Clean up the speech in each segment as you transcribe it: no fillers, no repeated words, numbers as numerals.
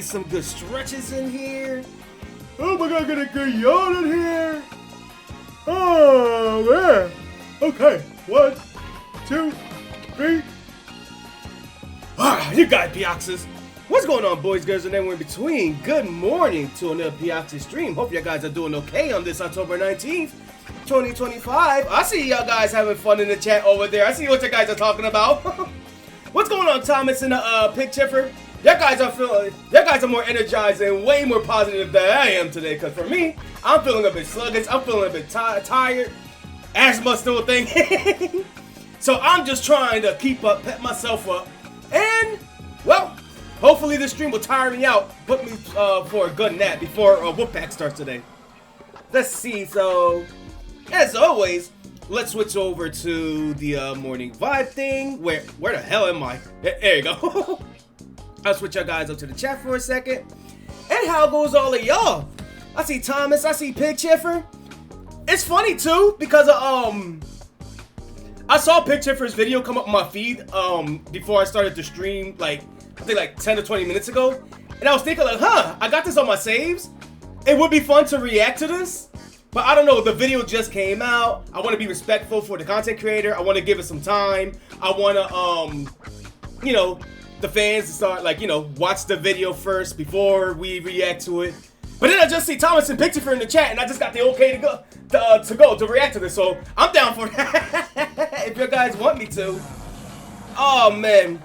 some good stretches in here. Oh my god, get a good yawn in here. Oh man. Okay, 1, 2, 3. You got Piaxes. What's going on, boys, girls, and everyone in between? Good morning to another Piaxes stream. Hope you guys are doing okay on this October 19th, 2025. I see y'all guys having fun in the chat over there. I see what you guys are talking about. What's going on, Thomas and Pig Chipper? Y'all guys are more energized and way more positive than I am today. Cause for me, I'm feeling a bit sluggish. I'm feeling a bit tired. Asthma still a thing. So I'm just trying to pep myself up, and well, hopefully this stream will tire me out, put me for a good nap before Wolfpack starts today. Let's see. So, as always, let's switch over to the morning vibe thing. Where the hell am I? There you go. I'll switch y'all guys up to the chat for a second. And how goes all of y'all? I see Thomas. I see Pig Chiffer. It's funny too because I saw Pig Chiffer's video come up on my feed before I started the stream, like I think like 10 to 20 minutes ago, and I was thinking like, I got this on my saves. It would be fun to react to this, but I don't know. The video just came out. I want to be respectful for the content creator. I want to give it some time. I want to you know, the fans to start like, you know, watch the video first before we react to it. But then I just see Thomas and Pig Chiffer in the chat, and I just got the okay to react to this, so I'm down for that if you guys want me to. Oh man.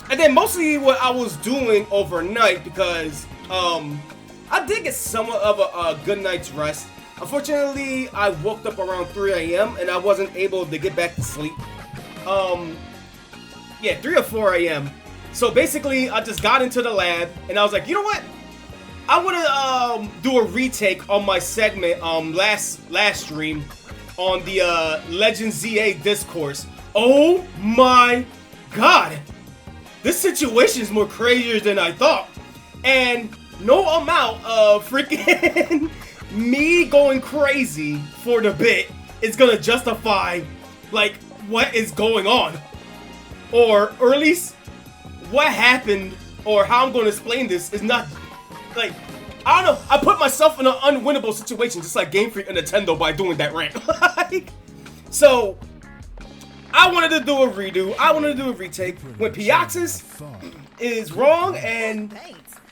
And then mostly what I was doing overnight, because I did get somewhat of a good night's rest. Unfortunately, I woke up around 3 a.m. and I wasn't able to get back to sleep. Yeah, 3 or 4 a.m. So basically, I just got into the lab and I was like, you know what? I want to do a retake on my segment last stream on the Legend ZA discourse. Oh my god! This situation is more crazier than I thought. And no amount of freaking me going crazy for the bit is gonna justify like what is going on. Or at least what happened, or how I'm gonna explain this is not like, I don't know, I put myself in an unwinnable situation just like Game Freak and Nintendo by doing that rant. So I wanted to do a redo. I wanted to do a retake when Piaxes is wrong, and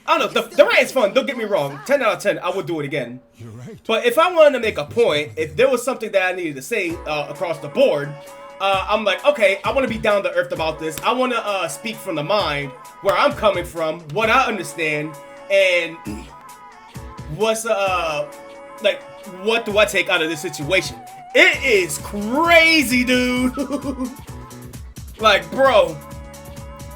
I don't know, the rant is fun, don't get me wrong. 10 out of 10, I would do it again. But if I wanted to make a point, if there was something that I needed to say across the board, I'm like, okay, I want to be down to earth about this. I want to speak from the mind, where I'm coming from, what I understand, and what's like, what do I take out of this situation? It is crazy, dude. Like, bro.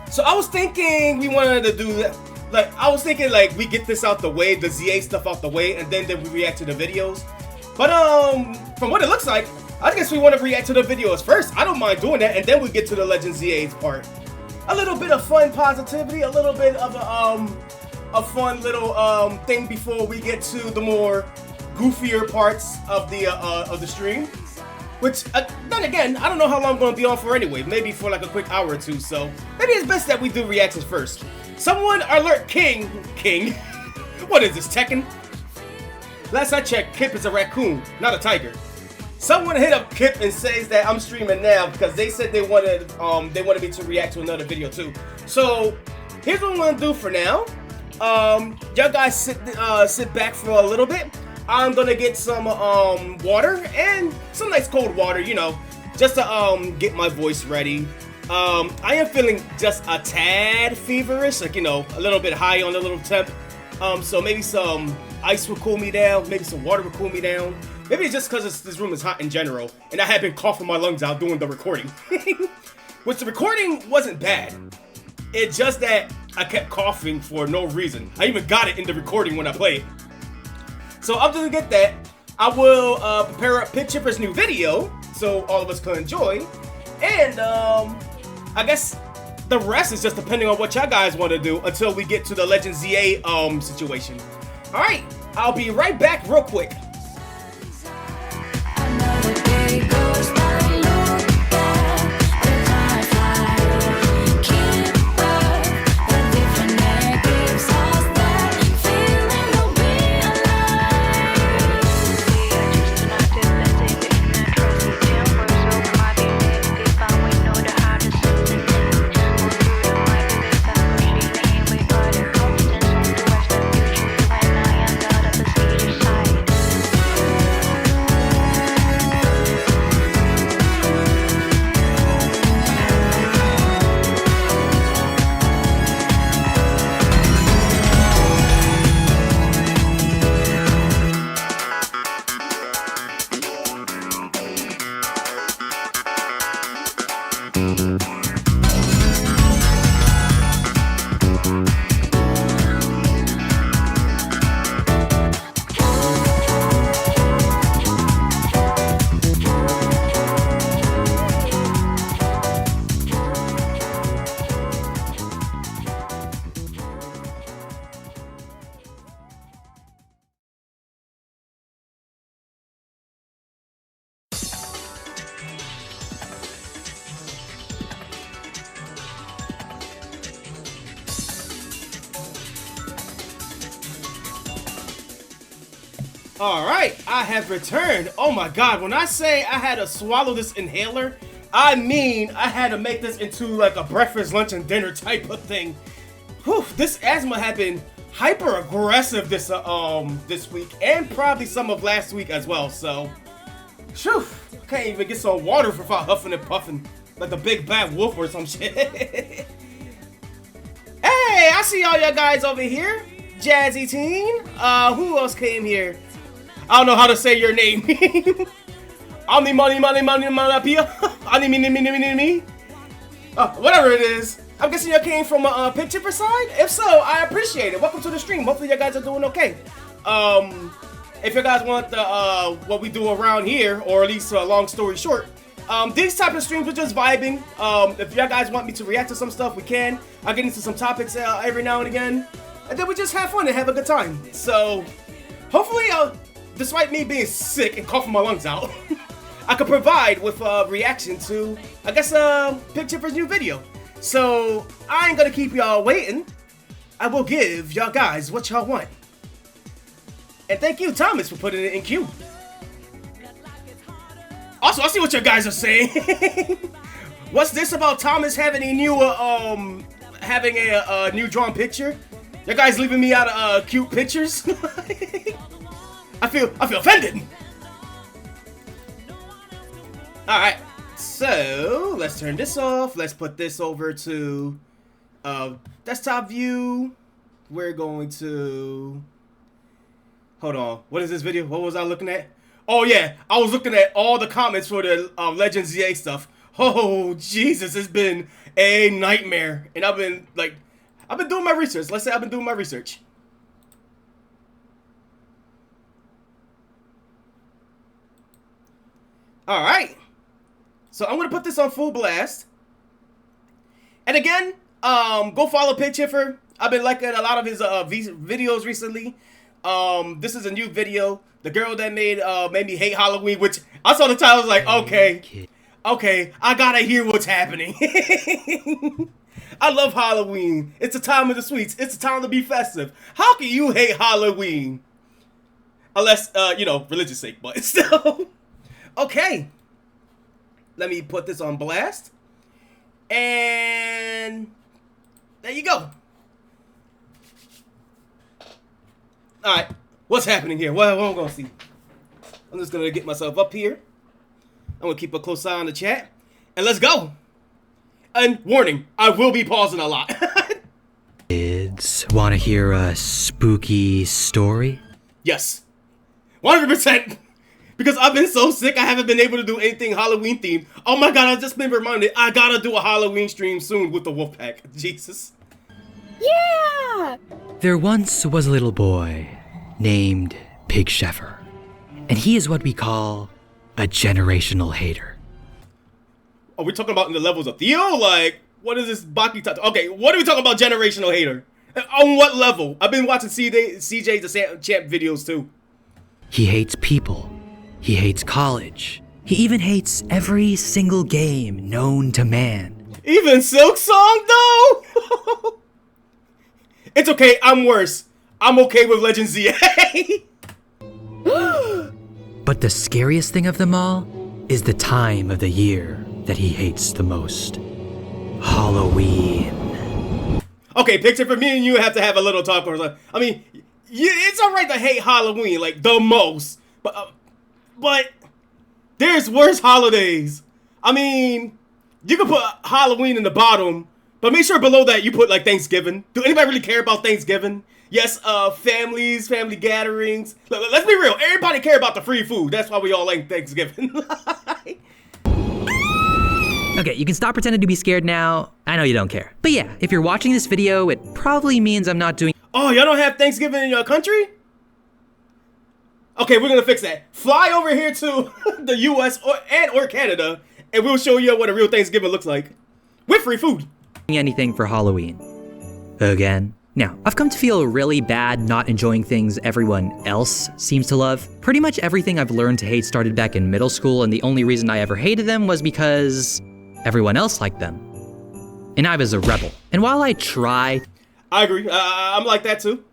So I was thinking we wanted to do that. Like, I was thinking like we get this out the way, the ZA stuff out the way, and then we react to the videos. But from what it looks like, I guess we want to react to the videos first. I don't mind doing that, and then we get to the Legend ZA's part. A little bit of fun positivity, a little bit of a fun little thing before we get to the more goofier parts of the stream. Which then again, I don't know how long I'm gonna be on for anyway. Maybe for like a quick hour or two. So maybe it's best that we do reactions first. Someone alert King. What is this, Tekken? Last I checked, Kip is a raccoon, not a tiger. Someone hit up Kip and says that I'm streaming now because they said they wanted me to react to another video too. So here's what I'm gonna do for now. Y'all guys sit back for a little bit. I'm gonna get some water, and some nice cold water, you know, just to get my voice ready. I am feeling just a tad feverish, like, you know, a little bit high on the little temp. So maybe some ice will cool me down, maybe some water will cool me down. Maybe it's just because this room is hot in general, and I have been coughing my lungs out doing the recording. Which the recording wasn't bad. It's just that I kept coughing for no reason. I even got it in the recording when I played it. So I'm gonna get that. I will prepare up Pig Chipper's new video, so all of us can enjoy. And I guess the rest is just depending on what y'all guys want to do until we get to the Legend ZA situation. Alright, I'll be right back real quick. Keep up the different negatives. Alright, I have returned. Oh my god, when I say I had to swallow this inhaler, I mean I had to make this into like a breakfast, lunch, and dinner type of thing. Whew, this asthma had been hyper aggressive this week, and probably some of last week as well, so phew, can't even get some water without huffing and puffing like the big bad wolf or some shit. Hey, I see all y'all guys over here. Jazzy Teen. Who else came here? I don't know how to say your name. Omni money pia. Me. Whatever it is. I'm guessing you came from a picture per side? If so, I appreciate it. Welcome to the stream. Hopefully you guys are doing okay. If you guys want the what we do around here, or at least a long story short, these type of streams are just vibing. If you guys want me to react to some stuff, we can. I'll get into some topics every now and again, and then we just have fun and have a good time. So hopefully, despite me being sick and coughing my lungs out, I could provide with a reaction to, I guess, Picture for new video. So I ain't gonna keep y'all waiting. I will give y'all guys what y'all want. And thank you, Thomas, for putting it in queue. Also, I see what you guys are saying. What's this about Thomas having a new, new drawn picture? You guys leaving me out of cute pictures? I feel offended. All right, so let's turn this off. Let's put this over to desktop view. We're going to hold on. What is this video? What was I looking at? Oh yeah, I was looking at all the comments for the Legends ZA stuff. Oh Jesus, it's been a nightmare, and I've been doing my research. Let's say I've been doing my research. All right, so I'm gonna put this on full blast. And again, go follow Pigchiffer. I've been liking a lot of his videos recently. This is a new video. The girl that made me hate Halloween, which I saw the title, I was like, okay, I gotta hear what's happening. I love Halloween. It's the time of the sweets. It's the time to be festive. How can you hate Halloween? Unless, religious sake, but still. Okay. Let me put this on blast. And there you go. Alright. What's happening here? What am I going to see? I'm just going to get myself up here. I'm going to keep a close eye on the chat. And let's go. And warning, I will be pausing a lot. Kids, want to hear a spooky story? Yes. 100%. Because I've been so sick, I haven't been able to do anything Halloween themed. Oh my god, I've just been reminded, I gotta do a Halloween stream soon with the Wolfpack. Jesus. Yeah! There once was a little boy named Pigchiffer, and he is what we call a generational hater. Are we talking about in the levels of Theo? Like, what is this Baki talk? Okay, what are we talking about generational hater? On what level? I've been watching CJ the Champ videos too. He hates people. He hates college. He even hates every single game known to man. Even Silk Song though? It's okay, I'm worse. I'm okay with Legend ZA. But the scariest thing of them all is the time of the year that he hates the most. Halloween. Okay, Picture, for me and you have to have a little talk. I mean, it's alright to hate Halloween, like, the most. But there's worse holidays. I mean, you can put Halloween in the bottom, but make sure below that you put, like, Thanksgiving. Do anybody really care about Thanksgiving? Yes, families, family gatherings. Let's be real. Everybody care about the free food. That's why we all like Thanksgiving. Okay, you can stop pretending to be scared now. I know you don't care. But yeah, if you're watching this video, it probably means I'm not doing— Oh, y'all don't have Thanksgiving in your country? Okay, we're gonna fix that. Fly over here to the US or Canada, and we'll show you what a real Thanksgiving looks like. With free food. Anything for Halloween. Again. Now, I've come to feel really bad not enjoying things everyone else seems to love. Pretty much everything I've learned to hate started back in middle school, and the only reason I ever hated them was because everyone else liked them. And I was a rebel. And while I try— I agree. I'm like that too.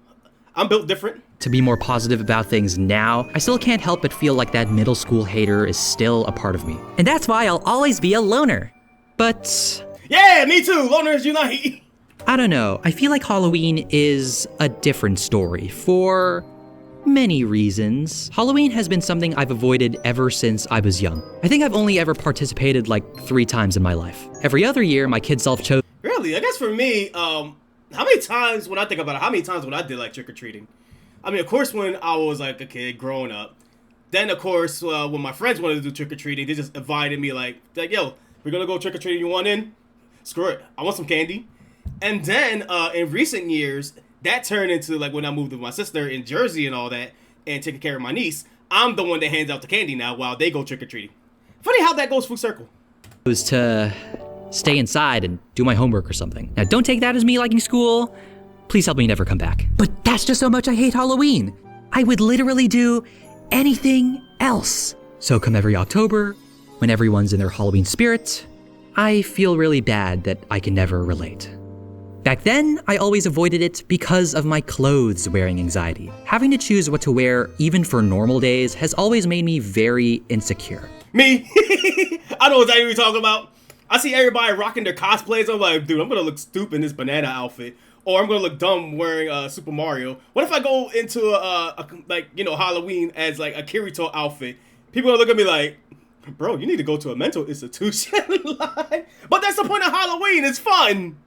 I'm built different. to be more positive about things now, I still can't help but feel like that middle school hater is still a part of me. And that's why I'll always be a loner. But Yeah, me too. Loners unite. I don't know, I feel like Halloween is a different story for many reasons. Halloween has been something I've avoided ever since I was young. I think I've only ever participated like 3 times in my life. Every other year, my kid self chose. Really? I guess for me, how many times when I think about it, how many times when I did like trick-or-treating? I mean, of course, when I was like a kid growing up. Then, of course, when my friends wanted to do trick-or-treating, they just invited me like, yo, we're gonna go trick-or-treating, you want in? Screw it, I want some candy. And then, in recent years, that turned into like when I moved with my sister in Jersey and all that, and taking care of my niece, I'm the one that hands out the candy now while they go trick-or-treating. Funny how that goes full circle. To stay inside and do my homework or something. Now, don't take that as me liking school. Please help me never come back. But that's just how much I hate Halloween. I would literally do anything else. So come every October, when everyone's in their Halloween spirit, I feel really bad that I can never relate. Back then, I always avoided it because of my clothes wearing anxiety. Having to choose what to wear, even for normal days, has always made me very insecure. Me? I know exactly what you're talking about. I see everybody rocking their cosplays. I'm like, dude, I'm gonna look stupid in this banana outfit. Or I'm gonna look dumb wearing Super Mario. What if I go into Halloween as like a Kirito outfit? People are looking at me like, bro, you need to go to a mental institution. But that's the point of Halloween. It's fun.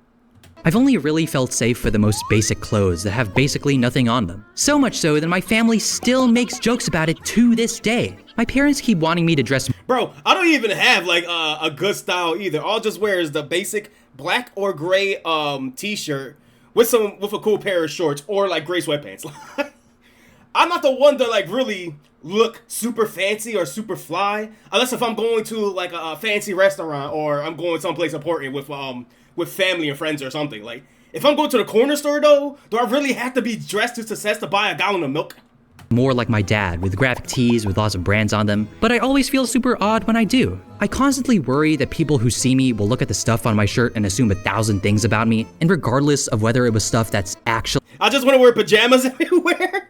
I've only really felt safe with the most basic clothes that have basically nothing on them. So much so that my family still makes jokes about it to this day. My parents keep wanting me to dress. Bro, I don't even have like a good style either. All I just wear is the basic black or gray t-shirt with a cool pair of shorts or like gray sweatpants. I'm not the one to like really look super fancy or super fly, unless if I'm going to like a fancy restaurant or I'm going someplace important with family and friends or something. Like if I'm going to the corner store though, do I really have to be dressed to success to buy a gallon of milk? More like my dad, with graphic tees with lots of brands on them, but I always feel super odd when I do. I constantly worry that people who see me will look at the stuff on my shirt and assume 1,000 things about me, and regardless of whether it was stuff that's actually— I just want to wear pajamas everywhere.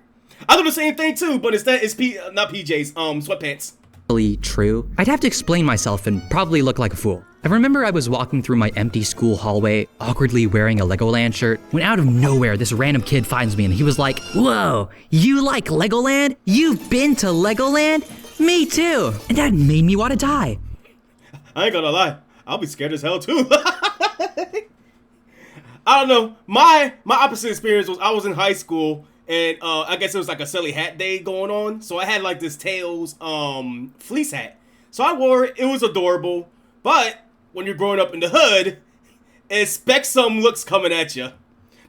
I do the same thing too, but instead it's not PJs, sweatpants. True, I'd have to explain myself and probably look like a fool. I remember I was walking through my empty school hallway, awkwardly wearing a Legoland shirt, when out of nowhere this random kid finds me and he was like, "Whoa, you like Legoland? You've been to Legoland? Me too!" And that made me want to die. I ain't gonna lie, I'll be scared as hell too. I don't know, my opposite experience was I was in high school and I guess it was like a silly hat day going on, so I had like this Tails fleece hat. So I wore it, it was adorable, but when you're growing up in the hood, expect some looks coming at you.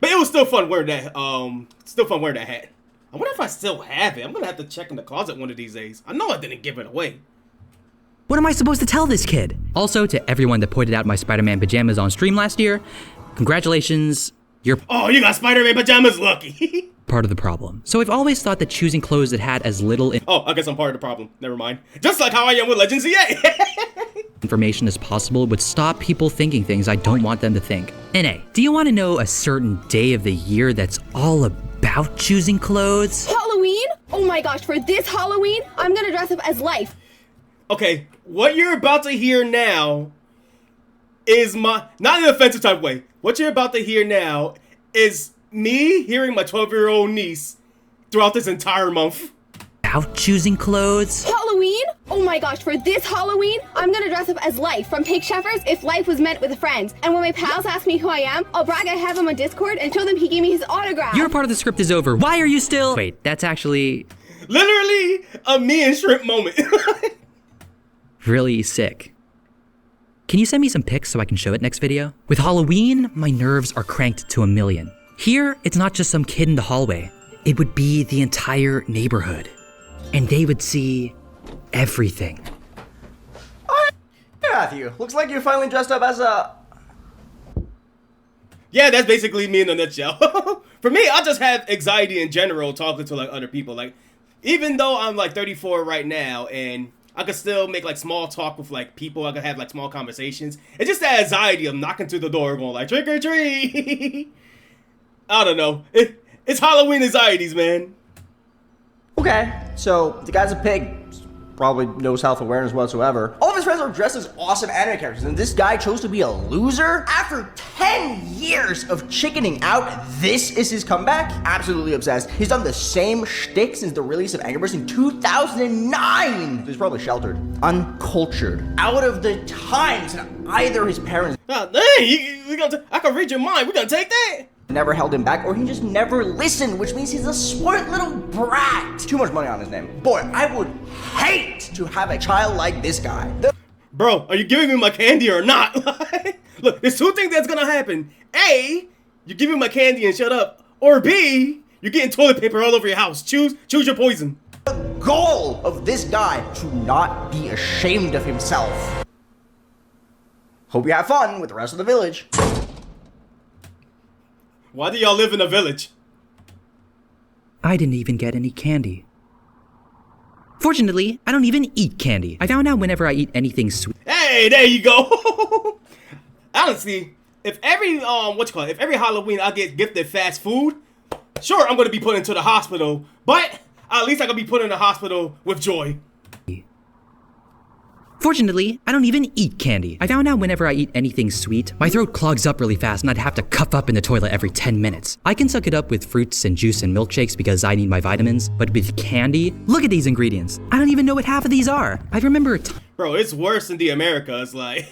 But it was still fun wearing that. Hat. I wonder if I still have it. I'm gonna have to check in the closet one of these days. I know I didn't give it away. What am I supposed to tell this kid? Also, to everyone that pointed out my Spider-Man pajamas on stream last year, congratulations, you're— Oh, you got Spider-Man pajamas, lucky. part of the problem. So I've always thought that choosing clothes that had as little Oh, I guess I'm part of the problem. Never mind. Just like how I am with Legends EA. information as possible would stop people thinking things I don't want them to think. NA, do you want to know a certain day of the year that's all about choosing clothes? Halloween? Oh my gosh, for this Halloween, I'm gonna dress up as Life. Okay, what you're about to hear now is not in an offensive type of way. What you're about to hear now is me hearing my 12-year-old niece throughout this entire month. About choosing clothes? Halloween? Oh my gosh, for this Halloween, I'm gonna dress up as Life from Pig Shepherds If Life Was Met with a Friend. And when my pals ask me who I am, I'll brag I have him on Discord and show them he gave me his autograph. Your part of the script is over. Why are you still— Wait, that's actually Literally a me and Shrimp moment. really sick. Can you send me some pics so I can show it next video? With Halloween, my nerves are cranked to 1,000,000. Here, it's not just some kid in the hallway. It would be the entire neighborhood. And they would see everything. Hey, Matthew, looks like you finally dressed up as a... Yeah, that's basically me in a nutshell. For me, I just have anxiety in general talking to like other people. Like, even though I'm like 34 right now and I could still make like small talk with like people, I could have like small conversations. It's just that anxiety of knocking through the door going like, trick or treat. I don't know. It's Halloween anxieties, man. Okay, so the guy's a pig. Probably no self-awareness whatsoever. All of his friends are dressed as awesome anime characters, and this guy chose to be a loser? After 10 years of chickening out, this is his comeback? Absolutely obsessed. He's done the same shtick since the release of Angry Birds in 2009. He's probably sheltered, uncultured, out of the times, and either his parents I can read your mind. We're gonna take that. never held him back, or he just never listened, which means he's a spoiled little brat. Too much money on his name. Boy, I would hate to have a child like this guy. Bro, are you giving me my candy or not? Look, there's two things that's gonna happen. A, you give me my candy and shut up. Or B, you're getting toilet paper all over your house. Choose your poison. The goal of this guy to not be ashamed of himself. Hope you have fun with the rest of the village. Why do y'all live in a village? I didn't even get any candy. Fortunately, I don't even eat candy. I found out whenever I eat anything sweet. Hey, there you go. Honestly, if every if every Halloween I get gifted fast food, sure, I'm gonna be put into the hospital, but at least I can be put in the hospital with joy. Fortunately, I don't even eat candy. I found out whenever I eat anything sweet, my throat clogs up really fast and I'd have to cuff up in the toilet every 10 minutes. I can suck it up with fruits and juice and milkshakes because I need my vitamins, but with candy, look at these ingredients. I don't even know what half of these are. I remember Bro, it's worse in the Americas. Like,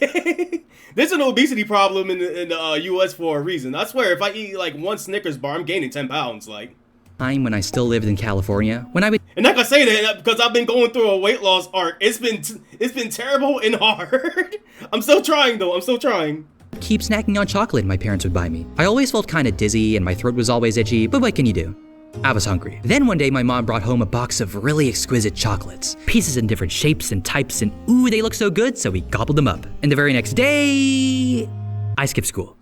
there's an obesity problem in the U.S. for a reason. I swear, if I eat like one Snickers bar, I'm gaining 10 pounds. Like, time when I still lived in California, when I would and I can say that because I've been going through a weight loss arc. It's been terrible and hard. I'm still trying though. I'm still trying. keep snacking on chocolate my parents would buy me. I always felt kinda dizzy and my throat was always itchy, but what can you do? I was hungry. Then one day my mom brought home a box of really exquisite chocolates. Pieces in different shapes and types, and ooh, they look so good, so we gobbled them up. And the very next day, I skipped school.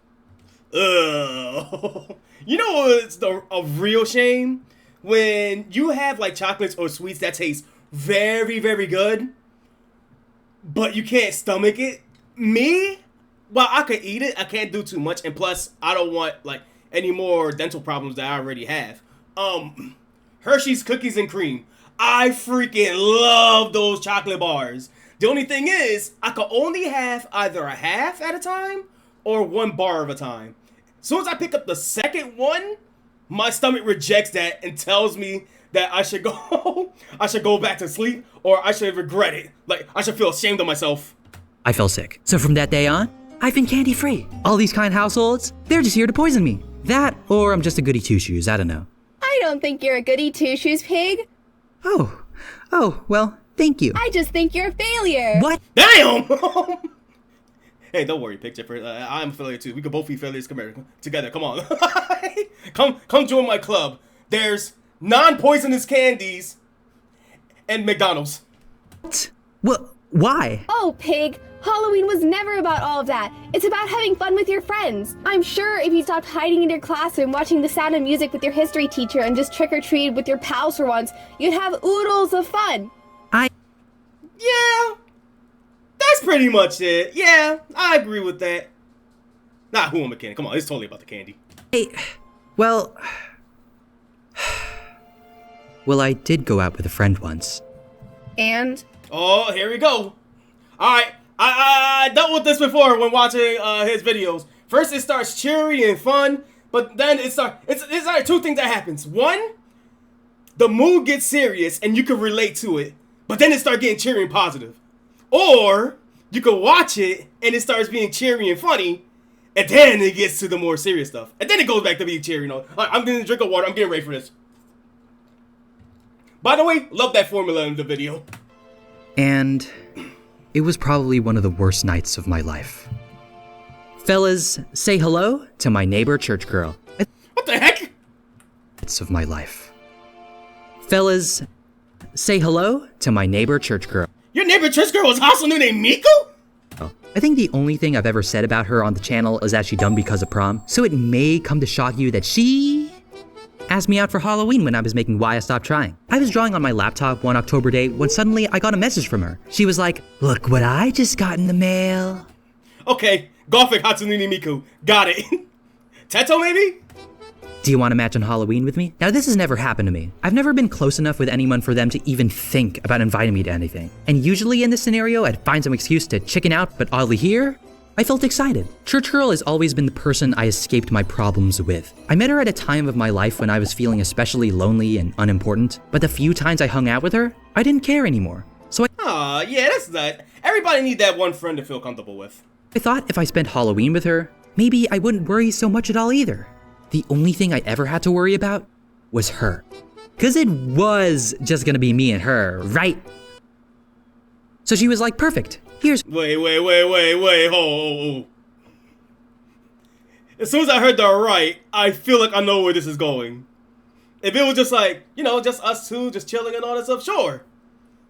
Ugh. You know what's a real shame? When you have like chocolates or sweets that taste very, very good, but you can't stomach it. Me, well, I could eat it. I can't do too much, and plus, I don't want like any more dental problems that I already have. Hershey's Cookies and Cream. I freaking love those chocolate bars. The only thing is, I could only have either a half at a time or one bar at a time. As soon as I pick up the second one, my stomach rejects that and tells me that I should go back to sleep, or I should regret it. Like, I should feel ashamed of myself. I fell sick. So from that day on, I've been candy free. All these kind households, they're just here to poison me. That, or I'm just a goody two-shoes, I don't know. I don't think you're a goody two-shoes, pig. Oh, well, thank you. I just think you're a failure. What? Damn! Hey, don't worry, Pig Chipper. I'm a failure too. We could both be failures together. Come on. come join my club. There's non-poisonous candies and McDonald's. What? Well, why? Oh, pig. Halloween was never about all of that. It's about having fun with your friends. I'm sure if you stopped hiding in your classroom watching The Sound of Music with your history teacher and just trick-or-treated with your pals for once, you'd have oodles of fun. Yeah. That's pretty much it. Yeah, I agree with that. Nah, who am I kidding? Come on, it's totally about the candy. Well, I did go out with a friend once. And? Oh, here we go. Alright, I dealt with this before when watching his videos. First it starts cheery and fun, but then it's like two things that happens. One, the mood gets serious and you can relate to it, but then it starts getting cheery and positive. Or you can watch it and it starts being cheery and funny, and then it gets to the more serious stuff. And then it goes back to being cheery, you know. Alright, I'm getting a drink of water, I'm getting ready for this. By the way, love that formula in the video. And it was probably one of the worst nights of my life. Fellas, say hello to my neighbor church girl. What the heck? Nights of my life. Fellas, say hello to my neighbor church girl. Your neighbor church girl was Hatsune Miku? I think the only thing I've ever said about her on the channel is that she dumb because of prom, so it may come to shock you that she asked me out for Halloween when I was making Why I Stopped Trying. I was drawing on my laptop one October day when suddenly I got a message from her. She was like, "Look what I just got in the mail." Okay, Gothic Hatsune Miku. Got it. Teto, maybe? Do you want to match on Halloween with me? Now, this has never happened to me. I've never been close enough with anyone for them to even think about inviting me to anything. And usually in this scenario, I'd find some excuse to chicken out, but oddly here, I felt excited. Church Girl has always been the person I escaped my problems with. I met her at a time of my life when I was feeling especially lonely and unimportant, but the few times I hung out with her, I didn't care anymore. So Aw, yeah, that's not. Everybody need that one friend to feel comfortable with. I thought if I spent Halloween with her, maybe I wouldn't worry so much at all either. The only thing I ever had to worry about was her. Cause it was just gonna be me and her, right? So she was like, perfect, here's— Wait, ho. As soon as I heard the right, I feel like I know where this is going. If it was just like, you know, just us two, just chilling and all that stuff, sure.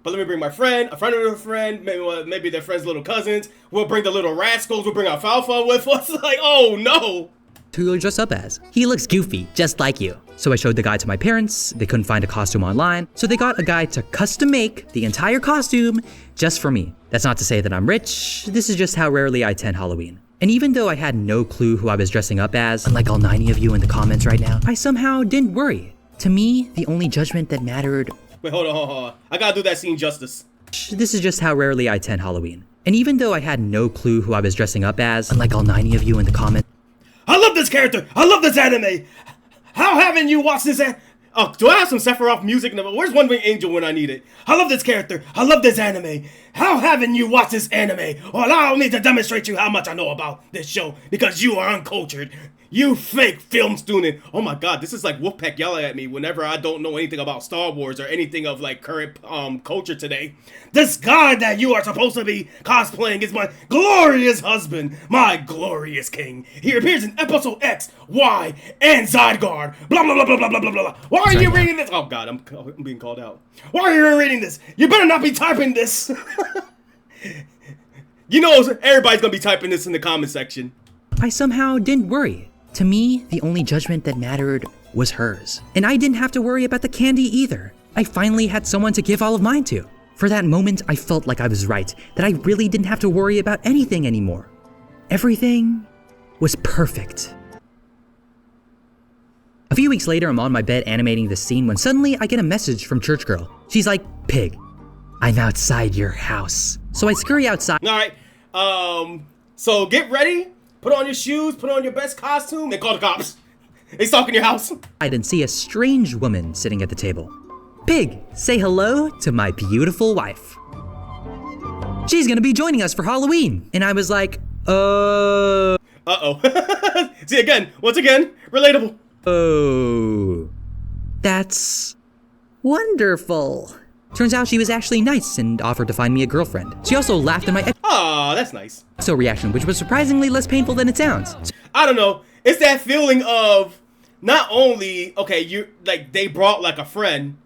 But let me bring my friend, a friend of a friend, maybe their friend's little cousins. We'll bring the little rascals, we'll bring Alfalfa with us. Like, oh no. who you'll dress up as. He looks goofy, just like you. So I showed the guide to my parents. They couldn't find a costume online, so they got a guy to custom make the entire costume just for me. That's not to say that I'm rich, this is just how rarely I attend Halloween. And even though I had no clue who I was dressing up as, unlike all 90 of you in the comments right now, I somehow didn't worry. To me, the only judgment that mattered— Wait, hold on. I gotta do that scene justice. This is just how rarely I attend Halloween. And even though I had no clue who I was dressing up as, unlike all 90 of you in the comments— I love this character! I love this anime! How haven't you watched this Oh, do I have some Sephiroth music? Where's One Wing Angel when I need it? I love this character. I love this anime. How haven't you watched this anime? Or allow me to demonstrate you how much I know about this show, because you are uncultured. You fake film student. Oh my god, this is like Wolfpack yelling at me whenever I don't know anything about Star Wars or anything of like current culture today. This guy that you are supposed to be cosplaying is my glorious husband, my glorious king. He appears in episode X, Y, and Zygarde. Blah blah blah blah blah blah blah blah. Why are you reading this? Oh god, I'm being called out. Why are you reading this? You better not be typing this. You know everybody's gonna be typing this in the comment section. I somehow didn't worry. To me, the only judgment that mattered was hers. And I didn't have to worry about the candy either. I finally had someone to give all of mine to. For that moment, I felt like I was right, that I really didn't have to worry about anything anymore. Everything was perfect. A few weeks later, I'm on my bed animating this scene when suddenly I get a message from Church Girl. She's like, "Pig, I'm outside your house." So I scurry outside. Alright, so get ready. Put on your shoes, put on your best costume, and call the cops. They stalking your house. I didn't see a strange woman sitting at the table. "Pig, say hello to my beautiful wife. She's gonna be joining us for Halloween." And I was like, Uh-oh. See, once again, relatable. Oh. That's wonderful. Turns out she was actually nice and offered to find me a girlfriend. She also laughed at my Aw, that's nice. EXO reaction, which was surprisingly less painful than it sounds. I don't know. It's that feeling of not only, okay, you like they brought like a friend,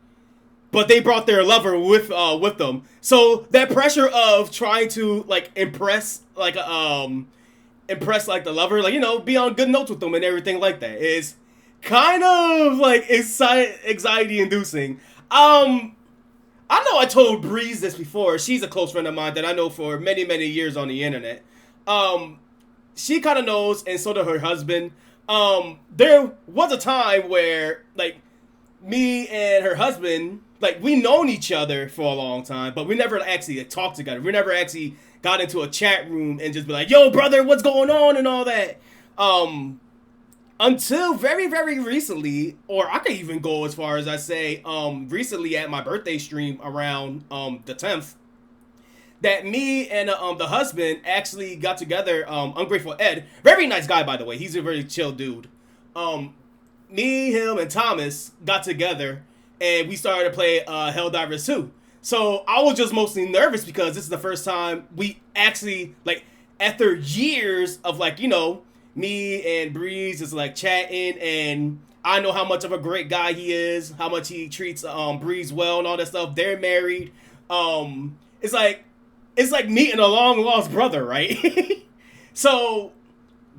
but they brought their lover with them. So that pressure of trying to like impress like the lover, like, you know, be on good notes with them and everything like that is kind of like anxiety inducing. I know I told Breeze this before. She's a close friend of mine that I know for many, many years on the internet. She kind of knows, and so does her husband. There was a time where, like, me and her husband, like, we known each other for a long time, but we never actually talked together. We never actually got into a chat room and just be like, "Yo, brother, what's going on?" and all that. Until very, very recently, or I can even go as far as I say, recently at my birthday stream around the 10th, that me and the husband actually got together. Ungrateful Ed, very nice guy, by the way. He's a very chill dude. Me, him, and Thomas got together, and we started to play Helldivers 2. So I was just mostly nervous because this is the first time we actually, like, after years of, like, you know, me and Breeze is like chatting, and I know how much of a great guy he is, how much he treats Breeze well and all that stuff. They're married. It's like meeting a long lost brother, right? So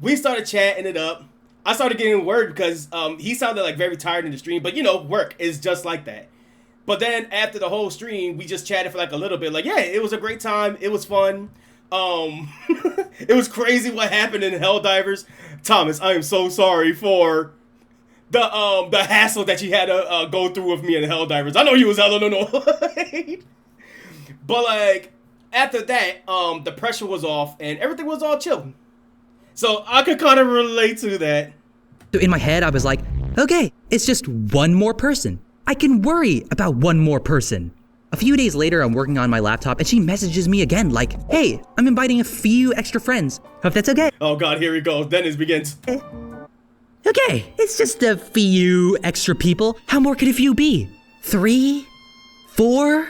we started chatting it up. I started getting word because he sounded like very tired in the stream, but you know, work is just like that. But then after the whole stream, we just chatted for like a little bit. Like, yeah, it was a great time. It was fun. It was crazy what happened in Helldivers. Thomas, I am so sorry for the hassle that she had to go through with me in Helldivers. I know you was hella annoyed. But like after that, the pressure was off and everything was all chill. So I could kind of relate to that. So in my head, I was like, okay, it's just one more person. I can worry about one more person. A few days later, I'm working on my laptop and she messages me again like, hey, I'm inviting a few extra friends. Hope that's okay. Oh God, here we go. Then it begins. Okay, it's just a few extra people. How more could a few be? 3? 4?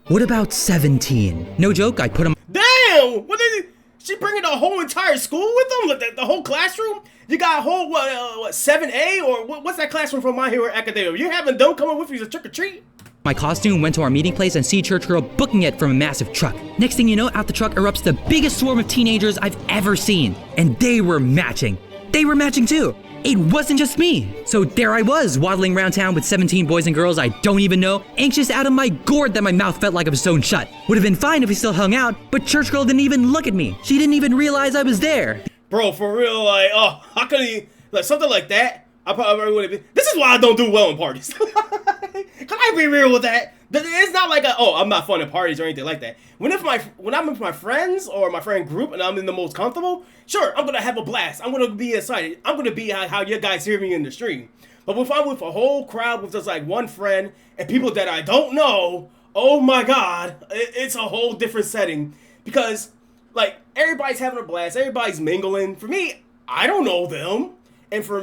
What about 17? No joke, I put them. Damn! What did she bringing the whole entire school with them? Like the whole classroom? You got a whole, what 7A? Or what's that classroom from My Hero Academia? You having them coming with you to trick or treat? My costume, went to our meeting place, and see Church Girl booking it from a massive truck. Next thing you know, out the truck erupts the biggest swarm of teenagers I've ever seen. And they were matching. They were matching too. It wasn't just me. So there I was, waddling around town with 17 boys and girls I don't even know, anxious out of my gourd that my mouth felt like it was sewn shut. Would have been fine if we still hung out, but Church Girl didn't even look at me. She didn't even realize I was there. Bro, for real, like, oh, how could he, like, something like that, I probably would have been, this is why I don't do well in parties. Can I be real with that? It's not like I'm not fun at parties or anything like that. When I'm with my friends or my friend group and I'm in the most comfortable, sure, I'm gonna have a blast. I'm gonna be excited. I'm gonna be how you guys hear me in the stream. But if I'm with a whole crowd with just like one friend and people that I don't know, oh my God, it's a whole different setting. Because like everybody's having a blast, everybody's mingling. For me, I don't know them. And for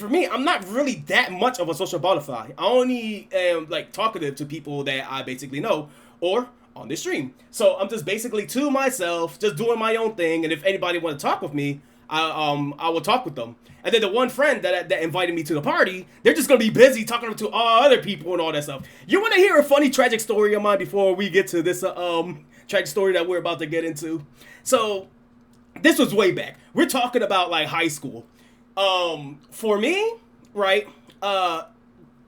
me, I'm not really that much of a social butterfly. I only am like talkative to people that I basically know or on the stream. So I'm just basically to myself, just doing my own thing. And if anybody want to talk with me, I will talk with them. And then the one friend that invited me to the party, they're just gonna be busy talking to all other people and all that stuff. You want to hear a funny tragic story of mine before we get to this tragic story that we're about to get into? So this was way back. We're talking about like high school. For me, right,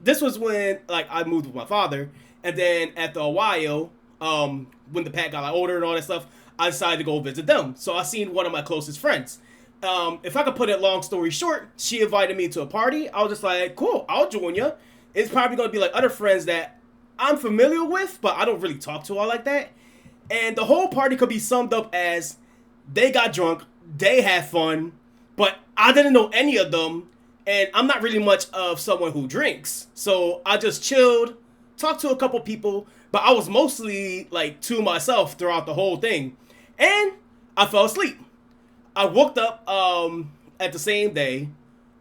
this was when, like, I moved with my father, and then after a while, when the Pat got, like, older and all that stuff, I decided to go visit them, so I seen one of my closest friends. If I could put it long story short, she invited me to a party. I was just like, cool, I'll join you. It's probably gonna be, like, other friends that I'm familiar with, but I don't really talk to all like that, and the whole party could be summed up as, they got drunk, they had fun, but I didn't know any of them, and I'm not really much of someone who drinks. So I just chilled, talked to a couple people, but I was mostly like to myself throughout the whole thing. And I fell asleep. I woke up at the same day.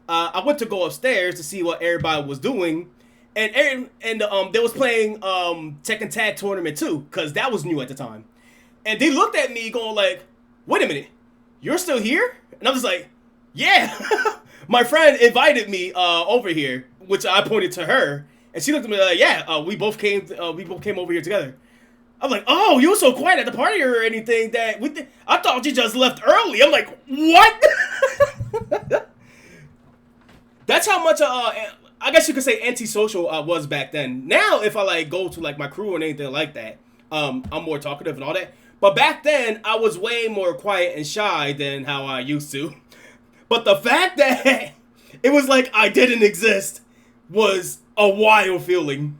I went to go upstairs to see what everybody was doing. And they was playing Tekken Tag Tournament 2, because that was new at the time. And they looked at me going like, wait a minute, you're still here? And I was like, yeah, my friend invited me over here, which I pointed to her, and she looked at me like, yeah, we both came over here together. I'm like, oh, you were so quiet at the party or anything that I thought you just left early. I'm like, what? That's how much I guess you could say antisocial I was back then. Now, if I like go to like my crew or anything like that, I'm more talkative and all that. But back then, I was way more quiet and shy than how I used to. But the fact that it was like I didn't exist was a wild feeling.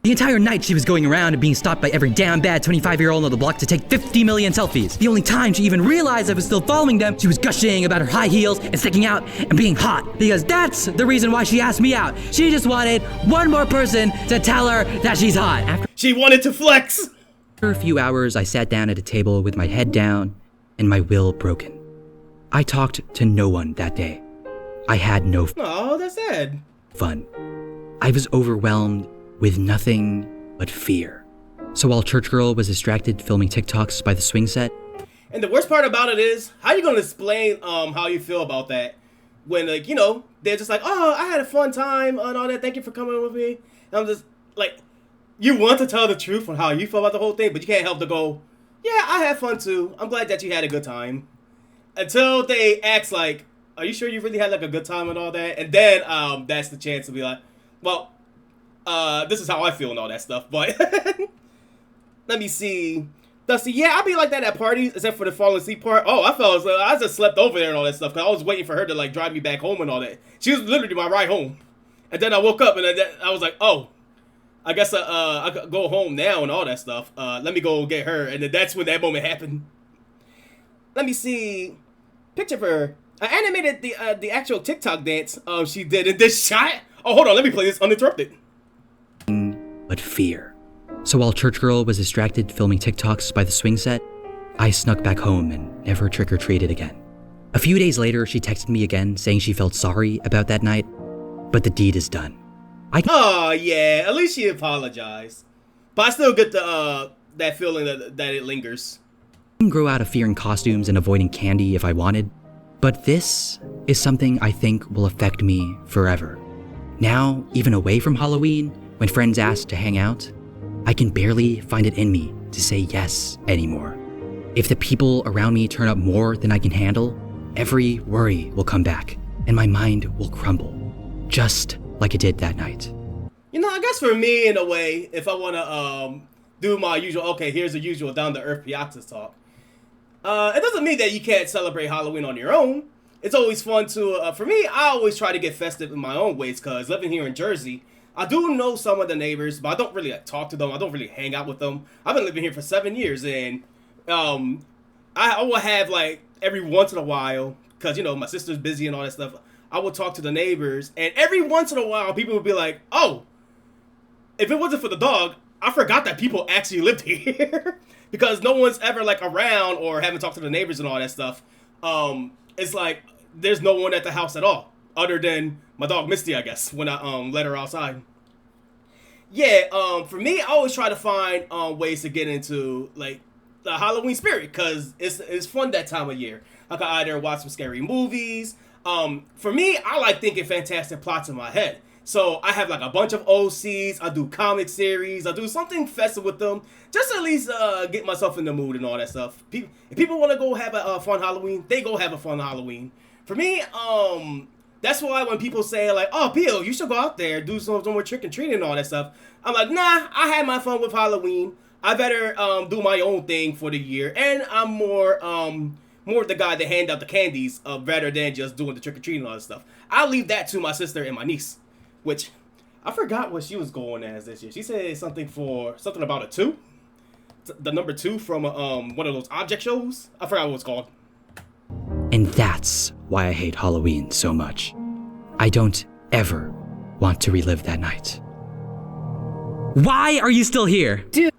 The entire night she was going around and being stopped by every damn bad 25-year-old on the block to take 50 million selfies. The only time she even realized I was still following them, she was gushing about her high heels and sticking out and being hot. Because that's the reason why she asked me out. She just wanted one more person to tell her that she's hot. She wanted to flex. After a few hours, I sat down at a table with my head down and my will broken. I talked to no one that day. I had no Oh, that's sad. fun. I was overwhelmed with nothing but fear. So while Church Girl was distracted filming TikToks by the swing set, and the worst part about it is, how you gonna explain how you feel about that when, like, you know, they're just like, oh, I had a fun time and all that, thank you for coming with me. And I'm just like, you want to tell the truth on how you feel about the whole thing, but you can't help to go, yeah, I had fun too. I'm glad that you had a good time. Until they ask like, are you sure you really had like a good time and all that? And then that's the chance to be like, well, this is how I feel and all that stuff. But let me see. Dusty, yeah, I'll be like that at parties, except for the falling asleep part. Oh, I just slept over there and all that stuff, because I was waiting for her to, like, drive me back home and all that. She was literally my ride home. And then I woke up, and I was like, oh, I guess I could go home now and all that stuff. Let me go get her. And then that's when that moment happened. Let me see. Picture of her. I animated the actual TikTok dance she did in this shot. Oh, hold on. Let me play this uninterrupted. But fear. So while Church Girl was distracted filming TikToks by the swing set, I snuck back home and never trick-or-treated again. A few days later, she texted me again saying she felt sorry about that night, but the deed is done. Oh, yeah. At least she apologized. But I still get the that feeling that it lingers. I can grow out of fearing costumes and avoiding candy if I wanted, but this is something I think will affect me forever. Now, even away from Halloween, when friends ask to hang out, I can barely find it in me to say yes anymore. If the people around me turn up more than I can handle, every worry will come back and my mind will crumble, just like it did that night. You know, I guess for me, in a way, if I want to do my usual, okay, here's the usual down-to-earth Piazza talk, it doesn't mean that you can't celebrate Halloween on your own. It's always fun to, for me, I always try to get festive in my own ways, because living here in Jersey, I do know some of the neighbors, but I don't really talk to them. I don't really hang out with them. I've been living here for 7 years, and I will have, like, every once in a while, because, you know, my sister's busy and all that stuff, I will talk to the neighbors, and every once in a while, people will be like, oh, if it wasn't for the dog, I forgot that people actually lived here. Because no one's ever, like, around or haven't talked to the neighbors and all that stuff. It's like, there's no one at the house at all, other than my dog Misty, I guess, when I let her outside. Yeah, for me, I always try to find ways to get into, like, the Halloween spirit, because it's fun that time of year. I can either watch some scary movies. For me, I like thinking fantastic plots in my head. So I have like a bunch of OCs, I do comic series, I do something festive with them, just to at least get myself in the mood and all that stuff. If people want to go have a fun Halloween, they go have a fun Halloween. For me, that's why when people say like, oh, Pio, you should go out there, do some more trick-or-treating and all that stuff, I'm like, nah, I had my fun with Halloween. I better do my own thing for the year, and I'm more the guy that hand out the candies rather than just doing the trick-or-treating and all that stuff. I'll leave that to my sister and my niece. Which, I forgot what she was going as this year. She said something about a 2. The number 2 from one of those object shows. I forgot what it's called. And that's why I hate Halloween so much. I don't ever want to relive that night. Why are you still here? Dude.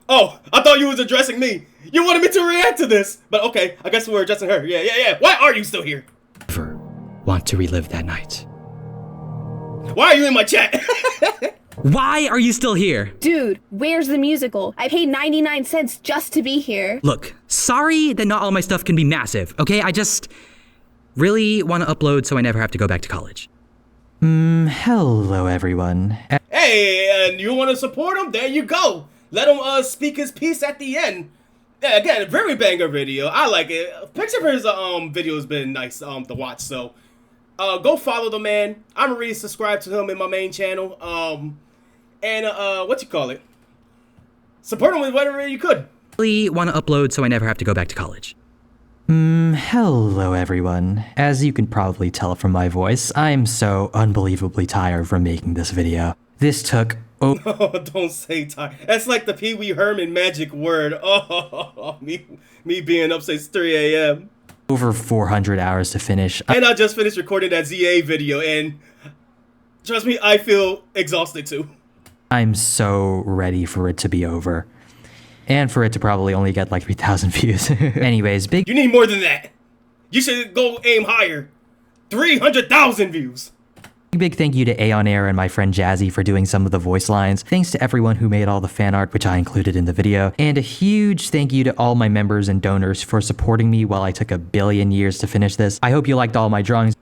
Oh, I thought you was addressing me. You wanted me to react to this. But okay, I guess we're addressing her. Yeah. Why are you still here? Ever want to relive that night. Why are you in my chat? Why are you still here? Dude, where's the musical? I paid 99 cents just to be here. Look, sorry that not all my stuff can be massive, okay? I just really want to upload so I never have to go back to college. Hello everyone. Hey, and you want to support him? There you go. Let him speak his piece at the end. Yeah, again, a very banger video. I like it. Picture of his video has been nice to watch, so go follow the man. I'm already subscribed to him in my main channel. Support him with whatever you could. Really want to upload so I never have to go back to college. Hello everyone. As you can probably tell from my voice, I'm so unbelievably tired from making this video. This took Oh, don't say tired. That's like the Pee Wee Herman magic word. Oh, me being up since 3 a.m. over 400 hours to finish. And I just finished recording that ZA video, and trust me, I feel exhausted too. I'm so ready for it to be over. And for it to probably only get like 3,000 views. Anyways, You need more than that. You should go aim higher. 300,000 views. Big thank you to Aeon Air and my friend Jazzy for doing some of the voice lines. Thanks to everyone who made all the fan art, which I included in the video. And a huge thank you to all my members and donors for supporting me while I took a billion years to finish this. I hope you liked all my drawings.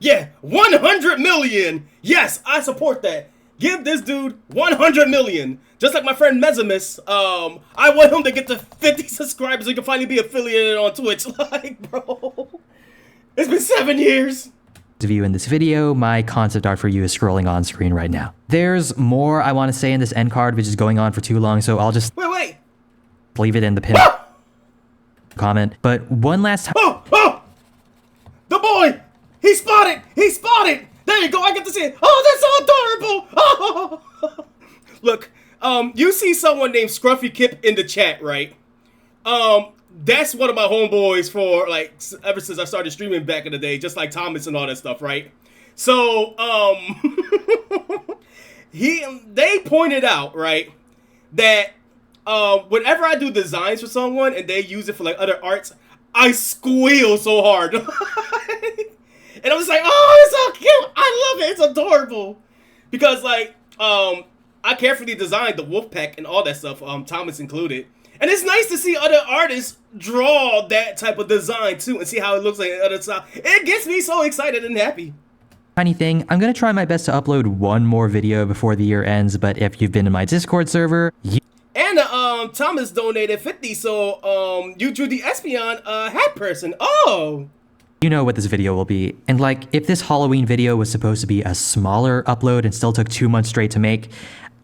Yeah, 100 million. Yes, I support that. Give this dude 100 million. Just like my friend Mezimus. I want him to get to 50 subscribers so he can finally be affiliated on Twitch. Like, bro, it's been 7 years. Of you in this video, my concept art for you is scrolling on screen right now. There's more I want to say in this end card, which is going on for too long, so I'll just Wait. leave it in the pin comment. But one last time. Oh! The boy! He spotted! He spotted! There you go, I get to see it. Oh, that's so adorable! Oh. Look, you see someone named Scruffy Kip in the chat, right? That's one of my homeboys for, like, ever since I started streaming back in the day, just like Thomas and all that stuff, right? So, they pointed out, right, that, whenever I do designs for someone and they use it for, like, other arts, I squeal so hard. And I'm just like, oh, it's so cute. I love it. It's adorable. Because, like, I carefully designed the wolf pack and all that stuff, Thomas included. And it's nice to see other artists draw that type of design, too, and see how it looks like other style. It gets me so excited and happy. Tiny thing, I'm going to try my best to upload one more video before the year ends, but if you've been in my Discord server, And Thomas donated 50, so you drew the Espeon hat person. Oh! you know what this video will be. And like, if this Halloween video was supposed to be a smaller upload and still took 2 months straight to make,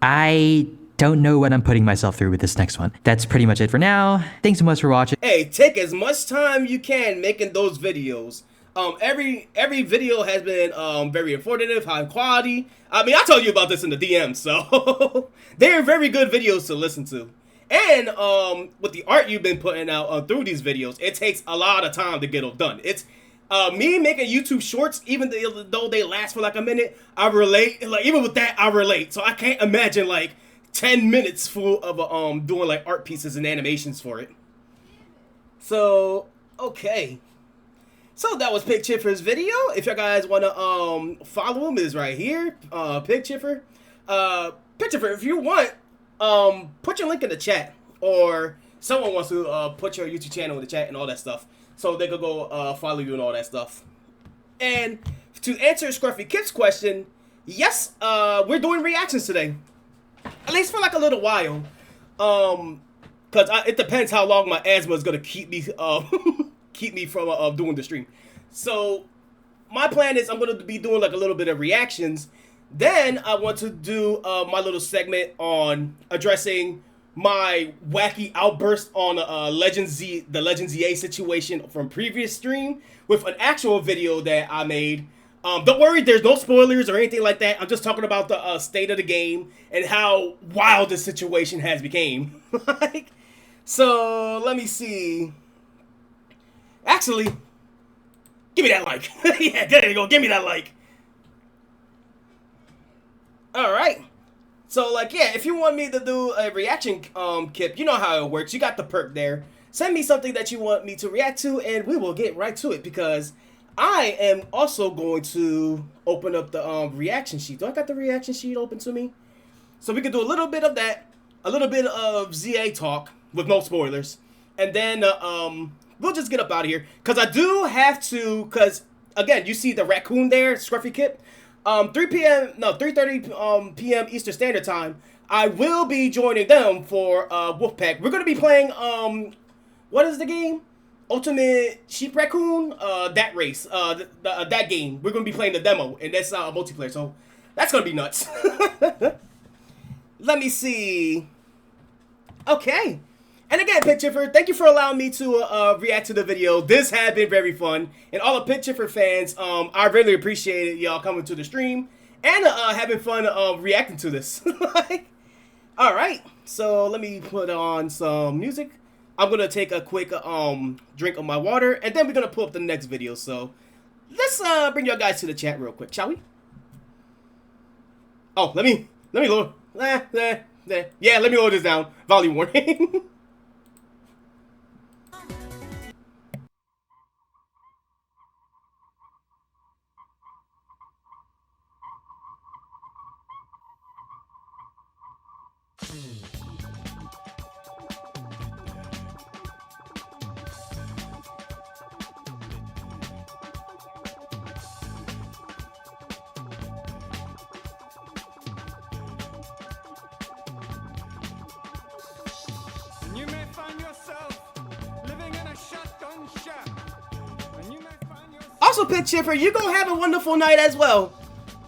I don't know what I'm putting myself through with this next one. That's pretty much it for now. Thanks so much for watching. Hey, take as much time you can making those videos. Every video has been very informative, high quality. I mean, I told you about this in the DM, so they're very good videos to listen to. And with the art you've been putting out through these videos, it takes a lot of time to get them done. It's me making YouTube shorts, even though they last for like a minute, I relate. Like even with that, I relate. So I can't imagine like 10 minutes full of doing like art pieces and animations for it. So okay. So that was Pig Chiffer's video. If you guys want to follow him, is right here. Pig Chiffer. Pig Chiffer, if you want, put your link in the chat, or someone wants to put your YouTube channel in the chat and all that stuff, so they could go follow you and all that stuff. And to answer Scruffy Kip's question, yes, we're doing reactions today, at least for like a little while, because it depends how long my asthma is gonna keep me keep me from doing the stream. So my plan is I'm going to be doing like a little bit of reactions. Then I want to do my little segment on addressing my wacky outburst on the Legends EA situation from previous stream with an actual video that I made. Don't worry, there's no spoilers or anything like that. I'm just talking about the state of the game and how wild this situation has became. So let me see. Actually, give me that like. Yeah, there you go. Give me that like. Alright. So, like, yeah, if you want me to do a reaction, Kip, you know how it works. You got the perk there. Send me something that you want me to react to, and we will get right to it, because I am also going to open up the reaction sheet. Do I got the reaction sheet open to me? So we can do a little bit of that, a little bit of ZA talk with no spoilers, and then, we'll just get up out of here, because I do have to, because, again, you see the raccoon there, Scruffy Kip, 3:30 p.m. Eastern Standard Time, I will be joining them for Wolfpack. We're going to be playing, what is the game? Ultimate Sheep Raccoon? That race, that game. We're going to be playing the demo, and that's multiplayer, so that's going to be nuts. Let me see. Okay. And again, Pig Chiffer, thank you for allowing me to react to the video. This had been very fun. And all the Pig Chiffer fans, I really appreciate y'all coming to the stream and having fun reacting to this. Alright, so let me put on some music. I'm going to take a quick drink of my water, and then we're going to pull up the next video. So let's bring y'all guys to the chat real quick, shall we? Oh, let me lower. Yeah, let me lower this down. Volume warning. You may find yourself living in a shotgun shack. And you may find yourself, Also, Pig Chiffer, you gonna have a wonderful night as well.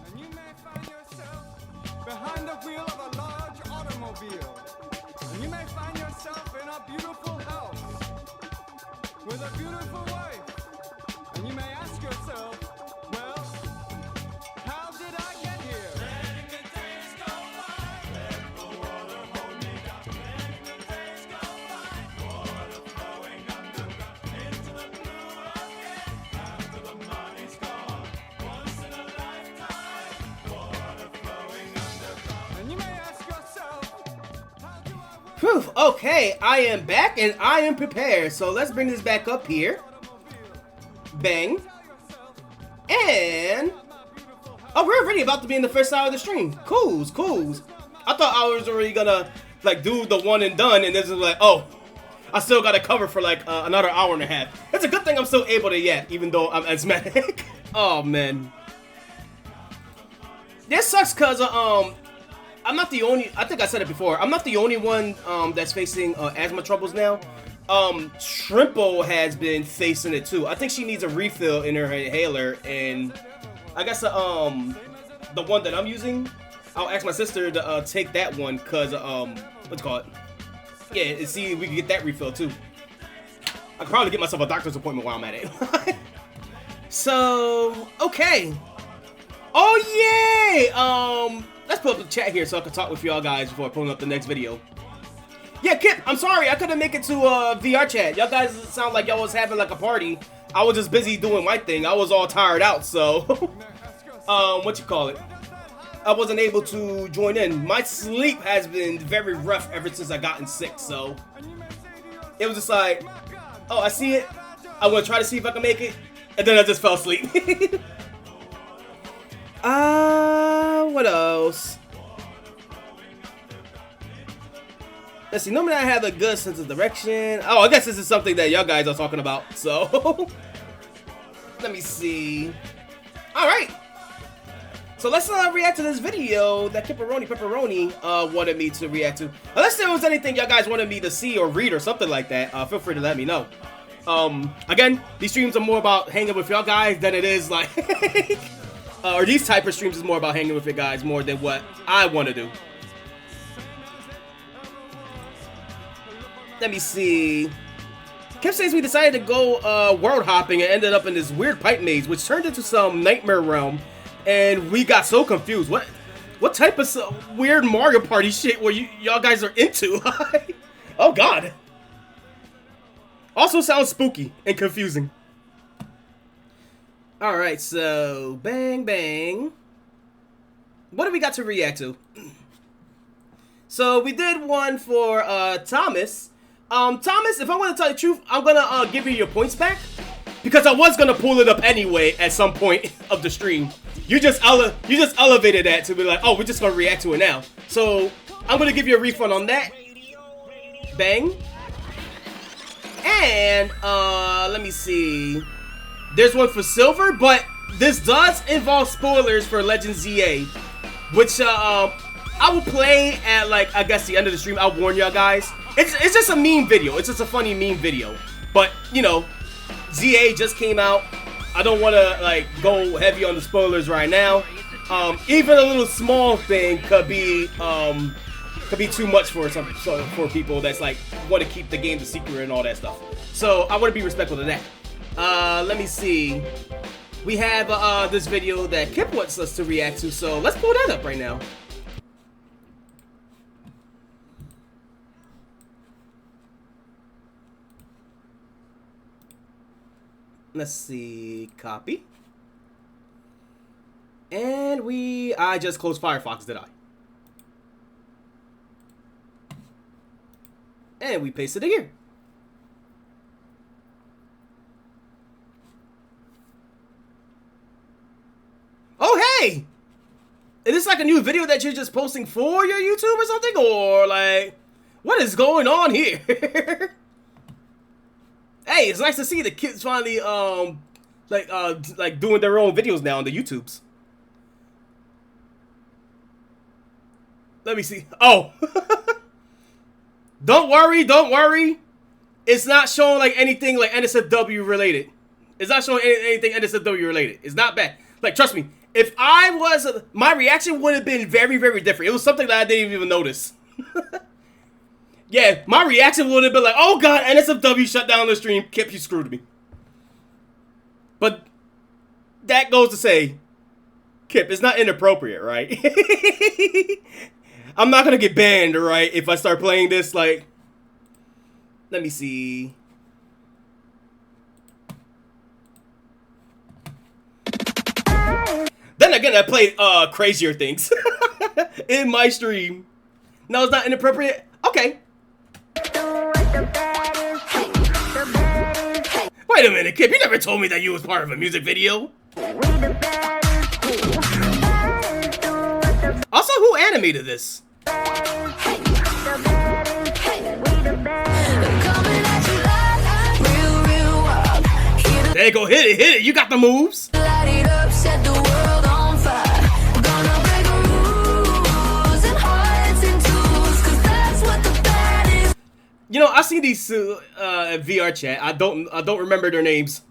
and you may find yourself behind the wheel of a large automobile. And you may find yourself in a a beautiful house with a beautiful wife. And you may ask yourself, well, how did I get here? Letting the days go by, let the water hold me down. Letting the days go by, water flowing underground into the blue again. After the money's gone, once in a lifetime, water flowing underground. And you may ask yourself, how do I work? Whew, okay, I am back and I am prepared. So let's bring this back up here. Bang. And oh, we're already about to be in the first side of the stream. Cools. I thought I was already gonna like do the one and done, and this is like, oh, I still gotta cover for like another hour and a half. It's a good thing I'm still able to yet, even though I'm asthmatic. Oh man, this sucks cause I'm not the only. I think I said it before. I'm not the only one that's facing asthma troubles now. Shrimpo has been facing it too. I think she needs a refill in her inhaler, and I guess the one that I'm using, I'll ask my sister to take that one, cause what's it called? Yeah, and see if we can get that refill too. I could probably get myself a doctor's appointment while I'm at it. So okay. Oh yay! Let's put up the chat here so I can talk with y'all guys before pulling up the next video. Yeah, Kip, I'm sorry, I couldn't make it to VR chat. Y'all guys sound like y'all was having like a party. I was just busy doing my thing. I was all tired out, so what you call it? I wasn't able to join in. My sleep has been very rough ever since I gotten sick, so it was just like, oh, I see it. I'm gonna try to see if I can make it, and then I just fell asleep. What else? Let's see, normally I have a good sense of direction. Oh, I guess this is something that y'all guys are talking about, so let me see. Alright. So let's react to this video that Pepperoni wanted me to react to. Unless there was anything y'all guys wanted me to see or read or something like that, feel free to let me know. Again, these streams are more about hanging with y'all guys than it is like or these type of streams is more about hanging with you guys more than what I want to do. Let me see. Kip says we decided to go world hopping and ended up in this weird pipe maze, which turned into some nightmare realm, and we got so confused. What type of weird Mario Party shit were y'all guys are into? Oh God. Also sounds spooky and confusing. All right, so bang bang. What do we got to react to? So we did one for Thomas. Thomas, if I want to tell you the truth, I'm gonna give you your points back because I was gonna pull it up anyway at some point of the stream. You just elevated that to be like, oh, we're just gonna react to it now. So I'm gonna give you a refund on that. Bang. And let me see. There's one for Silver, but this does involve spoilers for Legend ZA, which I will play at like I guess the end of the stream. I'll warn y'all guys. It's just a meme video. It's just a funny meme video. But you know, ZA just came out. I don't want to like go heavy on the spoilers right now. Even a little small thing could be too much for for people that's like want to keep the game a secret and all that stuff. So I want to be respectful of that. Let me see. We have this video that Kip wants us to react to. So let's pull that up right now. Let's see, copy. And I just closed Firefox, did I? And we pasted it here. Oh, hey! Is this like a new video that you're just posting for your YouTube or something? Or like, what is going on here? Hey, it's nice to see the kids finally, like doing their own videos now on the YouTubes. Let me see. Oh. Don't worry. It's not showing like anything like NSFW related. It's not showing anything NSFW related. It's not bad. Like, trust me. If I was, my reaction would have been very, very different. It was something that I didn't even notice. Yeah, my reaction would have been like, oh god, NSFW shut down the stream. Kip, you screwed me. But that goes to say, Kip, it's not inappropriate, right? I'm not gonna get banned, right, if I start playing this, like... Let me see... Then again, I played crazier things in my stream. No, it's not inappropriate? Okay. Wait a minute, Kip, you never told me that you was part of a music video. Also, who animated this? There you go, hit it, you got the moves. You know, I see these at VR chat. I don't remember their names.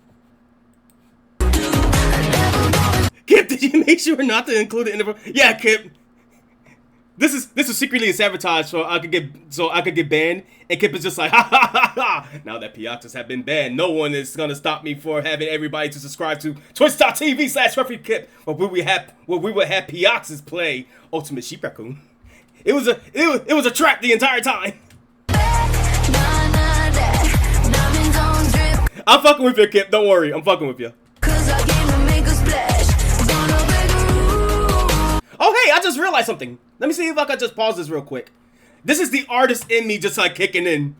Kip, did you make sure not to include it in the? Yeah, Kip. This is secretly a sabotage, so I could get banned. And Kip is just like, ha ha ha ha. Now that Piaxes have been banned, no one is gonna stop me for having everybody to subscribe to twitch.tv/RefereeKip, where we would have Piaxes play Ultimate Sheep Raccoon. It was a trap the entire time. I'm fucking with you, Kip. Don't worry, I'm fucking with you. Oh, hey, I just realized something. Let me see if I can just pause this real quick. This is the artist in me just like kicking in.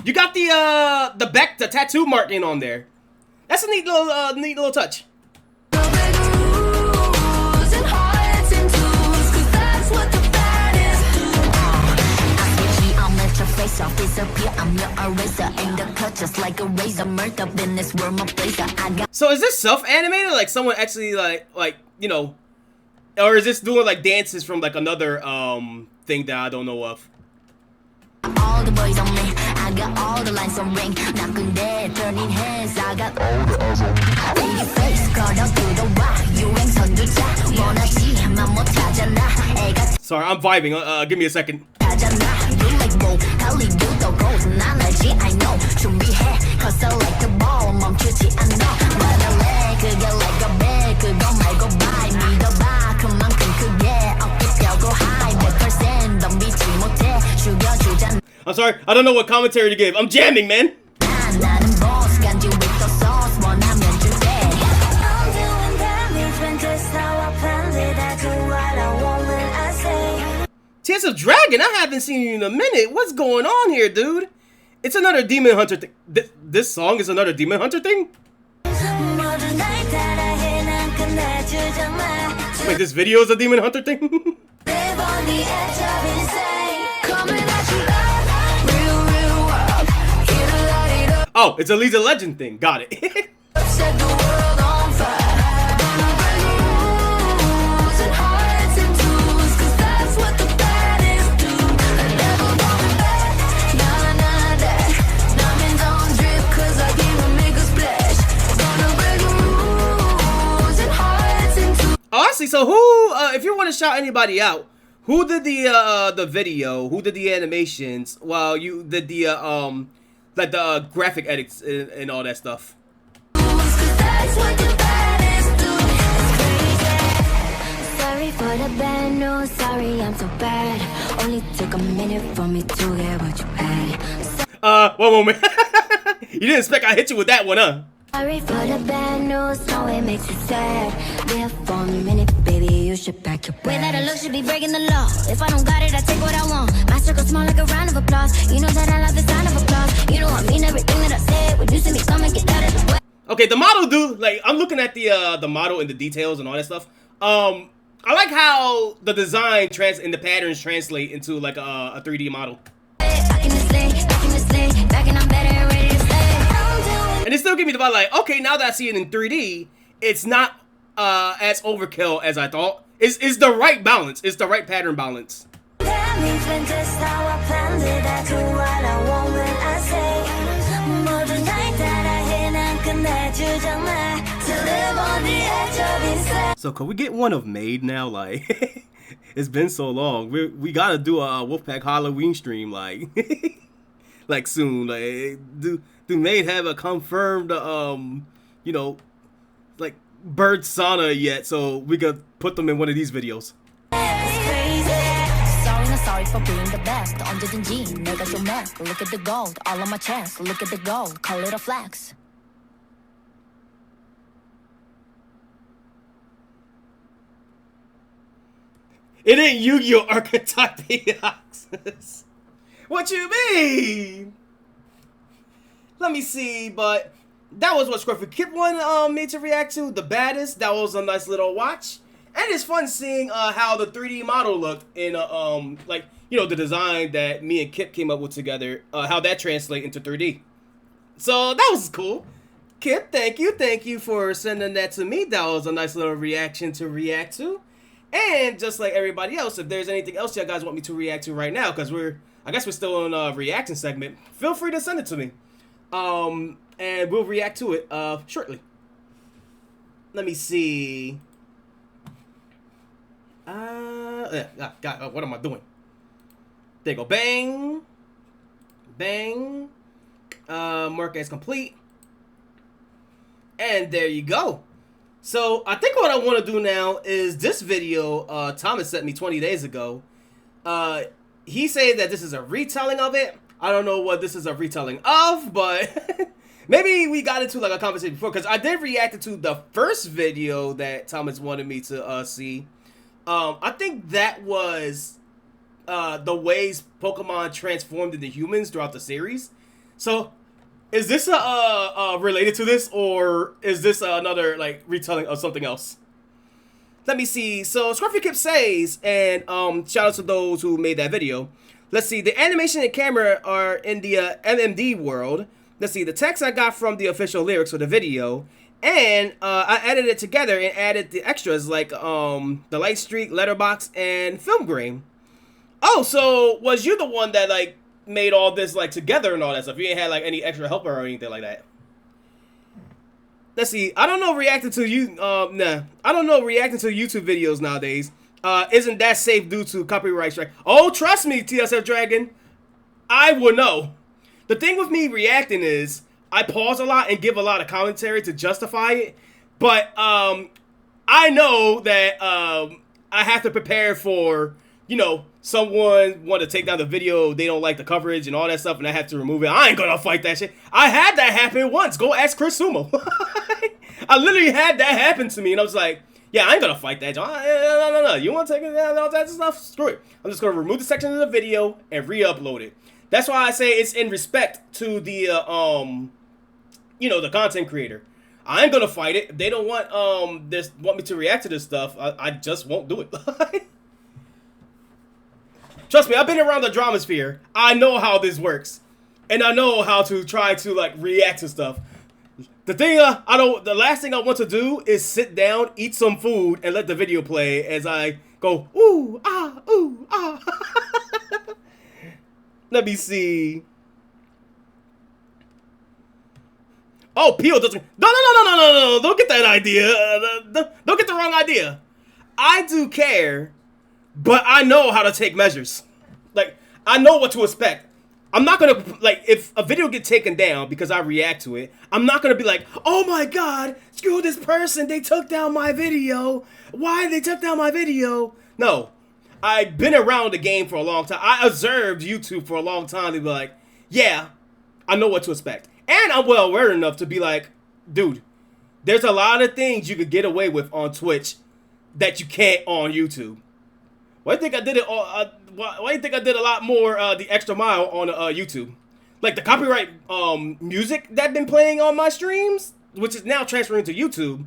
You got the tattoo marking on there. That's a neat little touch. So is this self-animated, like someone actually like you know, or is this doing like dances from like another thing that I don't know of? All the boys on me, I got all the lines on ring. Not good there, turning heads, I got all the eyes on me. Baby face, cut up to the rock. You ain't 선두자, 원하지만 못하잖아. 애가 Sorry, I'm vibing. Give me a second. 타잖아. You make move, 할리우드 goes. 난 알지, I know. 준비해, cause I like the ball. 멈추지 않아. 말할래, 그게 like a bag. 그거 말고 bye. 믿어봐, 그만큼 크게. 어깨 펴고 high. 100% 덤비지 못해. 죽여주잖아. I'm sorry, I don't know what commentary to give. I'm jamming, man. 나는 boss, 간지 with the sauce. 원하면 줄게. I'm doing damage when just how I planned it. I do what I want when I say. Tears of Dragon, I haven't seen you in a minute. What's going on here, dude? It's another Demon Hunter thing. This song is another Demon Hunter thing? 모든 날 따라해 난 끝내주잖아. Wait, this video is a Demon Hunter thing? Live on the edge of insane. Coming at you live. Real world. Here to light it up. Oh, it's a League of Legends thing. Got it. Set the world on fire. Gonna break rules and hearts in twos. Cause that's what the baddies do. Never going back. Nah, nah, that. Nothing don't drip. Cause I came to make a splash. Gonna break rules and hearts in twos. Oh, I see. So who, if you want to shout anybody out, who did the video? Who did the animations? While you did the like the graphic edits and all that stuff. Cause that's what the baddies do. It's crazy. Sorry for the bad news. Sorry, I'm so bad. Only took a minute for me to get what you had. One moment. You didn't expect I hit you with that one, huh? Sorry for the bad news. No, it makes you sad. There for a minute, baby, you should pack your bags. Way that I look should be breaking the law. If I don't got it, I take what I want. My circle small like a round of applause. You know that I love the sound of applause. You know I mean everything that I said. When you see me come and get out of the way. Okay, the model, dude. Like, I'm looking at the model and the details and all that stuff. I like how the design and the patterns translate into like a 3D model. Back in this thing, back in this thing. Back and I'm better and ready to stay. I'm doing And it still give me the vibe like, okay, now that I see it in 3D, it's not as overkill as I thought. It's the right balance. It's the right pattern balance. damage when just how I planned it. I do what I want when I say. 모든 날 따라해 난 끝내주잖아. To live on the edge of insane. So could we get one of Maid now? Like, It's been so long. We gotta do a Wolfpack Halloween stream, like, like soon. Like, do Made have a confirmed, you know, like bird sauna yet? So we could put them in one of these videos. It's crazy. Sorry, not sorry for being the best. 언제든지 내가 좀 mess. Look at the gold, all on my chest. Look at the gold, call it a flex. It ain't Yu-Gi-Oh! Archetype Eoxys. What you mean? Let me see, but that was what Scruffy Kip one made to react to. The baddest. That was a nice little watch. And it's fun seeing how the 3D model looked in like, you know, the design that me and Kip came up with together, how that translates into 3D. So that was cool. Kip, thank you for sending that to me. That was a nice little reaction to react to. And just like everybody else, if there's anything else you guys want me to react to right now, because I guess we're still in a reaction segment, feel free to send it to me. And we'll react to it shortly. Let me see. God, what am I doing? There you go. Bang. Bang. Mark as complete. And there you go. So I think what I want to do now is this video Thomas sent me 20 days ago. He said that this is a retelling of it. I don't know what this is a retelling of, but maybe we got into like a conversation before, because I did react to the first video that Thomas wanted me to see. I think that was the ways Pokemon transformed into humans throughout the series. So is this related to this, or is this another like retelling of something else? Let me see. So Scruffy Kip says, and shout out to those who made that video. Let's see. The animation and camera are in the MMD world. Let's see. The text I got from the official lyrics for the video, and I edited it together and added the extras like the light streak, letterbox, and film grain. Oh, so was you the one that like made all this like together and all that stuff? You ain't had like any extra helper or anything like that? Let's see. I don't know reacting to you. I don't know reacting to YouTube videos nowadays. Isn't that safe due to copyright strike? Oh, trust me, TSF Dragon, I will know. The thing with me reacting is I pause a lot and give a lot of commentary to justify it, but I know that I have to prepare for, you know, someone want to take down the video, they don't like the coverage and all that stuff, and I have to remove it. I ain't gonna fight that shit. I had that happen once. Go ask Chris Sumo. I literally had that happen to me, and I was like, yeah, I ain't gonna fight that. No. You want to take it down, all that stuff? Screw it. I'm just gonna remove the section of the video and re-upload it. That's why I say it's in respect to the you know, the content creator. I ain't gonna fight it. If they don't want want me to react to this stuff, I just won't do it. Trust me, I've been around the drama sphere. I know how this works, and I know how to try to like react to stuff. The thing the last thing I want to do is sit down, eat some food, and let the video play as I go ooh ah ooh ah. Let me see. Oh, Peel doesn't. No. Don't get that idea. Don't get the wrong idea. I do care, but I know how to take measures. Like, I know what to expect. I'm not gonna, like, if a video gets taken down because I react to it, I'm not gonna be like, oh my god, screw this person, they took down my video. Why they took down my video? No. I've been around the game for a long time. I observed YouTube for a long time to be like, yeah, I know what to expect. And I'm well aware enough to be like, dude, there's a lot of things you could get away with on Twitch that you can't on YouTube. Why do you think I did it? Why do you think I did a lot more the extra mile on YouTube? Like the copyright music that been playing on my streams, which is now transferring to YouTube.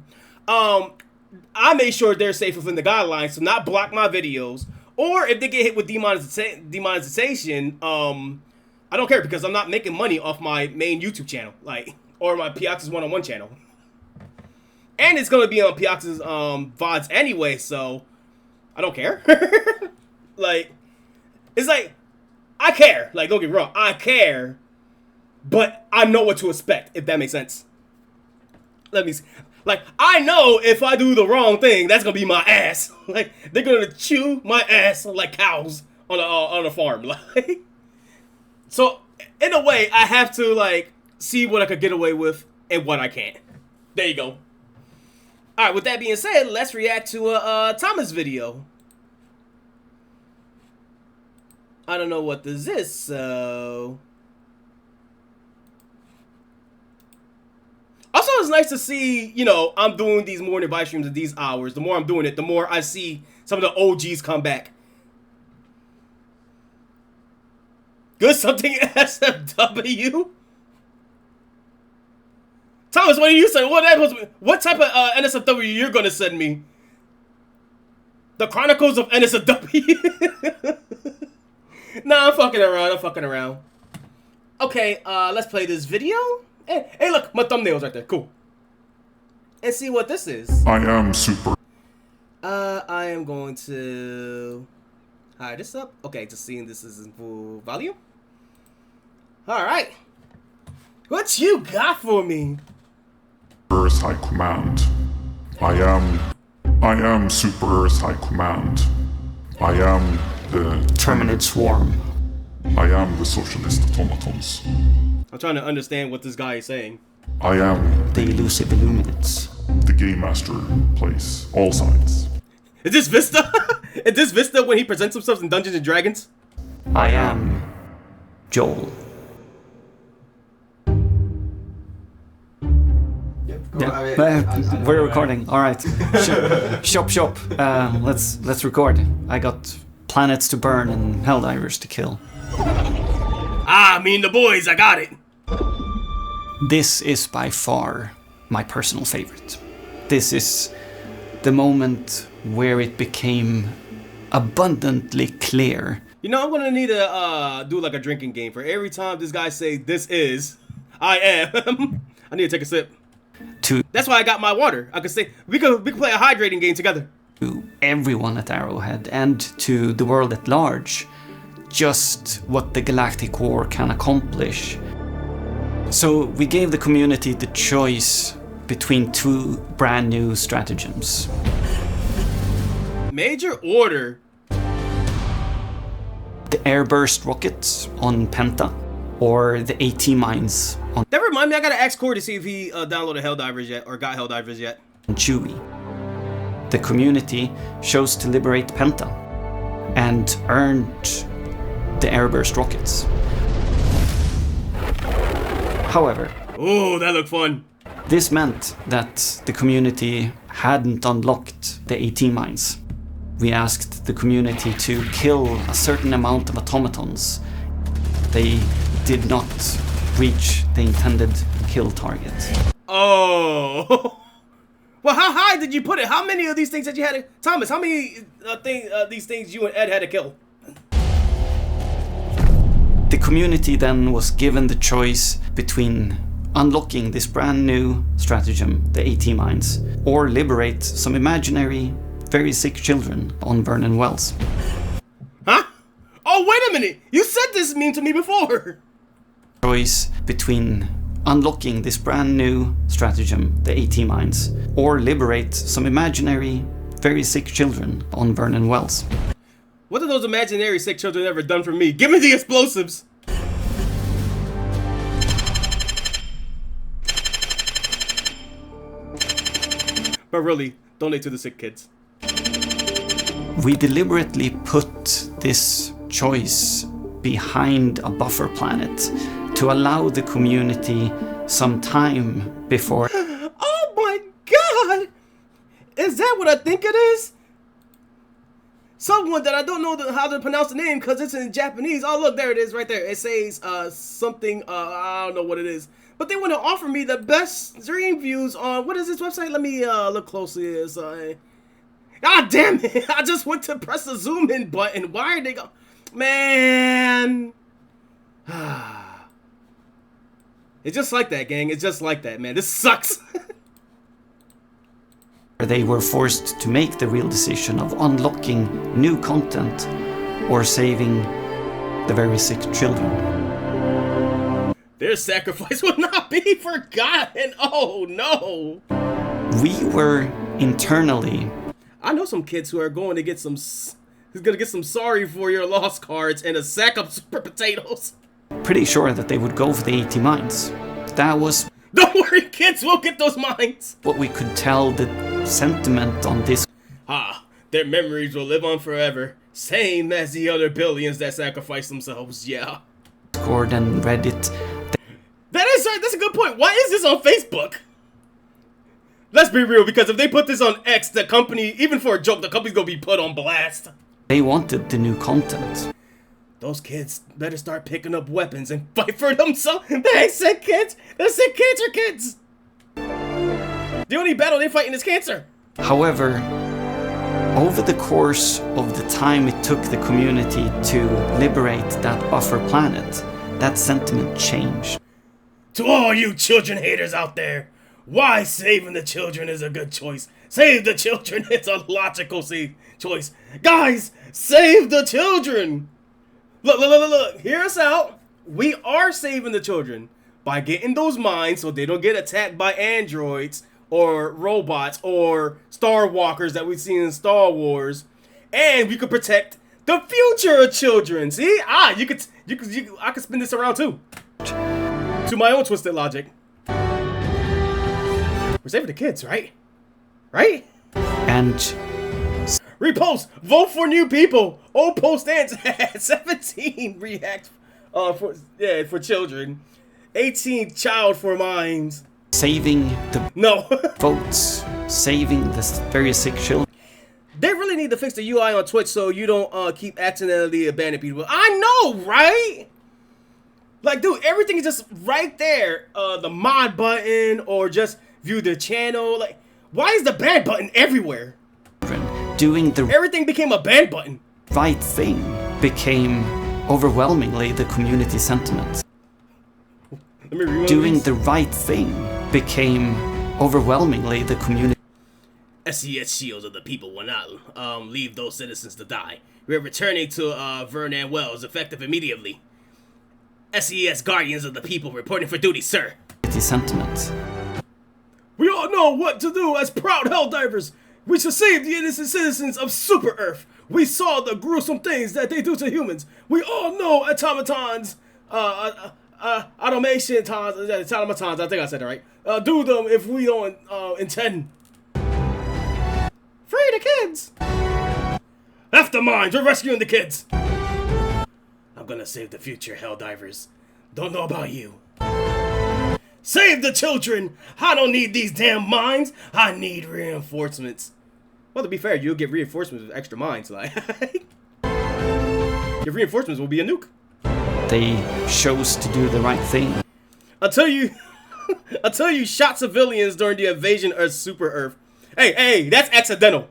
I made sure they're safe within the guidelines to not block my videos, or if they get hit with demonetization, I don't care because I'm not making money off my main YouTube channel, like, or my Piox's one-on-one channel. And it's gonna be on Piox's VODs anyway, so I don't care. Like, it's like, I care. Like, don't get me wrong, I care, but I know what to expect, if that makes sense. Let me see. Like, I know if I do the wrong thing, that's gonna be my ass. Like, they're gonna chew my ass like cows on a farm. Like, so in a way, I have to like see what I could get away with and what I can't. There you go. All right. With that being said, let's react to a Thomas video. I don't know what this is, so. Also, it's nice to see, you know, I'm doing these morning live streams at these hours. The more I'm doing it, the more I see some of the OGs come back. Good something SFW? Thomas, what are you saying? What type of NSFW you're gonna send me? The Chronicles of NSFW? Nah, I'm fucking around. Okay, let's play this video. Hey, look, my thumbnail's right there. Cool. And see what this is. I am super. I am going to hide this up. Okay, just seeing this is in full volume. All right. What you got for me? Earth High Command. I am Super Earth High Command. I am the Terminate Swarm. I am the Socialist Automatons. I'm trying to understand what this guy is saying. I am The Elusive Illuminates. the Game Master place. All sides. Is this Vista? Is this Vista when he presents himself in Dungeons and Dragons? I am Joel. We're recording. All right. Shop. Let's record. I got planets to burn and Helldivers to kill. Ah, me and the boys, I got it. This is by far my personal favorite. This is the moment where it became abundantly clear. You know, I'm gonna need to do like a drinking game for every time this guy say this is, I am. I need to take a sip. That's why I got my water. I could say we could play a hydrating game together. To everyone at Arrowhead and to the world at large, just what the Galactic War can accomplish. So we gave the community the choice between two brand new stratagems. Major order. The airburst rockets on Penta, or the AT mines on That remind me, I gotta ask Corey to see if he downloaded Helldivers yet, or got Helldivers yet. Chewie. The community chose to liberate Penta and earned the airburst rockets. However, Oh, that looked fun. this meant that the community hadn't unlocked the AT mines. We asked the community to kill a certain amount of automatons. They did not reach the intended kill target. Oh. Well, how high did you put it? How many of these things that you had to... Thomas, how many these things you and Ed had to kill? The community then was given the choice between unlocking this brand new stratagem, the AT mines, or liberate some imaginary, very sick children on Vernon Wells. Huh? Oh, wait a minute. You said this meme to me before. Choice between unlocking this brand new stratagem, the AT mines, or liberate some imaginary, very sick children on Vernon Wells. What have those imaginary sick children ever done for me? Give me the explosives. But really, donate to the sick kids. We deliberately put this choice behind a buffer planet to allow the community some time before. Oh my god! Is that what I think it is? Someone that I don't know how to pronounce the name because it's in Japanese. Oh, look, there it is right there. It says something, I don't know what it is. But they want to offer me the best stream views on, what is this website? Let me look closely. God damn it! I just went to press the zoom in button. Why are they go? Man. It's just like that, gang. It's just like that, man. This sucks. They were forced to make the real decision of unlocking new content or saving the very sick children. Their sacrifice will not be forgotten. Oh no. We were internally I know some kids who are going to get some. Who's gonna get some sorry for your lost cards and a sack of super potatoes. pretty sure that they would go for the 80 mines. That was Don't worry, kids, we'll get those mines. what we could tell the sentiment on this Ah, their memories will live on forever, same as the other billions that sacrificed themselves. Yeah. Discord and Reddit. That's a good point. Why is this on Facebook? Let's be real, because if they put this on X, the company, even for a joke, the company's gonna be put on blast. They wanted the new content. Those kids better start picking up weapons and fight for themselves. They ain't sick kids. They're sick cancer kids. The only battle they fighting is cancer. However, over the course of the time it took the community to liberate that buffer planet, that sentiment changed. To all you children haters out there, why saving the children is a good choice. Save the children, it's a logical choice. Guys, save the children. Look, hear us out. We are saving the children by getting those mines so they don't get attacked by androids or robots or Star Walkers that we've seen in Star Wars. And we could protect the future of children. See? I could spin this around too. To my own twisted logic. We're saving the kids, right? Right? And Repost! Vote for new people! Old post stands at 17 react for children. 18 child for minds. saving the No. votes, saving the very sick children. They really need to fix the UI on Twitch so you don't keep accidentally abandoning people. I know, right? Like, dude, everything is just right there. The mod button or just view the channel. Like, why is the ban button everywhere? Doing the Everything became a ban button. right thing became overwhelmingly the community sentiment. Let me rewind Doing these. the right thing became overwhelmingly the community. SES shields of the people will not leave those citizens to die. We're returning to Vernon Wells, effective immediately. SES guardians of the people reporting for duty, sir. Sentiment. We all know what to do as proud Helldivers. We should save the innocent citizens of Super Earth. We saw the gruesome things that they do to humans. We all know automatons, automatons, I think I said it right. Do them if we don't intend. Free the kids! After mines, we're rescuing the kids! I'm gonna save the future, Helldivers. Don't know about you. Save the children! I don't need these damn mines! I need reinforcements. Well, to be fair, you'll get reinforcements with extra mines, like. Your reinforcements will be a nuke. They chose to do the right thing. Until you shot civilians during the invasion of Super Earth. Hey, that's accidental.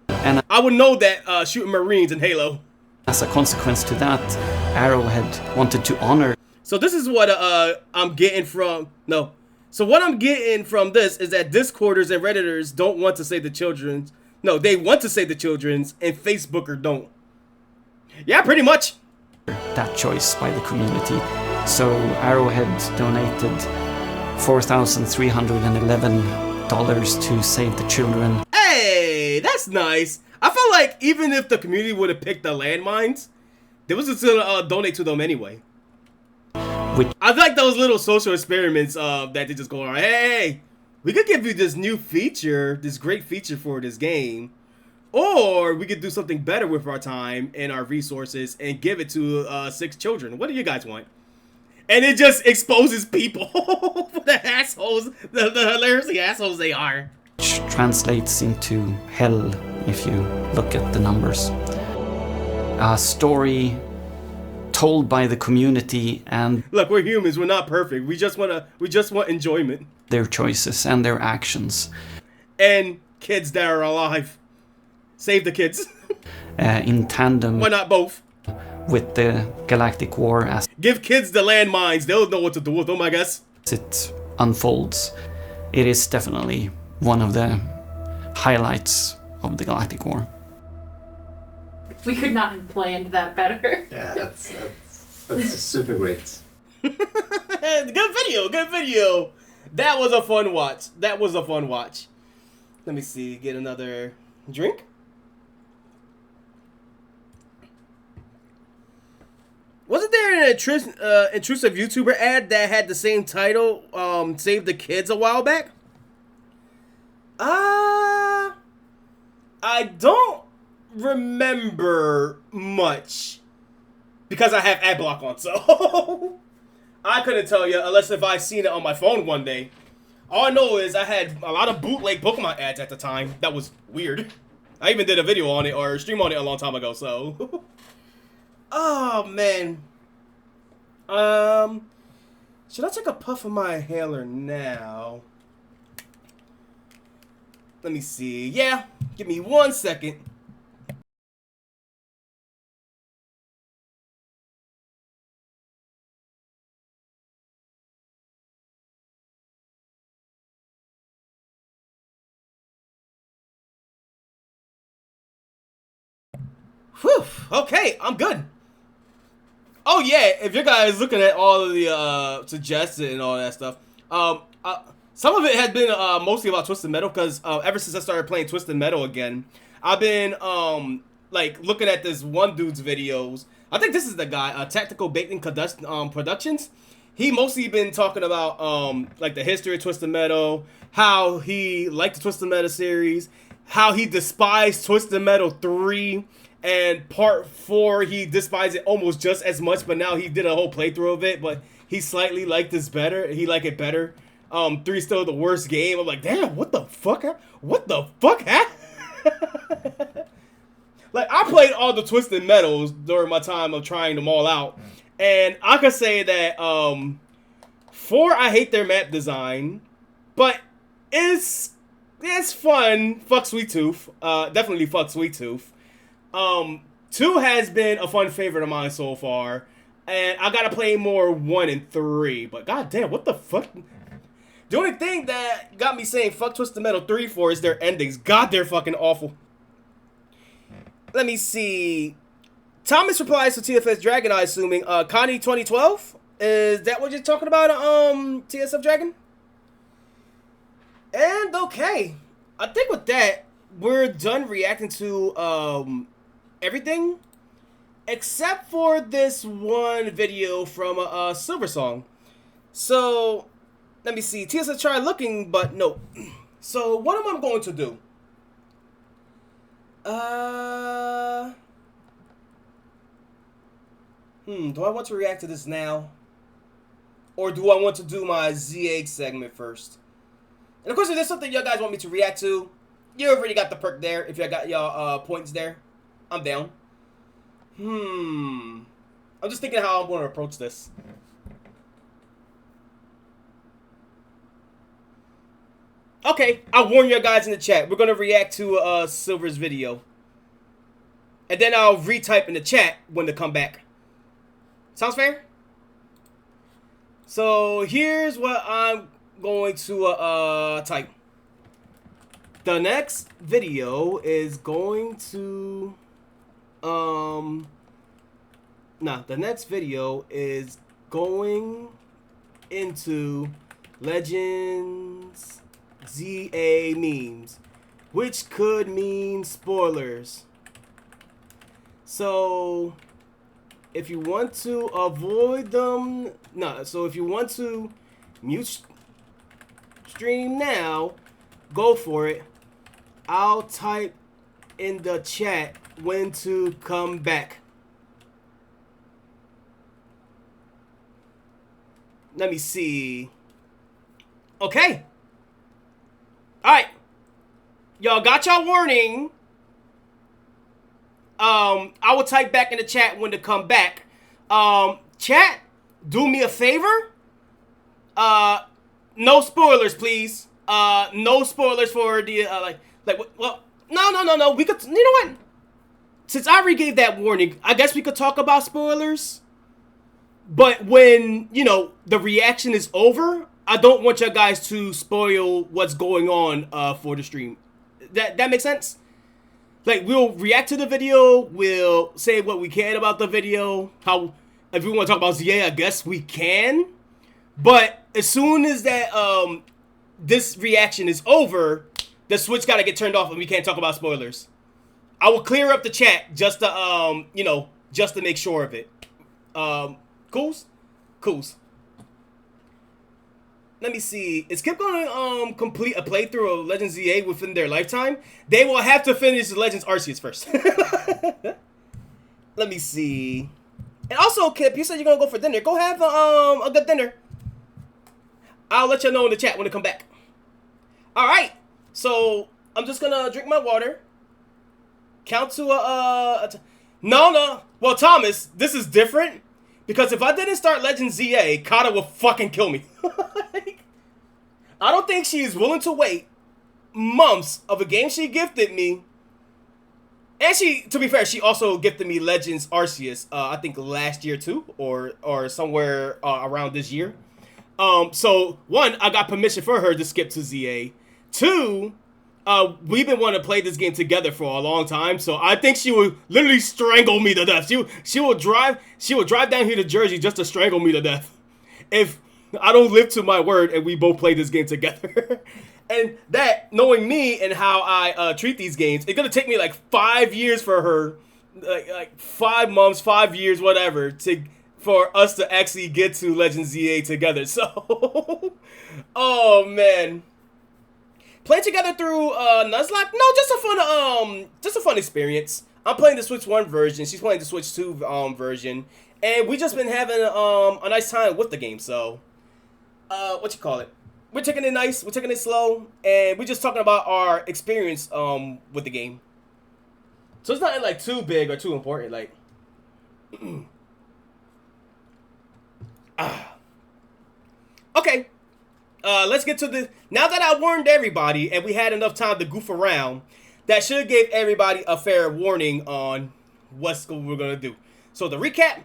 And I would know that shooting Marines in Halo. as a consequence to that, Arrowhead wanted to honor So this is what I'm getting from So what I'm getting from this is that Discorders and Redditors don't want to save the children's. No, they want to save the children's, and Facebooker don't. Yeah, pretty much. that choice by the community. So Arrowhead donated $4,311 to save the children. Hey, that's nice. I felt like even if the community would have picked the landmines, they was still donate to them anyway. Which I like those little social experiments that they just go around. Hey, we could give you this new feature, this great feature for this game, or we could do something better with our time and our resources and give it to 6 children. What do you guys want? And it just exposes people for the assholes, the hilariously assholes they are. translates into hell if you look at the numbers. A story told by the community and Look, we're humans. We're not perfect. We just want enjoyment their choices and their actions and kids that are alive. Save the kids. in tandem Why not both? with the Galactic War as Give kids the landmines. They'll know what to do with them, I guess. it unfolds. It is definitely one of the highlights of the Galactic War. We could not have planned that better. Yeah, that's super great. Good video. That was a fun watch. That was a fun watch. Let me see. Get another drink. Wasn't there an intrusive YouTuber ad that had the same title, Save the Kids, a while back? I don't remember much because I have ad block on, so I couldn't tell you unless if I seen it on my phone one day. All I know is I had a lot of bootleg Pokemon ads at the time. That was weird. I even did a video on it or a stream on it a long time ago, so. Oh, man. Should I take a puff of my inhaler now? Let me see. Yeah, give me 1 second. Whew, okay, I'm good. Oh yeah, if you guys looking at all of the suggested and all that stuff, some of it has been mostly about Twisted Metal because ever since I started playing Twisted Metal again, I've been like looking at this one dude's videos. I think this is the guy, Tactical Bacon Productions. He mostly been talking about like the history of Twisted Metal, how he liked the Twisted Metal series, how he despised Twisted Metal 3. And part 4, he despised it almost just as much, but now he did a whole playthrough of it, but he slightly liked this better. He liked it better. 3 still the worst game. I'm like, damn, what the fuck? What the fuck? Like, I played all the Twisted Metals during my time of trying them all out. And I could say that 4, I hate their map design, but it's fun. Fuck Sweet Tooth. Definitely fuck Sweet Tooth. 2 has been a fun favorite of mine so far, and I gotta play more 1 and 3, but goddamn, what the fuck? The only thing that got me saying fuck Twisted Metal 3 for is their endings. God, they're fucking awful. Let me see. Thomas replies to TFS Dragon, I assuming, Connie 2012? Is that what you're talking about, TSF Dragon? And, okay. I think with that, we're done reacting to, everything except for this one video from a Silver Song. So let me see. TSS tried looking, but no. So what am I going to do? Do I want to react to this now, or do I want to do my ZA segment first? And of course, if there's something you guys want me to react to, you already got the perk there. If you got y'all points there, I'm down. I'm just thinking how I'm going to approach this. Okay, I'll warn you guys in the chat. We're going to react to Silver's video. And then I'll retype in the chat when to come back. Sounds fair? So here's what I'm going to type. The next video is going to the next video is going into Legends ZA memes, which could mean spoilers. So if you want to avoid them, so if you want to mute stream now, go for it. I'll type in the chat when to come back. Let me see. Okay. Alright. Y'all got y'all warning. I will type back in the chat when to come back. Chat, do me a favor. No spoilers, please. No spoilers for the, well, no. We could, you know what? Since I already gave that warning, I guess we could talk about spoilers. But when, you know, the reaction is over, I don't want you guys to spoil what's going on for the stream. That makes sense? Like, we'll react to the video, we'll say what we can about the video, how, if we want to talk about ZA, I guess we can. But as soon as that this reaction is over, the Switch gotta get turned off and we can't talk about spoilers. I will clear up the chat just to just to make sure of it. Cools? Let me see. Is Kip gonna complete a playthrough of Legends ZA within their lifetime? They will have to finish the Legends Arceus first. Let me see. And also, Kip, you said you're gonna go for dinner. Go have a good dinner. I'll let you know in the chat when I come back. Alright. So I'm just gonna drink my water. Count to no. Well, Thomas, this is different. Because if I didn't start Legends ZA, Kata would fucking kill me. I don't think she is willing to wait months of a game she gifted me. And she, to be fair, she also gifted me Legends Arceus, I think last year too, or somewhere around this year. So one, I got permission for her to skip to ZA. Two, we've been wanting to play this game together for a long time, so I think she would literally strangle me to death. She will drive down here to Jersey just to strangle me to death if I don't live to my word and we both play this game together. And that, knowing me and how I treat these games, it's gonna take me like 5 years for her, like 5 months, 5 years, whatever, for us to actually get to Legends ZA together. So, oh man. Playing together through Nuzlocke? No, just a fun experience. I'm playing the Switch 1 version. She's playing the Switch 2 version, and we just been having a nice time with the game. So, what you call it? We're taking it nice. We're taking it slow, and we're just talking about our experience with the game. So it's nothing like too big or too important. Like, okay. Let's get to the... Now that I warned everybody and we had enough time to goof around, that should give everybody a fair warning on what we're going to do. So the recap,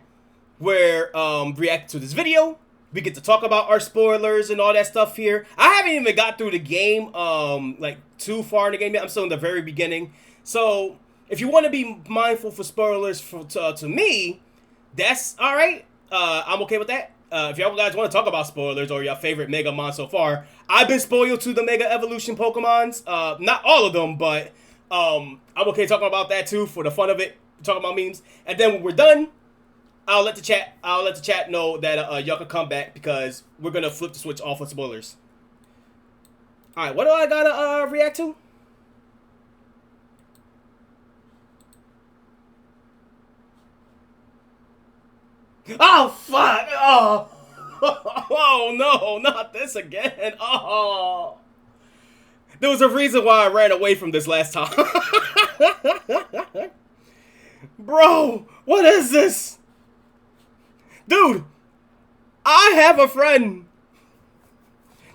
we're reacting to this video. We get to talk about our spoilers and all that stuff here. I haven't even got through the game like too far in the game yet. I'm still in the very beginning. So if you want to be mindful for spoilers to me, that's all right. I'm okay with that. If y'all guys want to talk about spoilers or your favorite Megamon so far, I've been spoiled to the Mega Evolution Pokemons. Not all of them, but I'm okay talking about that too for the fun of it. Talking about memes, and then when we're done, I'll let the chat know that y'all can come back because we're gonna flip the switch off with spoilers. All right, what do I gotta react to? Oh, fuck! Oh! Oh, no, not this again! Oh! There was a reason why I ran away from this last time. Bro, what is this? Dude, I have a friend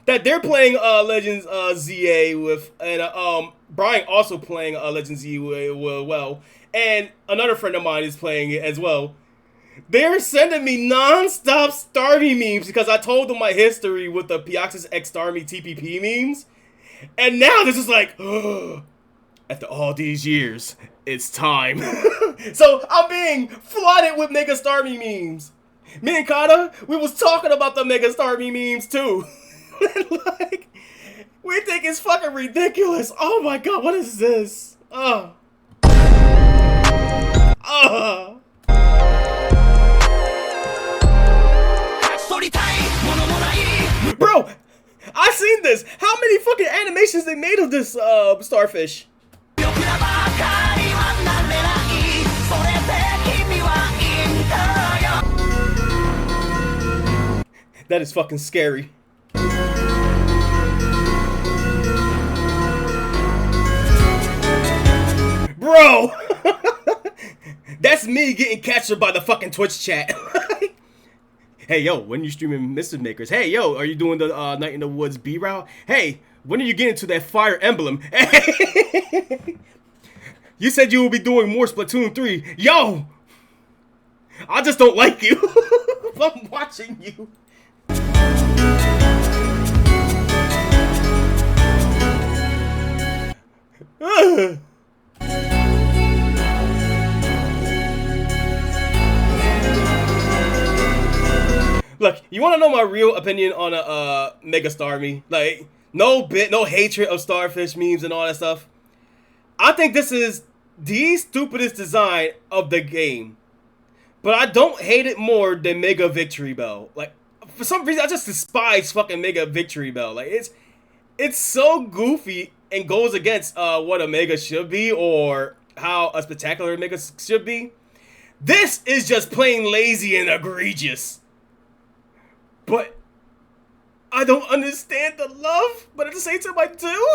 that they're playing Legends ZA with, and Brian also playing Legends ZA well, and another friend of mine is playing it as well. They're sending me non-stop Starmie memes because I told them my history with the Pioxis X Starmie TPP memes. And now they're just like, oh, after all these years, it's time. So I'm being flooded with Mega Starmie memes. Me and Kata, we was talking about the Mega Starmie memes too. Like, we think it's fucking ridiculous. Oh my god, what is this? Bro, I've seen this. How many fucking animations they made of this starfish? That is fucking scary. Bro! That's me getting captured by the fucking Twitch chat. Hey, yo, when are you streaming Mystic Makers? Hey, yo, are you doing the Night in the Woods B-Route? Hey, when are you getting to that Fire Emblem? Hey! You said you will be doing more Splatoon 3. Yo! I just don't like you. I'm watching you. Look, you want to know my real opinion on a Mega Starmie? Like, no hatred of Starfish memes and all that stuff. I think this is the stupidest design of the game, but I don't hate it more than Mega Victory Bell. Like, for some reason, I just despise fucking Mega Victory Bell. Like, it's so goofy and goes against what a Mega should be or how a spectacular Mega should be. This is just plain lazy and egregious. But I don't understand the love, but at the same time I do.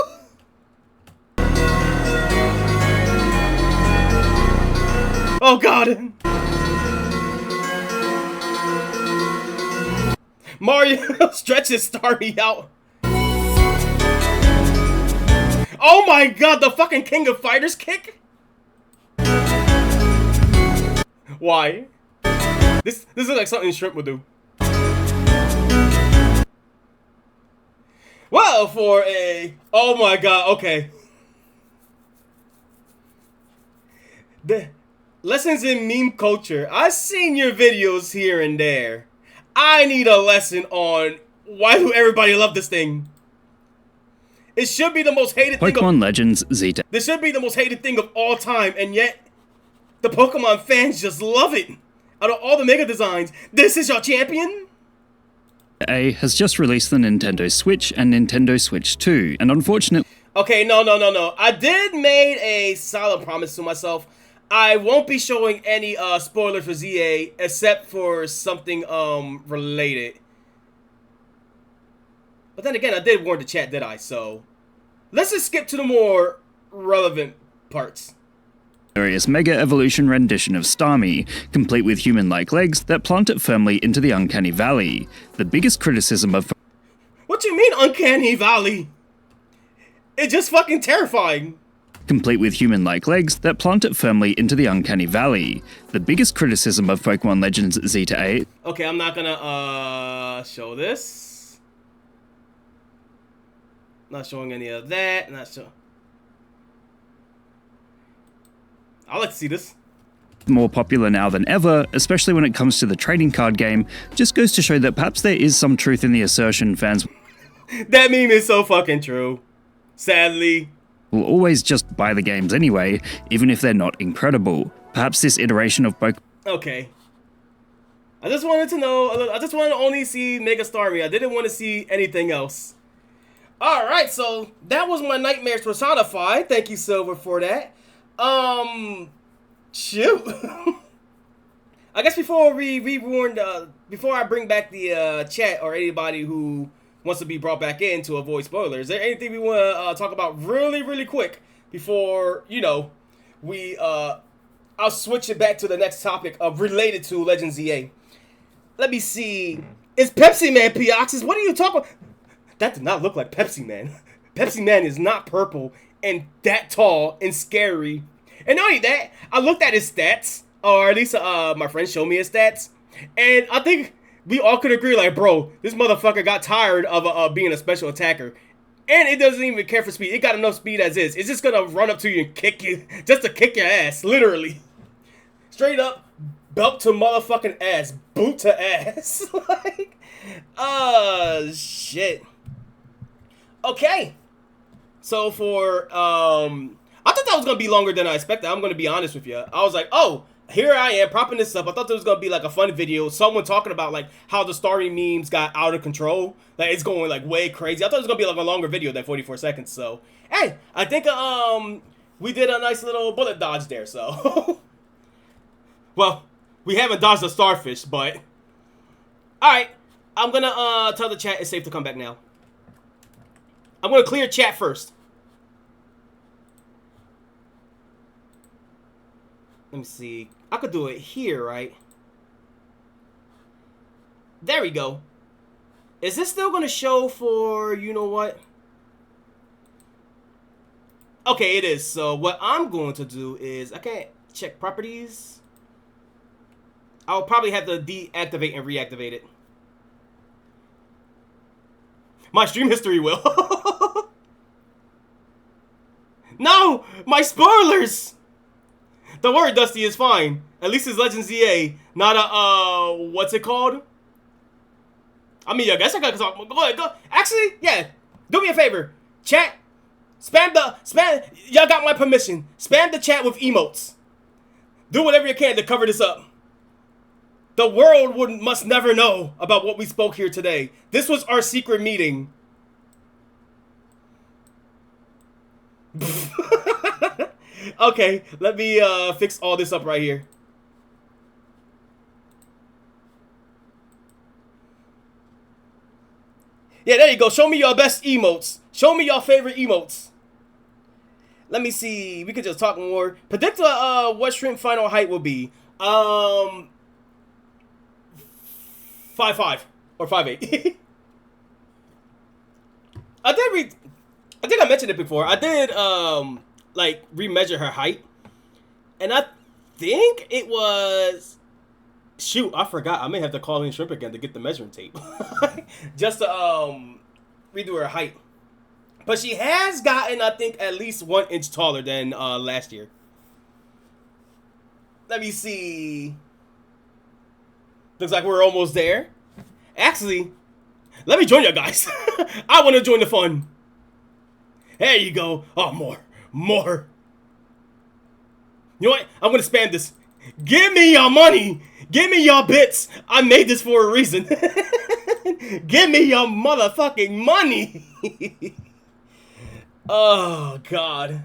Oh god. Mario stretches Starmie out. Oh my god, the fucking King of Fighters kick? Why? This is like something Shrimp would do. Well, for a... Oh my god, okay. The lessons in meme culture. I've seen your videos here and there. I need a lesson on why do everybody love this thing. It should be the most hated thing Pokemon Legends Zeta. This should be the most hated thing of all time, and yet the Pokemon fans just love it. Out of all the Mega designs, this is your champion? A has just released the Nintendo Switch and Nintendo Switch 2, and unfortunately... Okay, no. I did made a solid promise to myself. I won't be showing any spoilers for ZA except for something related. But then again, I did warn the chat, did I? So let's just skip to the more relevant parts. Glorious Mega Evolution rendition of Starmie, complete with human-like legs that plant it firmly into the Uncanny Valley. The biggest criticism of... What do you mean, Uncanny Valley? It's just fucking terrifying. Complete with human-like legs that plant it firmly into the Uncanny Valley. The biggest criticism of Pokemon Legends Zeta 8... Okay, I'm not gonna, show this. Not showing any of that, not sure. I'd like to see this. More popular now than ever, especially when it comes to the trading card game, just goes to show that perhaps there is some truth in the assertion fans That meme is so fucking true. Sadly. will always just buy the games anyway, even if they're not incredible. Perhaps this iteration of Pokemon... Okay. I just wanted to know, I just wanted to only see Mega Starmie. I didn't want to see anything else. Alright, so that was my Nightmares personified. Thank you, Silver, for that. Shoot. I guess before before I bring back the chat or anybody who wants to be brought back in to avoid spoilers, is there anything we want to talk about really quick before, you know, I'll switch it back to the next topic of related to Legends EA. Let me see. It's Pepsi Man, Pioxis. What are you talking about? That did not look like Pepsi Man. Pepsi Man is not purple and that tall and scary. And not only that, I looked at his stats, or at least my friend showed me his stats, and I think we all could agree, like, bro, this motherfucker got tired of being a special attacker. And it doesn't even care for speed. It got enough speed as is. It's just gonna run up to you and kick you, just to kick your ass, literally. Straight up, belt to motherfucking ass, boot to ass. Like, shit. Okay. So for, I thought that was gonna be longer than I expected. I'm gonna be honest with you. I was like, oh, here I am propping this up. I thought there was gonna be like a fun video, someone talking about like how the Starry memes got out of control. Like it's going like way crazy. I thought it was gonna be like a longer video than 44 seconds. So hey, I think we did a nice little bullet dodge there. So well, we haven't dodged a starfish, but all right. I'm gonna tell the chat it's safe to come back now. I'm gonna clear chat first. Let me see. I could do it here, right? There we go. Is this still going to show for, you know what? Okay, it is. So what I'm going to do is, I can't check properties. I'll probably have to deactivate and reactivate it. My stream history will. No! My spoilers! Don't worry, Dusty, is fine. At least it's Legends EA, not a, what's it called? I mean, I guess I gotta talk. Go ahead, go. Actually, yeah. Do me a favor. Chat. Spam. Y'all got my permission. Spam the chat with emotes. Do whatever you can to cover this up. The world must never know about what we spoke here today. This was our secret meeting. Okay, let me fix all this up right here. Yeah, there you go. Show me your best emotes. Show me your favorite emotes. Let me see. We could just talk more. Predict what shrimp final height will be. 5'5" or 5'8". I think I mentioned it before. I did like remeasure her height, and I think it was. Shoot, I forgot. I may have to call in Shrimp again to get the measuring tape, just to redo her height. But she has gotten, I think, at least 1 inch taller than last year. Let me see. Looks like we're almost there. Actually, let me join you guys. I want to join the fun. There you go. Oh, more. You know what? I'm going to spam this. Give me your money. Give me your bits. I made this for a reason. Give me your motherfucking money. Oh, God.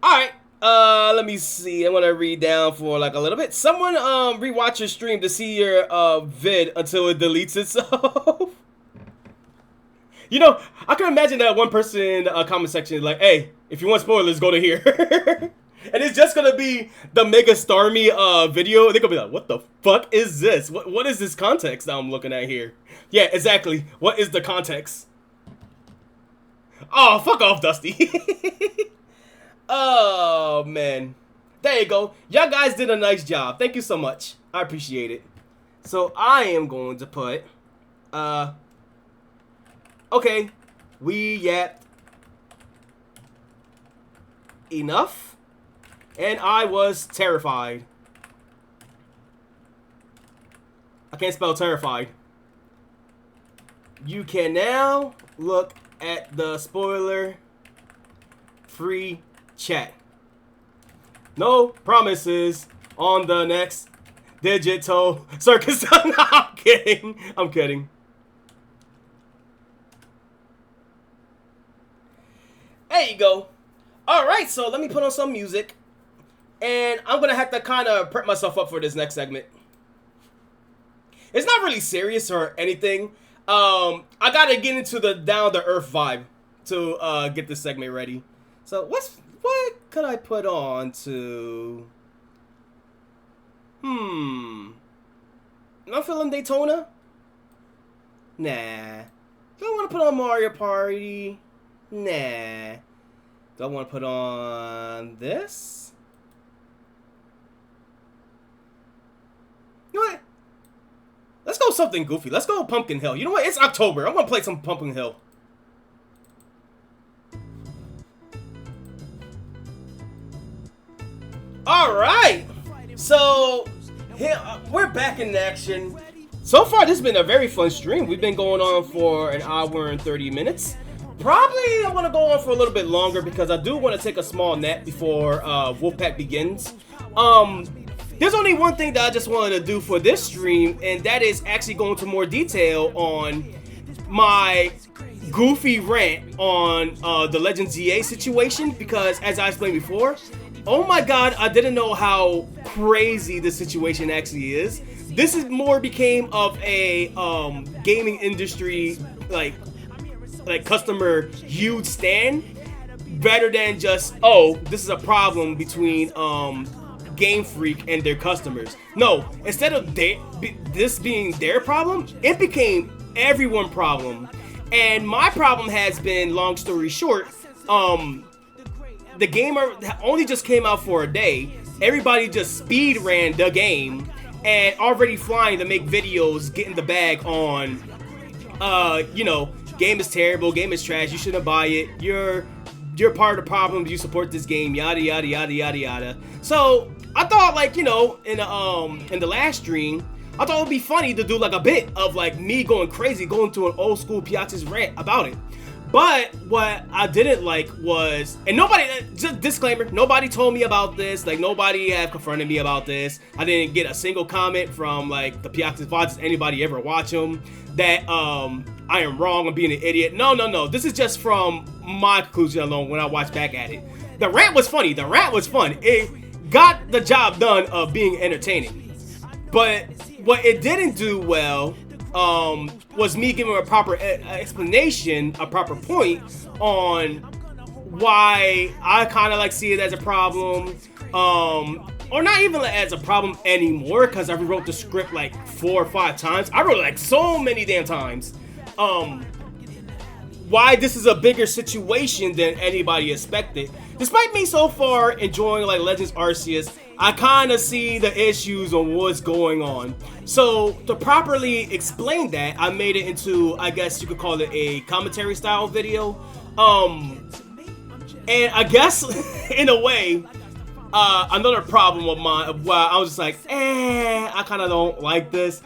Alright. Let me see. I'm gonna read down for like a little bit. Someone rewatch your stream to see your vid until it deletes itself. You know, I can imagine that one person in the comment section is like, hey, if you want spoilers, go to here. And it's just gonna be the Mega Starmie video. They're gonna be like, what the fuck is this? What is this context that I'm looking at here? Yeah, exactly. What is the context? Oh, fuck off, Dusty. Oh, man. There you go. Y'all guys did a nice job. Thank you so much. I appreciate it. So I am going to put, okay, we yapped enough, and I was terrified. I can't spell terrified. You can now look at the spoiler-free chat. No promises on the next digital circus. No, I'm kidding. I'm kidding. There you go. Alright, so let me put on some music. And I'm going to have to kind of prep myself up for this next segment. It's not really serious or anything. I got to get into the down-to-earth vibe to get this segment ready. So what could I put on to... I'm feeling Daytona? Nah. Do I want to put on Mario Party? Nah. Do I want to put on this? You know what? Let's go something goofy. Let's go Pumpkin Hill. You know what? It's October. I'm going to play some Pumpkin Hill. Alright, so here, we're back in action. So far, this has been a very fun stream. We've been going on for an hour and 30 minutes. Probably I'm going to go on for a little bit longer because I do want to take a small nap before Wolfpack begins. There's only one thing that I just wanted to do for this stream, and that is actually go into more detail on my goofy rant on the Legends EA situation, because as I explained before, oh my god, I didn't know how crazy the situation actually is. This is more became of a gaming industry like customer huge stand rather than just, oh, this is a problem between Game Freak and their customers. No, instead of this being their problem, it became everyone's problem. And my problem has been, long story short, the game only just came out for a day. Everybody just speed ran the game and already flying to make videos, getting the bag on, you know, game is terrible, game is trash, you shouldn't buy it, you're part of the problem, you support this game, yada yada yada yada yada. So I thought, like, you know, in the last stream, I thought it would be funny to do like a bit of like me going crazy, going to an old school Piaxis rant about it. But what I didn't like was, and nobody, just disclaimer, nobody told me about this, like nobody have confronted me about this. I didn't get a single comment from like the Piaxis VODs, anybody ever watch them, that I am wrong, I'm being an idiot. No, this is just from my conclusion alone when I watch back at it. The rant was funny, the rant was fun. It got the job done of being entertaining. But what it didn't do well was me giving a proper explanation, a proper point on why I kind of like see it as a problem, or not even as a problem anymore, because I rewrote the script like 4 or 5 times. I wrote it like so many damn times. Why this is a bigger situation than anybody expected. Despite me so far enjoying like Legends Arceus, I kind of see the issues on what's going on. So to properly explain that, I made it into, I guess you could call it a commentary style video. And I guess in a way, another problem of mine, of why I was just like, I kind of don't like this,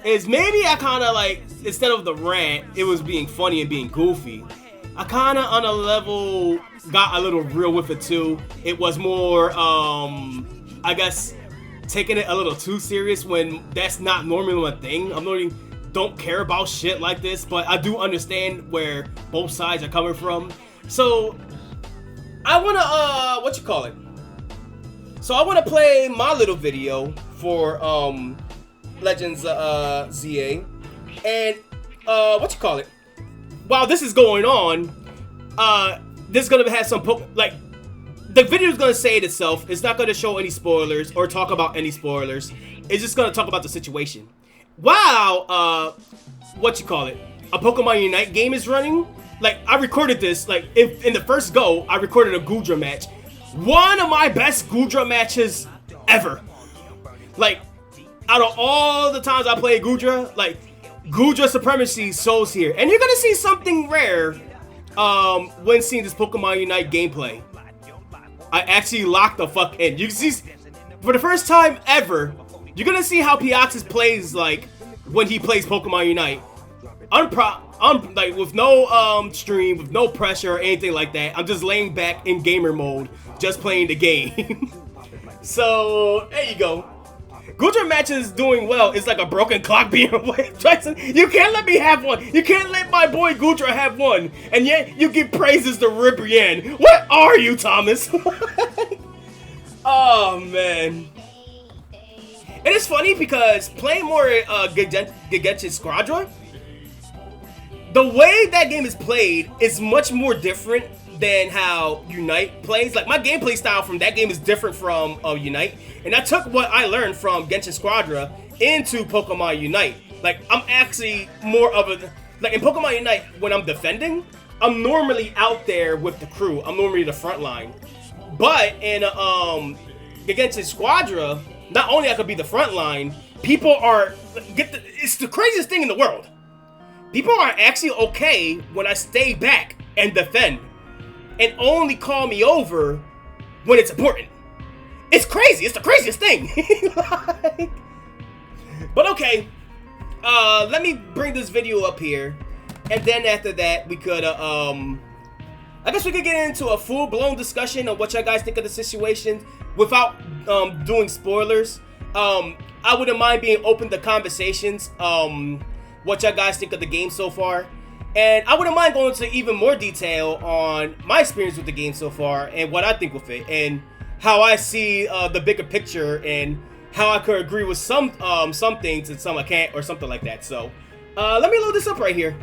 is maybe I kind of like, instead of the rant, it was being funny and being goofy. I kind of on a level got a little real with it too. It was more, I guess, taking it a little too serious when that's not normally my thing. I'm normally don't care about shit like this, but I do understand where both sides are coming from. So I wanna, what you call it? So I wanna play my little video for Legends ZA, and what you call it? While this is going on, this is gonna have some like. The video is going to say it itself. It's not going to show any spoilers or talk about any spoilers. It's just going to talk about the situation. Wow, what you call it? A Pokemon Unite game is running. Like, I recorded this, like, in the first go, I recorded a Goodra match. One of my best Goodra matches ever. Like, out of all the times I played Goodra, like, Goodra Supremacy Soul's here. And you're going to see something rare when seeing this Pokemon Unite gameplay. I actually locked the fuck in. You can see, for the first time ever, you're gonna see how Piaxis plays like when he plays Pokemon Unite. Like with no stream, with no pressure or anything like that. I'm just laying back in gamer mode, just playing the game. So there you go. Goodra match is doing well. It's like a broken clock being away. Jason, you can't let me have one. You can't let my boy Goodra have one. And yet you give praises to Ribrianne. What are you, Thomas? Oh, man. And it's funny because playing more Gigante Squadra, the way that game is played is much more different than how Unite plays. Like, my gameplay style from that game is different from Unite. And I took what I learned from Genshin Squadra into Pokemon Unite. Like, I'm actually more of a... Like, in Pokemon Unite, when I'm defending, I'm normally out there with the crew. I'm normally the front line. But in Genshin Squadra, not only I could be the front line, people are... It's the craziest thing in the world. People are actually okay when I stay back and defend. And only call me over when it's important. It's crazy. It's the craziest thing. Like, but okay. Let me bring this video up here. And then after that, we could, I guess we could get into a full-blown discussion of what y'all guys think of the situation without doing spoilers. I wouldn't mind being open to conversations. What y'all guys think of the game so far. And I wouldn't mind going into even more detail on my experience with the game so far and what I think with it and how I see the bigger picture and how I could agree with some things and some I can't or something like that. So let me load this up right here.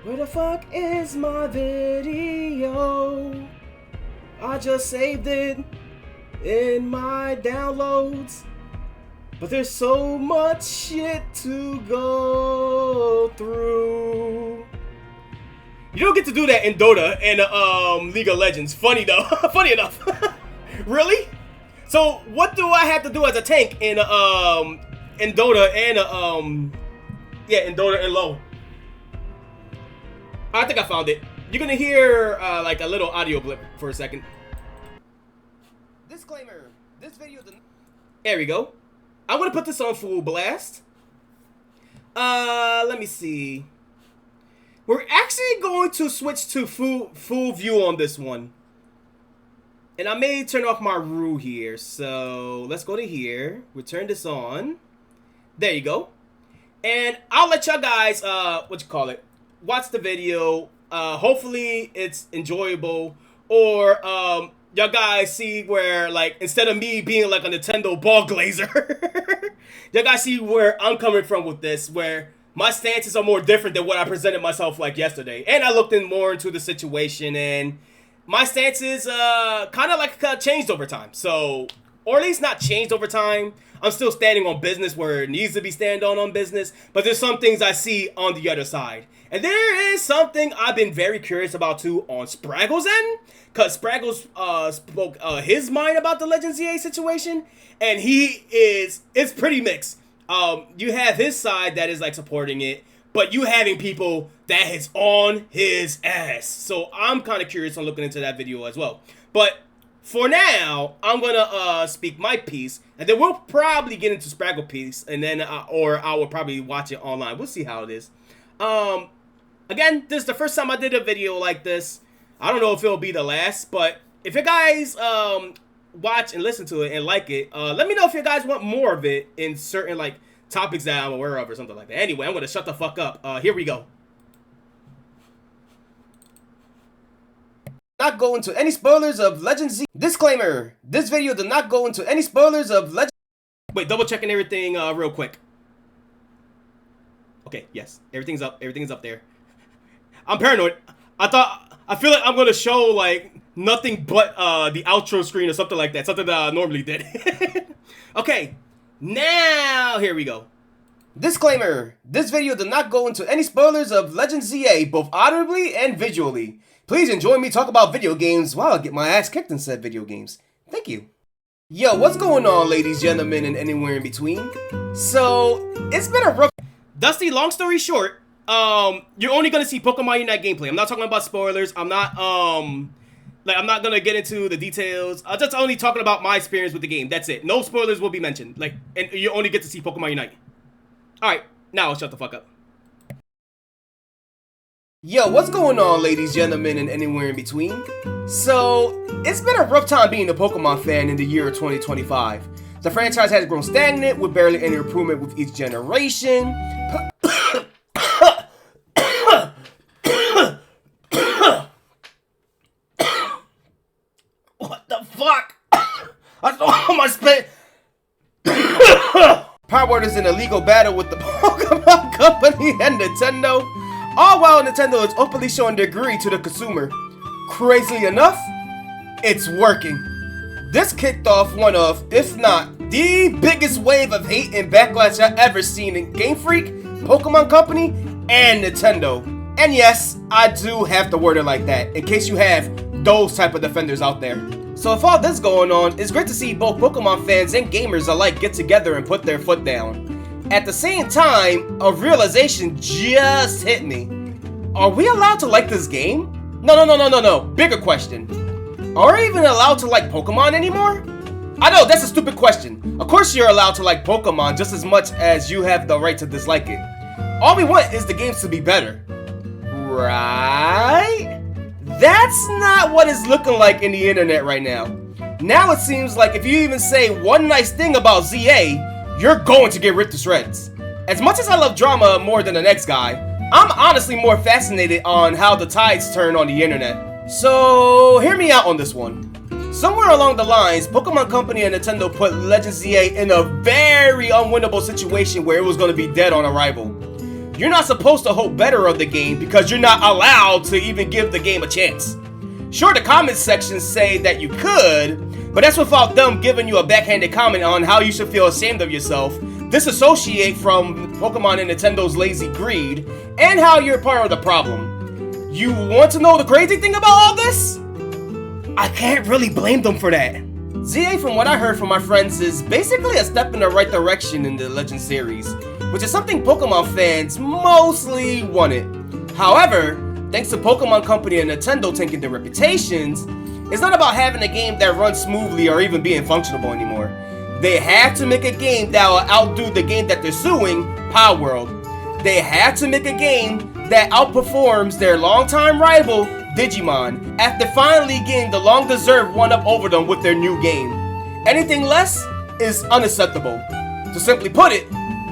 Where the fuck is my video? I just saved it in my downloads, but there's so much shit to go through. You don't get to do that in Dota and League of Legends. Funny though, funny enough. Really? So what do I have to do as a tank in Dota and in Dota and LoL? I think I found it. You're gonna hear like a little audio blip for a second. Disclaimer, this video there we go. I'm gonna put this on full blast. Let me see. We're actually going to switch to full view on this one. And I may turn off my RAW here. So let's go to here. We'll turn this on. There you go. And I'll let y'all guys, watch the video. Hopefully it's enjoyable. Or y'all guys see where, like, instead of me being like a Nintendo ball glazer, y'all guys see where I'm coming from with this, where my stances are more different than what I presented myself like yesterday. And I looked more into the situation, and my stances kind of like changed over time. So, or at least not changed over time. I'm still standing on business where it needs to be stand on business, but there's some things I see on the other side. And there is something I've been very curious about too on Spraggle's end, because Spraggles spoke his mind about the Legend ZA situation, and it's pretty mixed. You have his side that is like supporting it, but you having people that is on his ass. So I'm kind of curious on looking into that video as well. But for now, I'm gonna speak my piece, and then we'll probably get into Spraggle piece, and then or I will probably watch it online. We'll see how it is. Again, this is the first time I did a video like this. I don't know if it'll be the last, but if you guys watch and listen to it and like it, let me know if you guys want more of it in certain like topics that I'm aware of or something like that. Anyway, I'm gonna shut the fuck up. Here we go. Not go into any spoilers of Legend Z. Disclaimer: this video does not go into any spoilers of Legend. Wait, double checking everything real quick. Okay, yes, everything's up. Everything is up there. I'm paranoid. I feel like I'm gonna show like nothing but the outro screen or something like that. Something that I normally did. Okay, now here we go. Disclaimer: this video does not go into any spoilers of Legend ZA, both audibly and visually. Please enjoy me talk about video games while I get my ass kicked in said video games. Thank you. Yo, what's going on, ladies, gentlemen, and anywhere in between? So, it's been a rough... Dusty, long story short, you're only gonna see Pokemon Unite gameplay. I'm not talking about spoilers. I'm not gonna get into the details. I'm just only talking about my experience with the game. That's it. No spoilers will be mentioned. Like, and you only get to see Pokemon Unite. Alright, now shut the fuck up. Yo, what's going on, ladies, gentlemen, and anywhere in between? So, it's been a rough time being a Pokemon fan in the year of 2025. The franchise has grown stagnant with barely any improvement with each generation. What the fuck? I saw my spit. Power Word is in a legal battle with the Pokemon Company and Nintendo. All while Nintendo is openly showing their greed to the consumer. Crazily enough, it's working. This kicked off one of, if not, the biggest wave of hate and backlash I've ever seen in Game Freak, Pokemon Company, and Nintendo. And yes, I do have to word it like that, in case you have those type of defenders out there. So with all this going on, it's great to see both Pokemon fans and gamers alike get together and put their foot down. At the same time, a realization just hit me. Are we allowed to like this game? No. Bigger question. Are we even allowed to like Pokemon anymore? I know, that's a stupid question. Of course you're allowed to like Pokemon just as much as you have the right to dislike it. All we want is the games to be better. Right? That's not what it's looking like in the internet right now. Now it seems like if you even say one nice thing about ZA, you're going to get ripped to shreds. As much as I love drama more than the next guy, I'm honestly more fascinated on how the tides turn on the internet. So, hear me out on this one. Somewhere along the lines, Pokemon Company and Nintendo put Legend ZA in a very unwinnable situation where it was going to be dead on arrival. You're not supposed to hope better of the game because you're not allowed to even give the game a chance. Sure, the comments section say that you could, but that's without them giving you a backhanded comment on how you should feel ashamed of yourself, disassociate from Pokemon and Nintendo's lazy greed, and how you're part of the problem. You want to know the crazy thing about all this? I can't really blame them for that. ZA, from what I heard from my friends, is basically a step in the right direction in the Legend series, which is something Pokemon fans mostly wanted. However, thanks to Pokemon Company and Nintendo taking their reputations, it's not about having a game that runs smoothly or even being functional anymore. They have to make a game that will outdo the game that they're suing, Palworld. They have to make a game that outperforms their longtime rival, Digimon, after finally getting the long-deserved one-up over them with their new game. Anything less is unacceptable. To simply put it,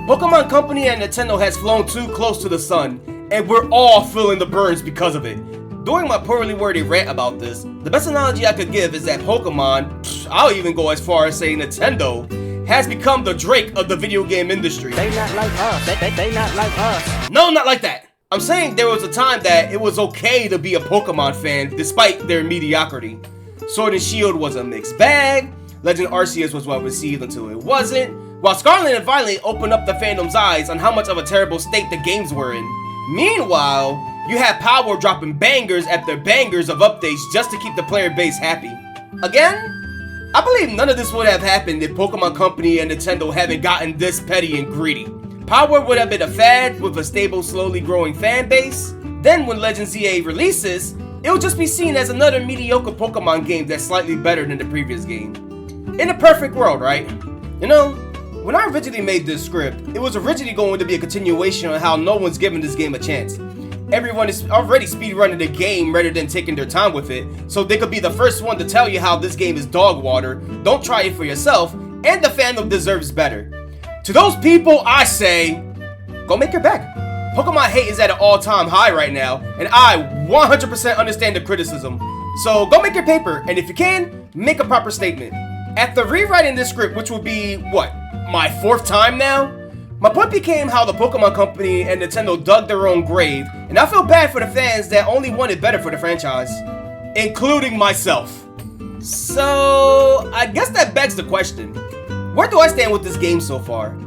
Pokemon Company and Nintendo has flown too close to the sun, and we're all feeling the burns because of it. During my poorly worded rant about this, the best analogy I could give is that Pokemon, I'll even go as far as saying Nintendo, has become the Drake of the video game industry. They not like us. They not like us. No, not like that. I'm saying there was a time that it was okay to be a Pokemon fan despite their mediocrity. Sword and Shield was a mixed bag, Legend Arceus was well received until it wasn't, while Scarlet and Violet opened up the fandom's eyes on how much of a terrible state the games were in. Meanwhile, you had Power dropping bangers after bangers of updates just to keep the player base happy. Again, I believe none of this would have happened if Pokemon Company and Nintendo hadn't gotten this petty and greedy. Power would have been a fad with a stable, slowly growing fan base. Then when Legend ZA releases, it will just be seen as another mediocre Pokemon game that's slightly better than the previous game. In a perfect world, right? You know, when I originally made this script, it was originally going to be a continuation on how no one's giving this game a chance. Everyone is already speedrunning the game rather than taking their time with it, so they could be the first one to tell you how this game is dog water, don't try it for yourself, and the fandom deserves better. To those people, I say, go make your bag. Pokemon hate is at an all-time high right now, and I 100% understand the criticism. So go make your paper, and if you can, make a proper statement. After rewriting this script, which will be, what, my 4th time now? My point became how the Pokemon Company and Nintendo dug their own grave, and I feel bad for the fans that only wanted better for the franchise, including myself. So, I guess that begs the question, where do I stand with this game so far?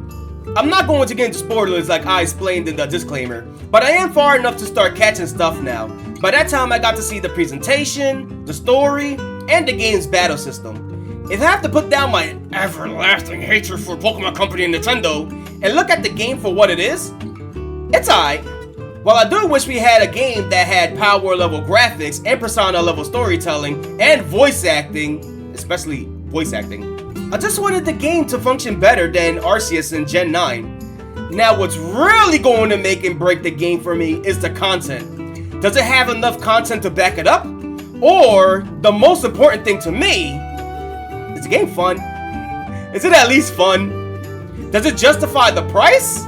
I'm not going to get into spoilers like I explained in the disclaimer, but I am far enough to start catching stuff now. By that time, I got to see the presentation, the story, and the game's battle system. If I have to put down my everlasting hatred for Pokemon Company and Nintendo and look at the game for what it is, it's alright. While I do wish we had a game that had Power level graphics and Persona level storytelling and voice acting, especially voice acting, I just wanted the game to function better than Arceus in Gen 9. Now what's really going to make and break the game for me is the content. Does it have enough content to back it up? Or, the most important thing to me, is the game fun? Is it at least fun? Does it justify the price?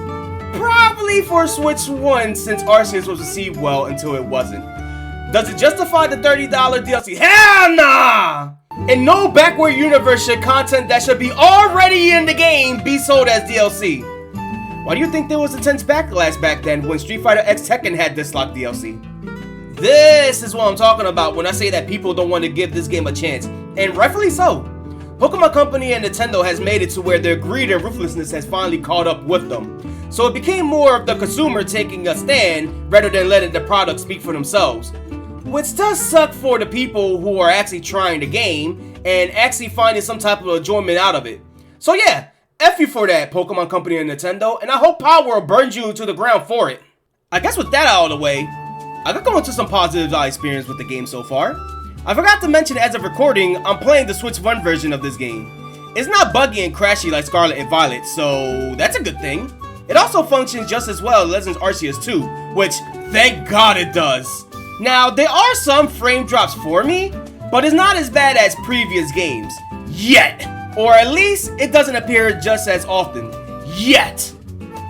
Probably for Switch 1 since Arceus was received well until it wasn't. Does it justify the $30 DLC? Hell nah! And no backward universe should content that should be already in the game be sold as DLC. Why do you think there was intense backlash back then when Street Fighter X Tekken had this locked DLC? This is what I'm talking about when I say that people don't want to give this game a chance, and rightfully so. Pokemon Company and Nintendo has made it to where their greed and ruthlessness has finally caught up with them. So it became more of the consumer taking a stand rather than letting the product speak for themselves. Which does suck for the people who are actually trying the game and actually finding some type of enjoyment out of it. So yeah, F you for that, Pokemon Company and Nintendo, and I hope Power burns you to the ground for it. I guess with that out of the way, I got going to some positives I experienced with the game so far. I forgot to mention as of recording, I'm playing the Switch 1 version of this game. It's not buggy and crashy like Scarlet and Violet, so that's a good thing. It also functions just as well as Legends Arceus 2, which thank God it does. Now, there are some frame drops for me, but it's not as bad as previous games. Yet! Or at least, it doesn't appear just as often. Yet!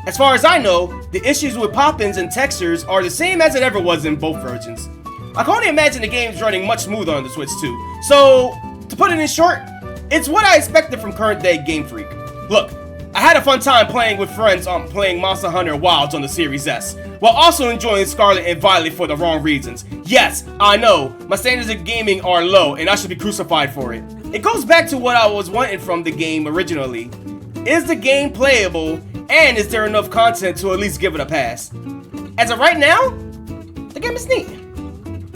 As far as I know, the issues with pop-ins and textures are the same as it ever was in both versions. I can only imagine the game's running much smoother on the Switch too. So, to put it in short, it's what I expected from current day Game Freak. Look, I had a fun time playing with friends on playing Monster Hunter Wilds on the Series S, while also enjoying Scarlet and Violet for the wrong reasons. Yes, I know, my standards of gaming are low and I should be crucified for it. It goes back to what I was wanting from the game originally. Is the game playable, and is there enough content to at least give it a pass? As of right now, the game is neat.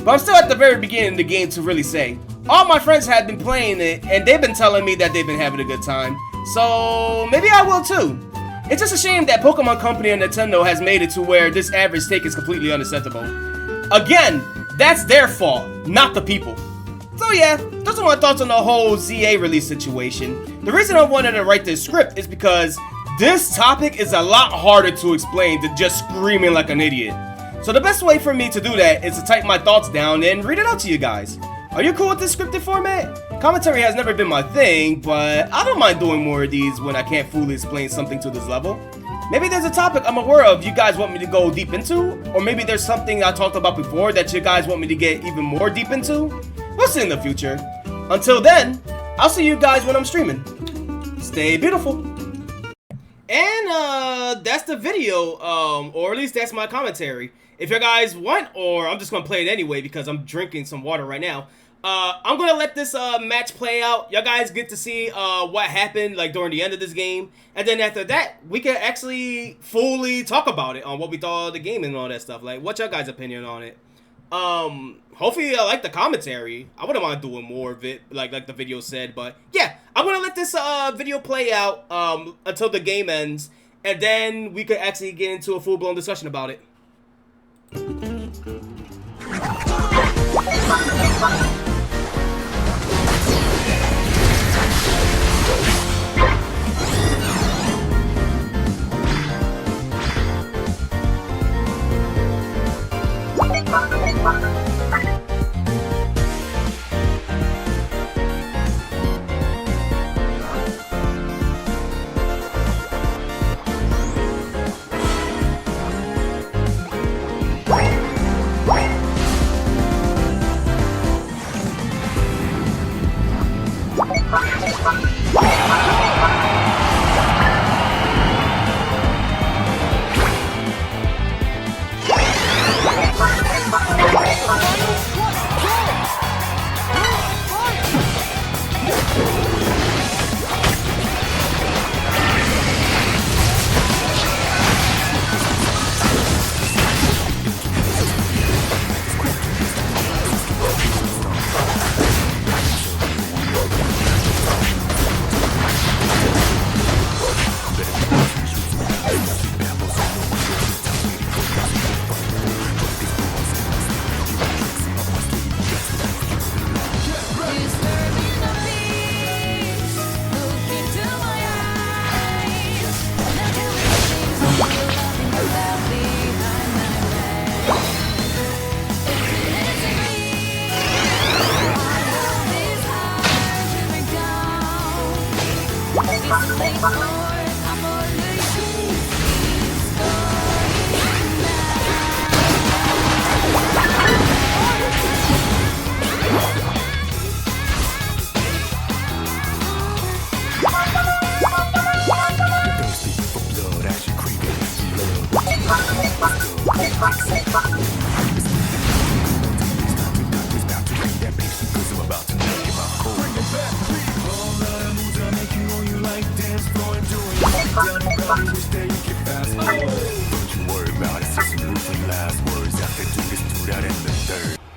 But I'm still at the very beginning of the game to really say. All my friends have been playing it, and they've been telling me that they've been having a good time. So, maybe I will too. It's just a shame that Pokemon Company and Nintendo has made it to where this average take is completely unacceptable. Again, that's their fault, not the people. So yeah, those are my thoughts on the whole ZA release situation. The reason I wanted to write this script is because this topic is a lot harder to explain than just screaming like an idiot. So the best way for me to do that is to type my thoughts down and read it out to you guys. Are you cool with this scripted format? Commentary has never been my thing, but I don't mind doing more of these when I can't fully explain something to this level. Maybe there's a topic I'm aware of you guys want me to go deep into, or maybe there's something I talked about before that you guys want me to get even more deep into. We'll see in the future. Until then, I'll see you guys when I'm streaming. Stay beautiful. And that's the video, or at least that's my commentary. If you guys want, or I'm just gonna play it anyway because I'm drinking some water right now. I'm gonna let this match play out. Y'all guys get to see what happened like during the end of this game, and then after that, we can actually fully talk about it on what we thought of the game and all that stuff. Like, what's your guys' opinion on it? Hopefully you like the commentary. I wouldn't mind doing more of it, like the video said. But yeah, I'm gonna let this video play out until the game ends, and then we could actually get into a full-blown discussion about it.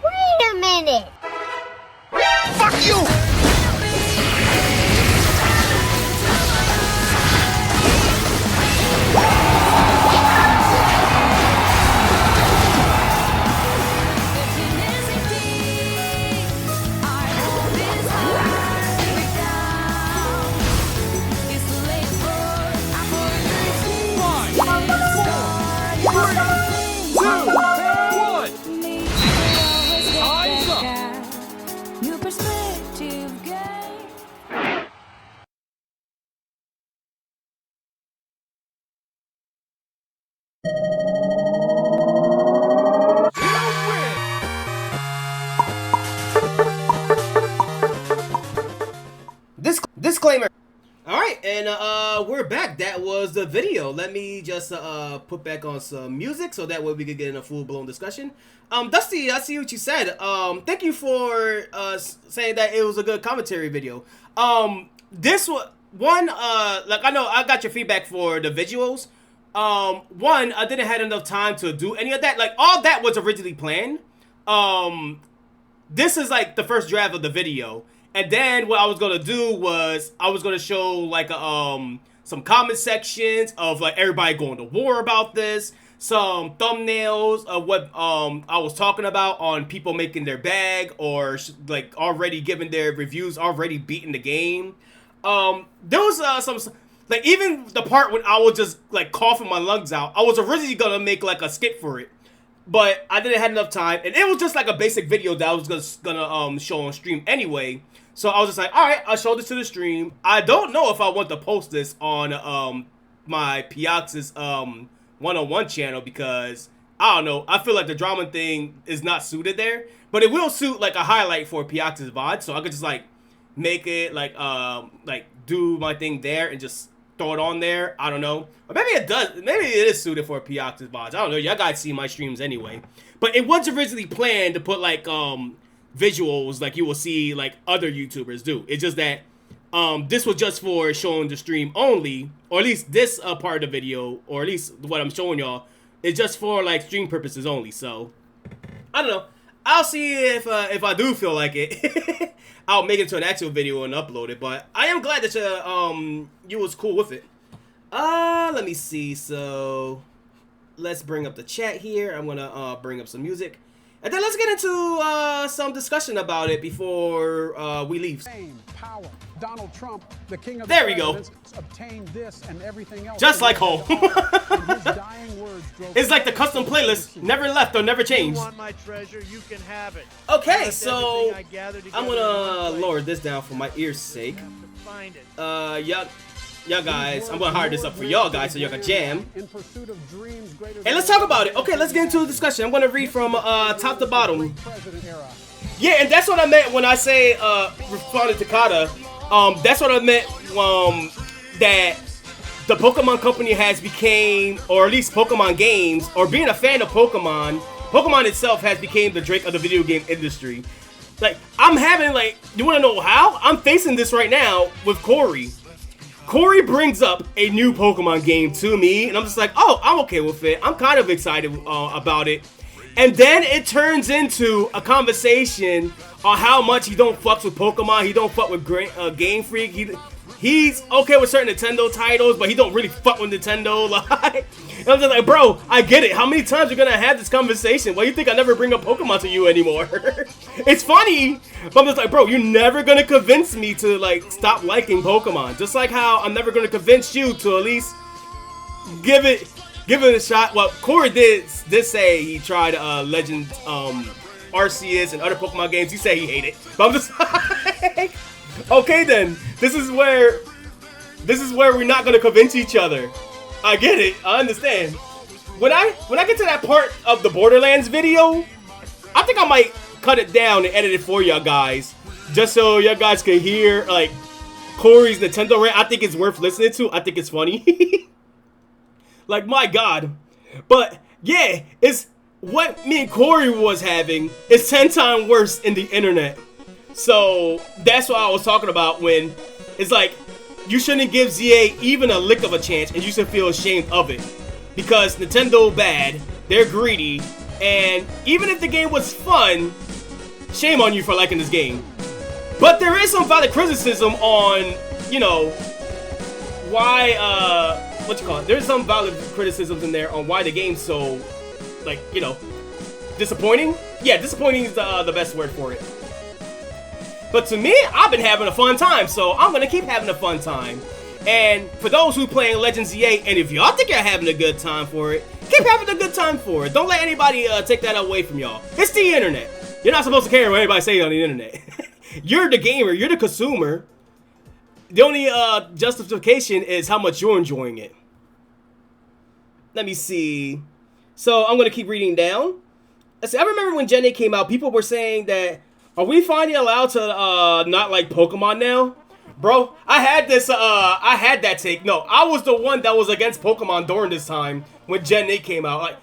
Wait a minute! Fuck you! Disclaimer. Alright, and we're back. That was the video. Let me just put back on some music so that way we could get in a full-blown discussion. Dusty, I see what you said. Thank you for saying that it was a good commentary video. This one, like, I know I got your feedback for the visuals. One, I didn't have enough time to do any of that. Like, all that was originally planned. This is like the first draft of the video. And then what I was gonna do was I was gonna show like some comment sections of like everybody going to war about this. some thumbnails of what I was talking about on people making their bag or like already giving their reviews, already beating the game. There was some, like even the part when I was just like coughing my lungs out. I was originally gonna make like a skit for it, but I didn't have enough time, and it was just like a basic video that I was just gonna show on stream anyway. So I was just like, all right, I'll show this to the stream. I don't know if I want to post this on my Piax's one-on-one channel because I don't know. I feel like the drama thing is not suited there, but it will suit like a highlight for Piax's VOD. So I could just like make it like do my thing there and just throw it on there. I don't know. Or maybe it does. Maybe it is suited for Piax's VODs. I don't know. Y'all guys see my streams anyway. But it was originally planned to put like visuals like you will see like other YouTubers do. It's just that this was just for showing the stream only, or at least this part of the video, or at least what I'm showing y'all is just for like stream purposes only. So I don't know. I'll see if I do feel like it. I'll make it into an actual video and upload it. But I am glad that you was cool with it. Let me see. So let's bring up the chat here. I'm gonna bring up some music. And then let's get into some discussion about it before we leave. Power. Donald Trump, the king of there we go. Obtained this and everything else. Just like home. It's like the custom playlist, never left or never changed. You want my treasure, you can have it. Okay, so I'm gonna lower this down for my ear's sake. Y'all guys, I'm gonna hire this up for y'all guys so y'all can jam. Hey, let's talk about it. Okay, let's get into the discussion. I'm gonna read from top to bottom. Yeah, and that's what I meant when I say responded to Kata. That's what I meant that the Pokemon Company has became, or at least Pokemon games, or being a fan of Pokemon itself has become the Drake of the video game industry. Like, I'm having, like, you want to know how? I'm facing this right now with Corey. Corey brings up a new Pokemon game to me, and I'm just like, oh, I'm okay with it. I'm kind of excited about it. And then it turns into a conversation on how much he don't fucks with Pokemon. He don't fuck with Game Freak. He's okay with certain Nintendo titles, but he don't really fuck with Nintendo. Like, and I'm just like, bro, I get it. How many times you're gonna have this conversation? Why you think I never bring up Pokemon to you anymore? It's funny, but I'm just like, bro, you're never gonna convince me to like stop liking Pokemon. Just like how I'm never gonna convince you to at least give it a shot. Well, Corey did say he tried Legend Arceus and other Pokemon games. He said he hated it. But I'm just like, okay then. This is where we're not gonna convince each other. I get it. I understand. When I get to that part of the Borderlands video, I think I might cut it down and edit it for y'all guys, just so y'all guys can hear like Corey's Nintendo rant. I think it's worth listening to. I think it's funny. Like, my God. But yeah, it's what me and Corey was having is 10 times worse in the internet. So that's what I was talking about when it's like, you shouldn't give ZA even a lick of a chance, and you should feel ashamed of it. Because Nintendo bad, they're greedy, and even if the game was fun, shame on you for liking this game. But there is some valid criticism on, you know, why, there's some valid criticisms in there on why the game's so, like, you know, disappointing. Yeah, disappointing is the best word for it. But to me, I've been having a fun time, so I'm gonna keep having a fun time. And for those who playing Legends ZA, and if y'all think you're having a good time for it, keep having a good time for it. Don't let anybody take that away from y'all. It's the internet. You're not supposed to care what anybody says on the internet. You're the gamer. You're the consumer. The only justification is how much you're enjoying it. Let me see. So I'm gonna keep reading down. Let's see. I remember when Gen 8 came out, people were saying that, are we finally allowed to not like Pokemon now? Bro, I had that take. No, I was the one that was against Pokemon during this time when Gen 8 came out. Like,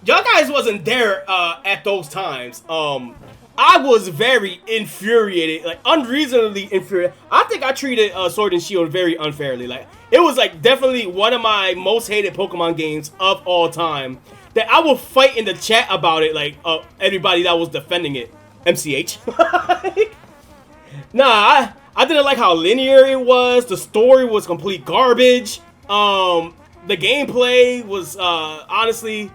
y'all guys wasn't there at those times. I was very infuriated, like unreasonably infuriated. I think I treated Sword and Shield very unfairly. Like, it was like definitely one of my most hated Pokemon games of all time. That I will fight in the chat about it, like everybody that was defending it. MCH. Nah, I didn't like how linear it was. The story was complete garbage. The gameplay was honestly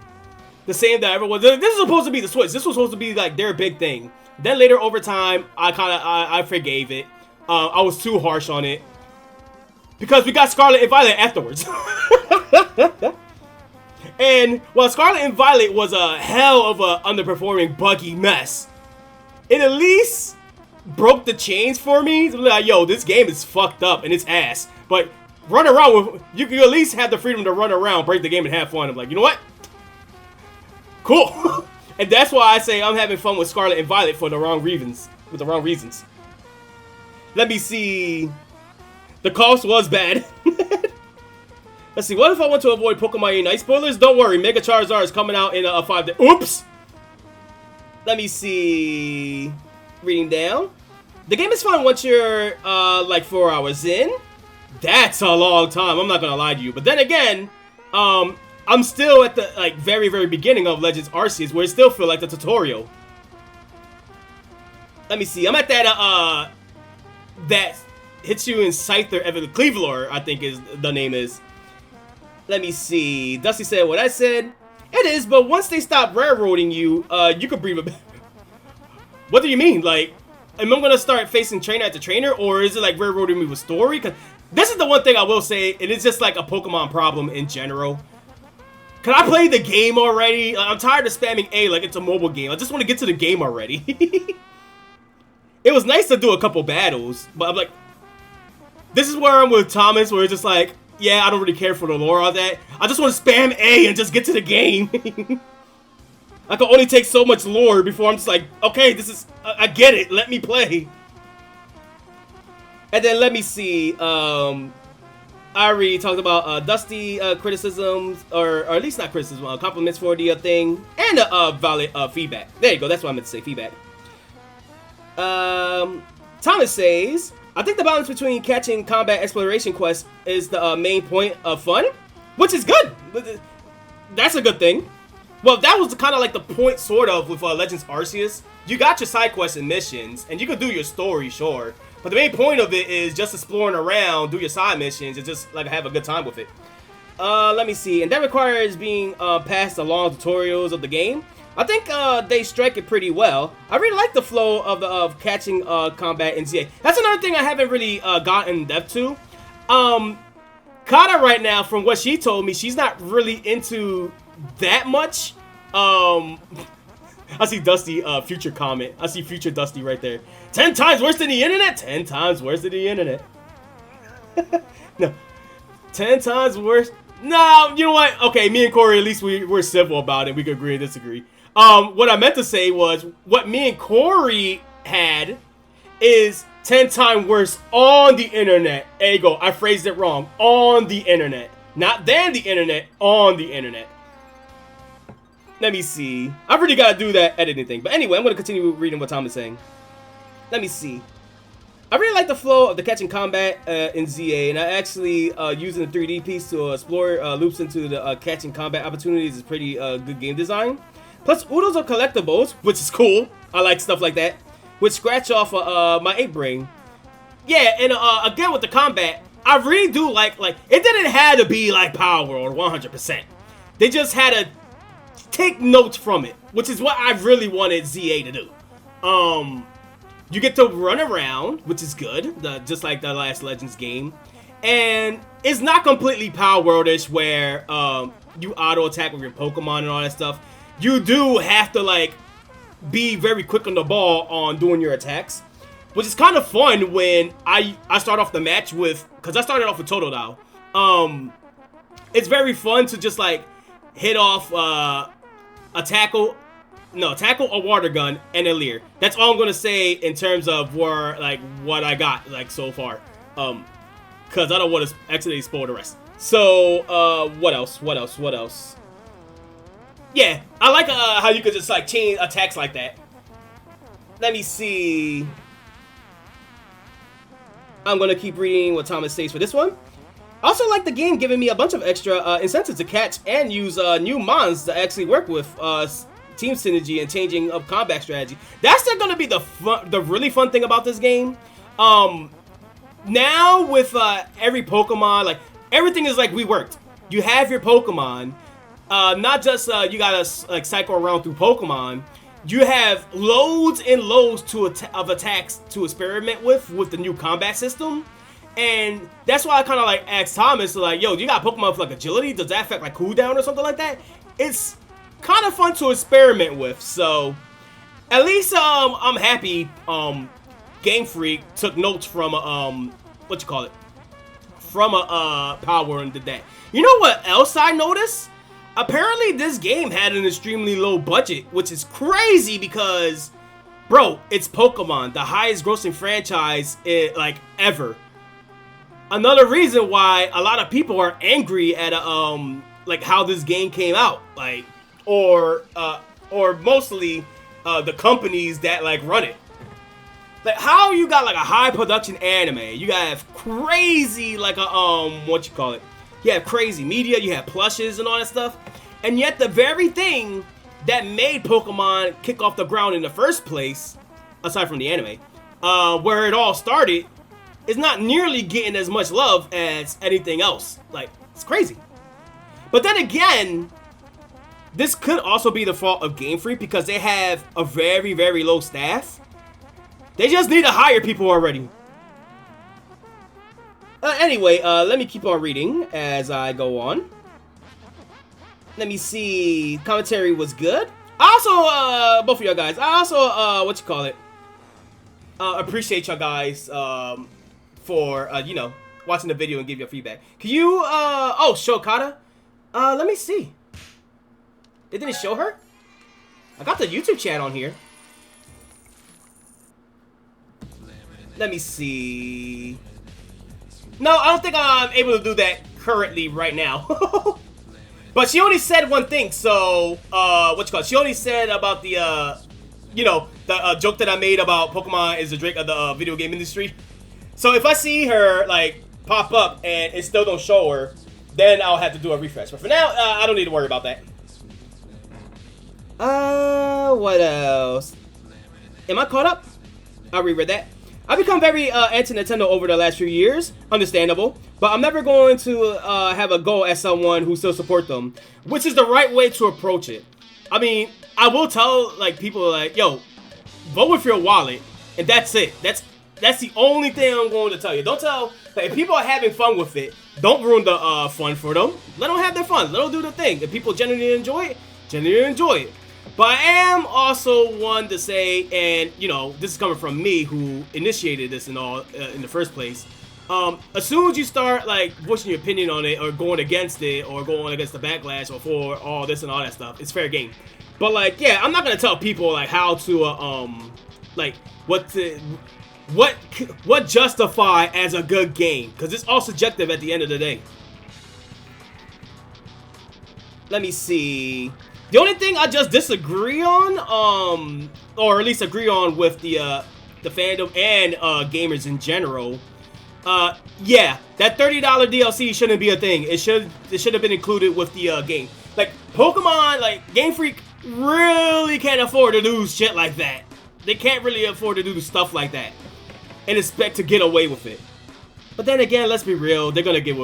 the same that everyone. This is supposed to be the Switch. This was supposed to be like their big thing. Then later over time, I forgave it. I was too harsh on it because we got Scarlet and Violet afterwards. And while Scarlet and Violet was a hell of a underperforming buggy mess, it at least broke the chains for me. Like, yo, this game is fucked up and it's ass. But run around with you can at least have the freedom to run around, break the game, and have fun. I'm like, you know what? Cool. And that's why I say I'm having fun with Scarlet and Violet for the wrong reasons. With the wrong reasons. Let me see. The cost was bad. Let's see. What if I want to avoid Pokemon Unite spoilers? Don't worry. Mega Charizard is coming out in 5 days. Oops. Let me see. Reading down. The game is fun once you're like 4 hours in. That's a long time. I'm not gonna lie to you. But then again, I'm still at the like very beginning of Legends Arceus, where it still feel like the tutorial. Let me see. I'm at that that hits you in Scyther Cleavelor, I think is the name is. Let me see. Dusty said what I said. It is, but once they stop railroading you, you could breathe a bit. What do you mean? Like, am I gonna start facing trainer after trainer, or is it like railroading me with story? Cause this is the one thing I will say, it is just like a Pokemon problem in general. Can I play the game already? Like, I'm tired of spamming A like it's a mobile game. I just want to get to the game already. It was nice to do a couple battles, but I'm like, this is where I'm with Thomas, where it's just like, yeah, I don't really care for the lore on that. I just want to spam A and just get to the game. I can only take so much lore before I'm just like, okay, this is, I get it, let me play. And then let me see, I already talked about Dusty criticisms, or at least not criticism, compliments for the thing, and valid feedback. There you go, that's what I meant to say, feedback. Thomas says, I think the balance between catching combat exploration quests is the main point of fun, which is good. That's a good thing. Well, that was kind of like the point, sort of, with Legends Arceus. You got your side quests and missions, and you can do your story, sure. But the main point of it is just exploring around, do your side missions, and just like have a good time with it. Let me see, and that requires being past the long tutorials of the game. I think they strike it pretty well. I really like the flow of catching combat in ZA. That's another thing I haven't really gotten in depth to. Kata right now, from what she told me, she's not really into that much. I see Dusty future comment. I see future Dusty right there. 10 times worse than the internet? 10 times worse than the internet. No. 10 times worse. No, you know what? Okay, me and Corey, at least we're civil about it. We could agree and disagree. What I meant to say was, what me and Corey had is 10 times worse on the internet. There you go. I phrased it wrong. On the internet. Not than the internet, on the internet. Let me see. I really gotta do that editing thing. But anyway, I'm gonna continue reading what Tom is saying. Let me see. I really like the flow of the catching combat in ZA, and I actually using the 3D piece to explore loops into the catching combat opportunities is pretty good game design. Plus, oodles of collectibles, which is cool. I like stuff like that. Which scratch off my 8-brain. Yeah, and again with the combat, I really do like it didn't have to be like Power World 100%. They just had to take notes from it, which is what I really wanted ZA to do. You get to run around, which is good, just like the last Legends game. And it's not completely Power World-ish where you auto-attack with your Pokemon and all that stuff. You do have to, like, be very quick on the ball on doing your attacks. Which is kind of fun when I start off the match with... Because I started off with Totodile. It's very fun to just, like, hit off a tackle... No, tackle, a water gun, and a Leer. That's all I'm gonna say in terms of where, like, what I got, like, so far. Cause I don't want to accidentally spoil the rest. So, what else? Yeah, I like how you could just, like, chain attacks like that. Let me see. I'm gonna keep reading what Thomas says for this one. I also like the game giving me a bunch of extra incentives to catch and use new mons to actually work with team synergy and changing of combat strategy. That's still gonna be the really fun thing about this game. Now with every Pokemon, like everything is like reworked. You have your Pokemon, not just you gotta like cycle around through Pokemon. You have loads and loads of attacks to experiment with the new combat system. And that's why I kind of like asked Thomas, like, yo, you got Pokemon with like agility? Does that affect like cooldown or something like that? It's kind of fun to experiment with. So at least I'm happy Game Freak took notes from what you call it? From a Power and did that. You know what else I noticed? Apparently this game had an extremely low budget, which is crazy because, bro, it's Pokemon, the highest grossing franchise like ever. Another reason why a lot of people are angry at like how this game came out, like, or mostly the companies that like run it. Like, how you got like a high production anime, you have crazy like a what you call it? You have crazy media, you have plushes and all that stuff, and yet the very thing that made Pokemon kick off the ground in the first place, aside from the anime, where it all started, is not nearly getting as much love as anything else. Like, it's crazy. But then again, this could also be the fault of Game Freak because they have a very, very low staff. They just need to hire people already. Anyway, let me keep on reading as I go on. Let me see. Commentary was good. I also, both of y'all guys, I also, what you call it? Appreciate y'all guys, for, you know, watching the video and give your feedback. Can you, oh, Shokata? Let me see. It didn't show her? I got the YouTube chat on here. Let me see. No, I don't think I'm able to do that currently right now. But she only said one thing, so, what you call it? She only said about the, you know, the joke that I made about Pokemon is the Drake of the video game industry. So if I see her, like, pop up and it still don't show her, then I'll have to do a refresh. But for now, I don't need to worry about that. What else? Am I caught up? I'll reread that. I've become very anti-Nintendo over the last few years. Understandable. But I'm never going to have a go as someone who still support them. Which is the right way to approach it. I mean, I will tell like people like, yo, vote with your wallet. And that's it. That's the only thing I'm going to tell you. Don't tell, like, if people are having fun with it, don't ruin the fun for them. Let them have their fun. Let them do the thing. If people genuinely enjoy it, genuinely enjoy it. But I am also one to say, and you know, this is coming from me who initiated this and all in the first place. As soon as you start like voicing your opinion on it, or going against it, or going against the backlash, or for all this and all that stuff, it's fair game. But like, yeah, I'm not gonna tell people like how to like what justify as a good game, because it's all subjective at the end of the day. Let me see. The only thing I just disagree on, or at least agree on with the fandom and gamers in general, yeah, that $30 DLC shouldn't be a thing. It should have been included with the game. Like Pokemon, like Game Freak really can't afford to do shit like that. They can't really afford to do stuff like that and expect to get away with it. But then again, let's be real, they're gonna get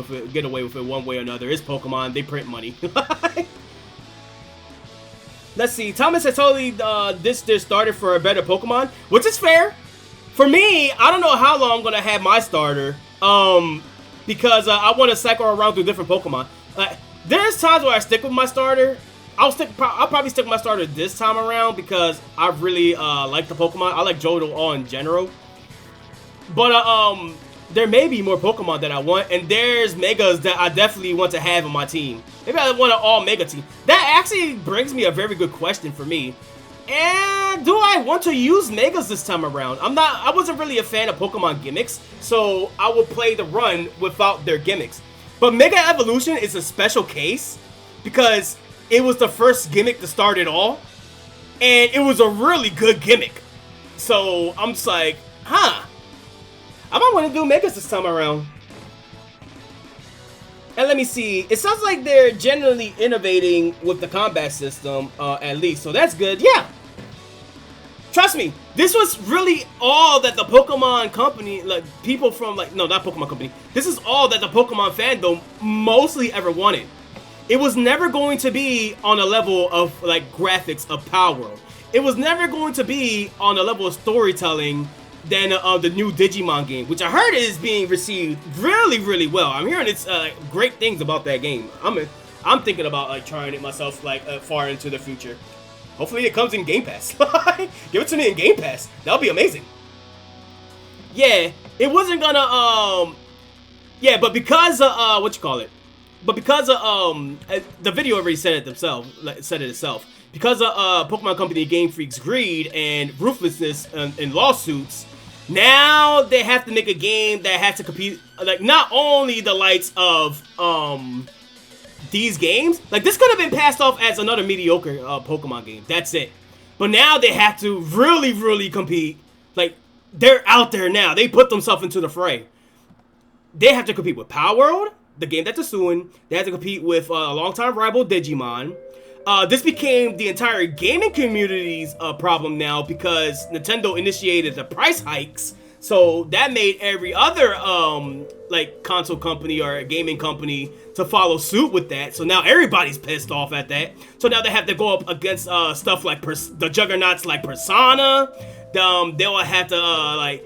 away with it one way or another. It's Pokemon, they print money. Let's see, Thomas has totally this started for a better Pokemon, which is fair. For me, I don't know how long I'm gonna have my starter, because I want to cycle around through different Pokemon. There's times where I stick with my starter. I'll probably stick with my starter this time around because I really like the Pokemon. I like Johto all in general. But there may be more Pokemon that I want, and there's Megas that I definitely want to have on my team. Maybe I want an all-Mega team. That actually brings me a very good question for me. And do I want to use Megas this time around? I wasn't really a fan of Pokemon gimmicks, so I will play the run without their gimmicks. But Mega Evolution is a special case because it was the first gimmick to start it all, and it was a really good gimmick. So I'm just like, huh, I might want to do Megas this time around. And let me see, it sounds like they're genuinely innovating with the combat system, at least, so that's good. Yeah, trust me, this was really all that the Pokemon company, like people from like, no, not Pokemon company, this is all that the Pokemon fandom mostly ever wanted. it was never going to be on a level of like graphics of Power World. It was never going to be on a level of storytelling than the new Digimon game, which I heard is being received really, really well. I'm hearing it's great things about that game. I'm thinking about like trying it myself like far into the future. Hopefully it comes in Game Pass. Give it to me in Game Pass. That'll be amazing. Yeah, it wasn't gonna yeah, but because but because the video already said it itself. Because of Pokemon Company Game Freak's greed and ruthlessness in lawsuits, now they have to make a game that has to compete, like, not only the likes of these games. Like, this could have been passed off as another mediocre Pokemon game. That's it. But now they have to really, really compete. Like, they're out there now. They put themselves into the fray. They have to compete with Power World, the game that they're suing. They have to compete with a longtime rival Digimon. This became the entire gaming community's problem now because Nintendo initiated the price hikes. So that made every other like console company or gaming company to follow suit with that. So now everybody's pissed off at that. So now they have to go up against stuff like the juggernauts like Persona. They'll have to like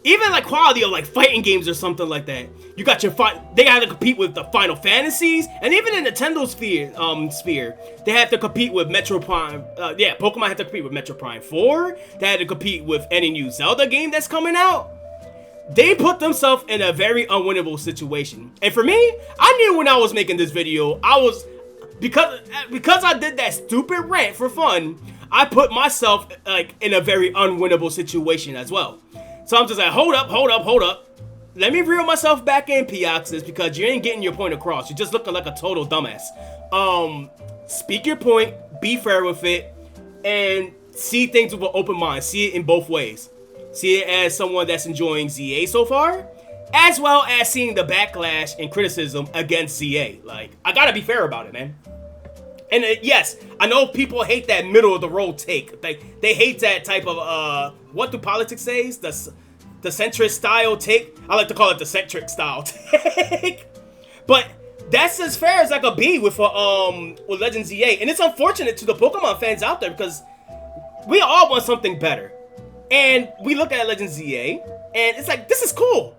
even like quality of like fighting games or something like that. You got your they have to compete with the Final Fantasies, and even in Nintendo sphere, they have to compete with Metro Prime. Pokemon had to compete with Metro Prime 4. They had to compete with any new Zelda game that's coming out. They put themselves in a very unwinnable situation. And for me, I knew when I was making this video, because I did that stupid rant for fun, I put myself like in a very unwinnable situation as well. So I'm just like, hold up. Let me reel myself back in, Pioxis, because you ain't getting your point across. You're just looking like a total dumbass. Speak your point, be fair with it, and see things with an open mind. See it in both ways. See it as someone that's enjoying ZA so far, as well as seeing the backlash and criticism against ZA. Like, I gotta be fair about it, man. And yes, I know people hate that middle of the road take. They hate that type of what do politics say? The centrist style take. I like to call it the centric style take. But that's as fair as I could be with Legends ZA. And it's unfortunate to the Pokemon fans out there because we all want something better. And we look at Legends ZA and it's like, this is cool.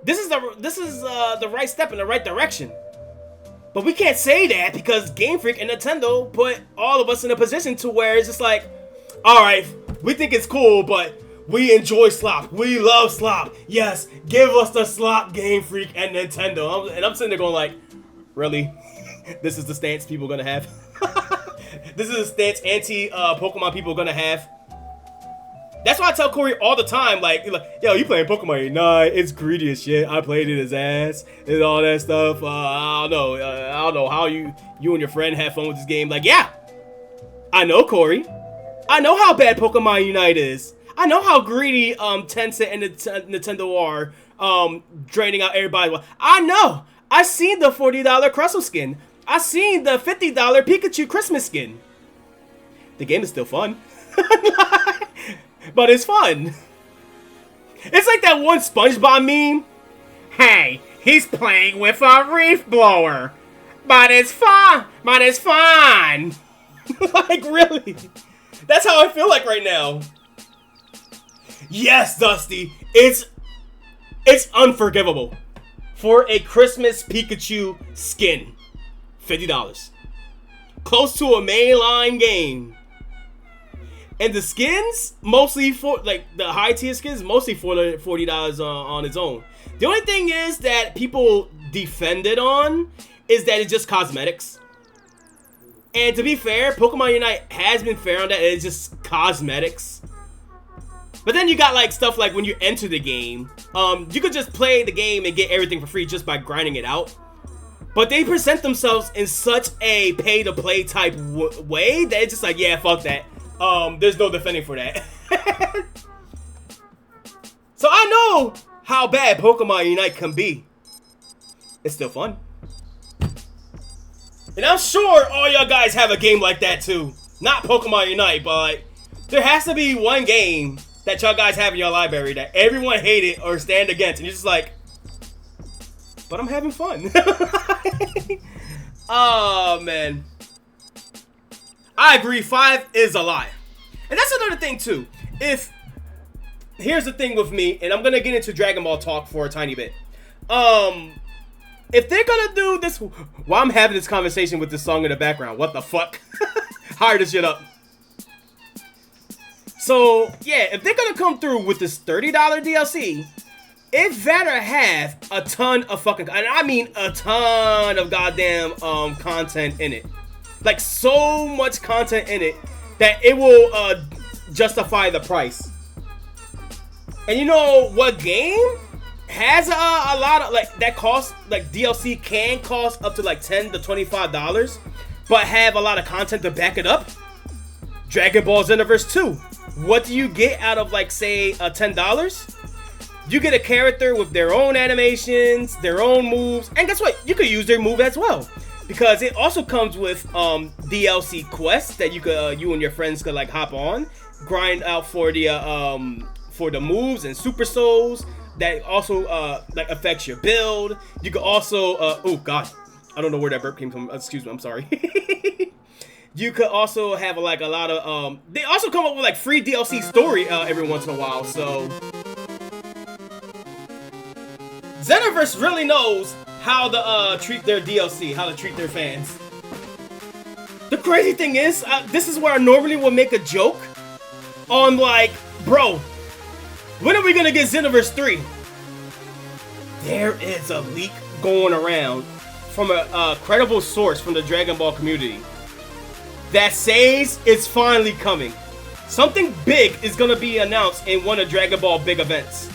This is the right step in the right direction. But we can't say that because Game Freak and Nintendo put all of us in a position to where it's just like, all right, we think it's cool, but we enjoy slop. We love slop. Yes, give us the slop, Game Freak and Nintendo. And I'm sitting there going like, really? This is the stance people are gonna have? This is the stance anti-Pokemon people are gonna have? That's why I tell Corey all the time, like, yo, you playing Pokemon Unite? It's greedy as shit. I played it as ass and all that stuff. I don't know how you and your friend have fun with this game. Like, yeah, I know, Corey. I know how bad Pokemon Unite is. I know how greedy Tencent and Nintendo are draining out everybody. I know. I seen the $40 Crystal skin. I seen the $50 Pikachu Christmas skin. The game is still fun. But it's fun. It's like that one SpongeBob meme. Hey, he's playing with a reef blower. But it's fun. Like, really? That's how I feel like right now. Yes, Dusty. It's unforgivable. For a Christmas Pikachu skin. $50. Close to a mainline game. And the skins, mostly for, like, the high tier skins, mostly for $40 on its own. The only thing is that people defended on is that it's just cosmetics. And to be fair, Pokemon Unite has been fair on that. It's just cosmetics. But then you got, like, stuff like when you enter the game, you could just play the game and get everything for free just by grinding it out. But they present themselves in such a pay-to-play type way that it's just like, yeah, fuck that. There's no defending for that. So I know how bad Pokemon Unite can be. It's still fun. And I'm sure all y'all guys have a game like that too. Not Pokemon Unite, but there has to be one game that y'all guys have in your library that everyone hated or stand against. And you're just like, but I'm having fun. Oh, man. I agree, 5 is a lie. And that's another thing, too. Here's the thing with me, and I'm gonna get into Dragon Ball talk for a tiny bit. If they're gonna do this while I'm having this conversation with this song in the background, what the fuck? Hire this shit up. So, yeah, if they're gonna come through with this $30 DLC, it better have a ton of fucking, and I mean a ton of goddamn content in it. Like, so much content in it that it will justify the price. And you know what game has a lot of, like, that cost, like, DLC can cost up to like $10 to $25, but have a lot of content to back it up? Dragon Ball Xenoverse 2. What do you get out of, like, say, $10? You get a character with their own animations, their own moves, and guess what? You could use their move as well. Because it also comes with DLC quests that you could, you and your friends could, like, hop on, grind out for the moves and super souls that also like affects your build. You could also oh god, I don't know where that burp came from. Excuse me, I'm sorry. You could also have like a lot of they also come up with like free DLC story every once in a while. So Xenoverse really knows how to treat their DLC, how to treat their fans. The crazy thing is, this is where I normally would make a joke on, like, bro, when are we gonna get Xenoverse 3? There is a leak going around from a credible source from the Dragon Ball community that says it's finally coming. Something big is gonna be announced in one of Dragon Ball big events.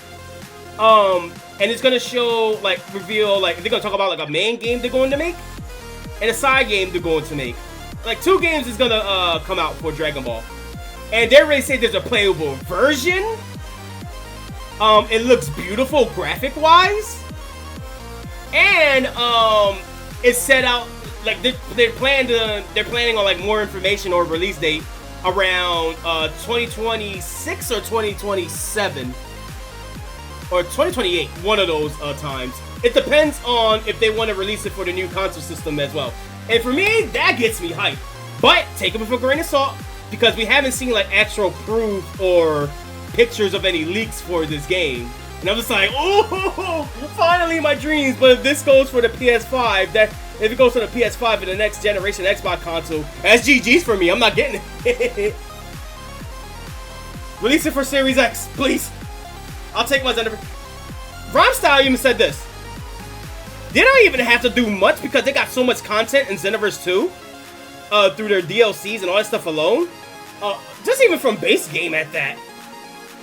And it's gonna show, like, reveal, like, they're gonna talk about, like, a main game they're going to make and a side game they're going to make. Like, 2 games is gonna come out for Dragon Ball. And they already say there's a playable version. It looks beautiful graphic-wise. And, it's set out, like, they're planning on, like, more information or release date around 2026 or 2027. Or 2028, one of those times. It depends on if they want to release it for the new console system as well. And for me, that gets me hyped. But take it with a grain of salt, because we haven't seen like actual proof or pictures of any leaks for this game. And I'm just like, oh, finally my dreams. But if this goes for the PS5, if it goes for the PS5 and the next generation Xbox console, that's GG's for me. I'm not getting it. Release it for Series X, please. I'll take my Xenoverse. Rhymestyle even said this. They don't even have to do much because they got so much content in Xenoverse 2 through their DLCs and all that stuff alone. Just even from base game at that.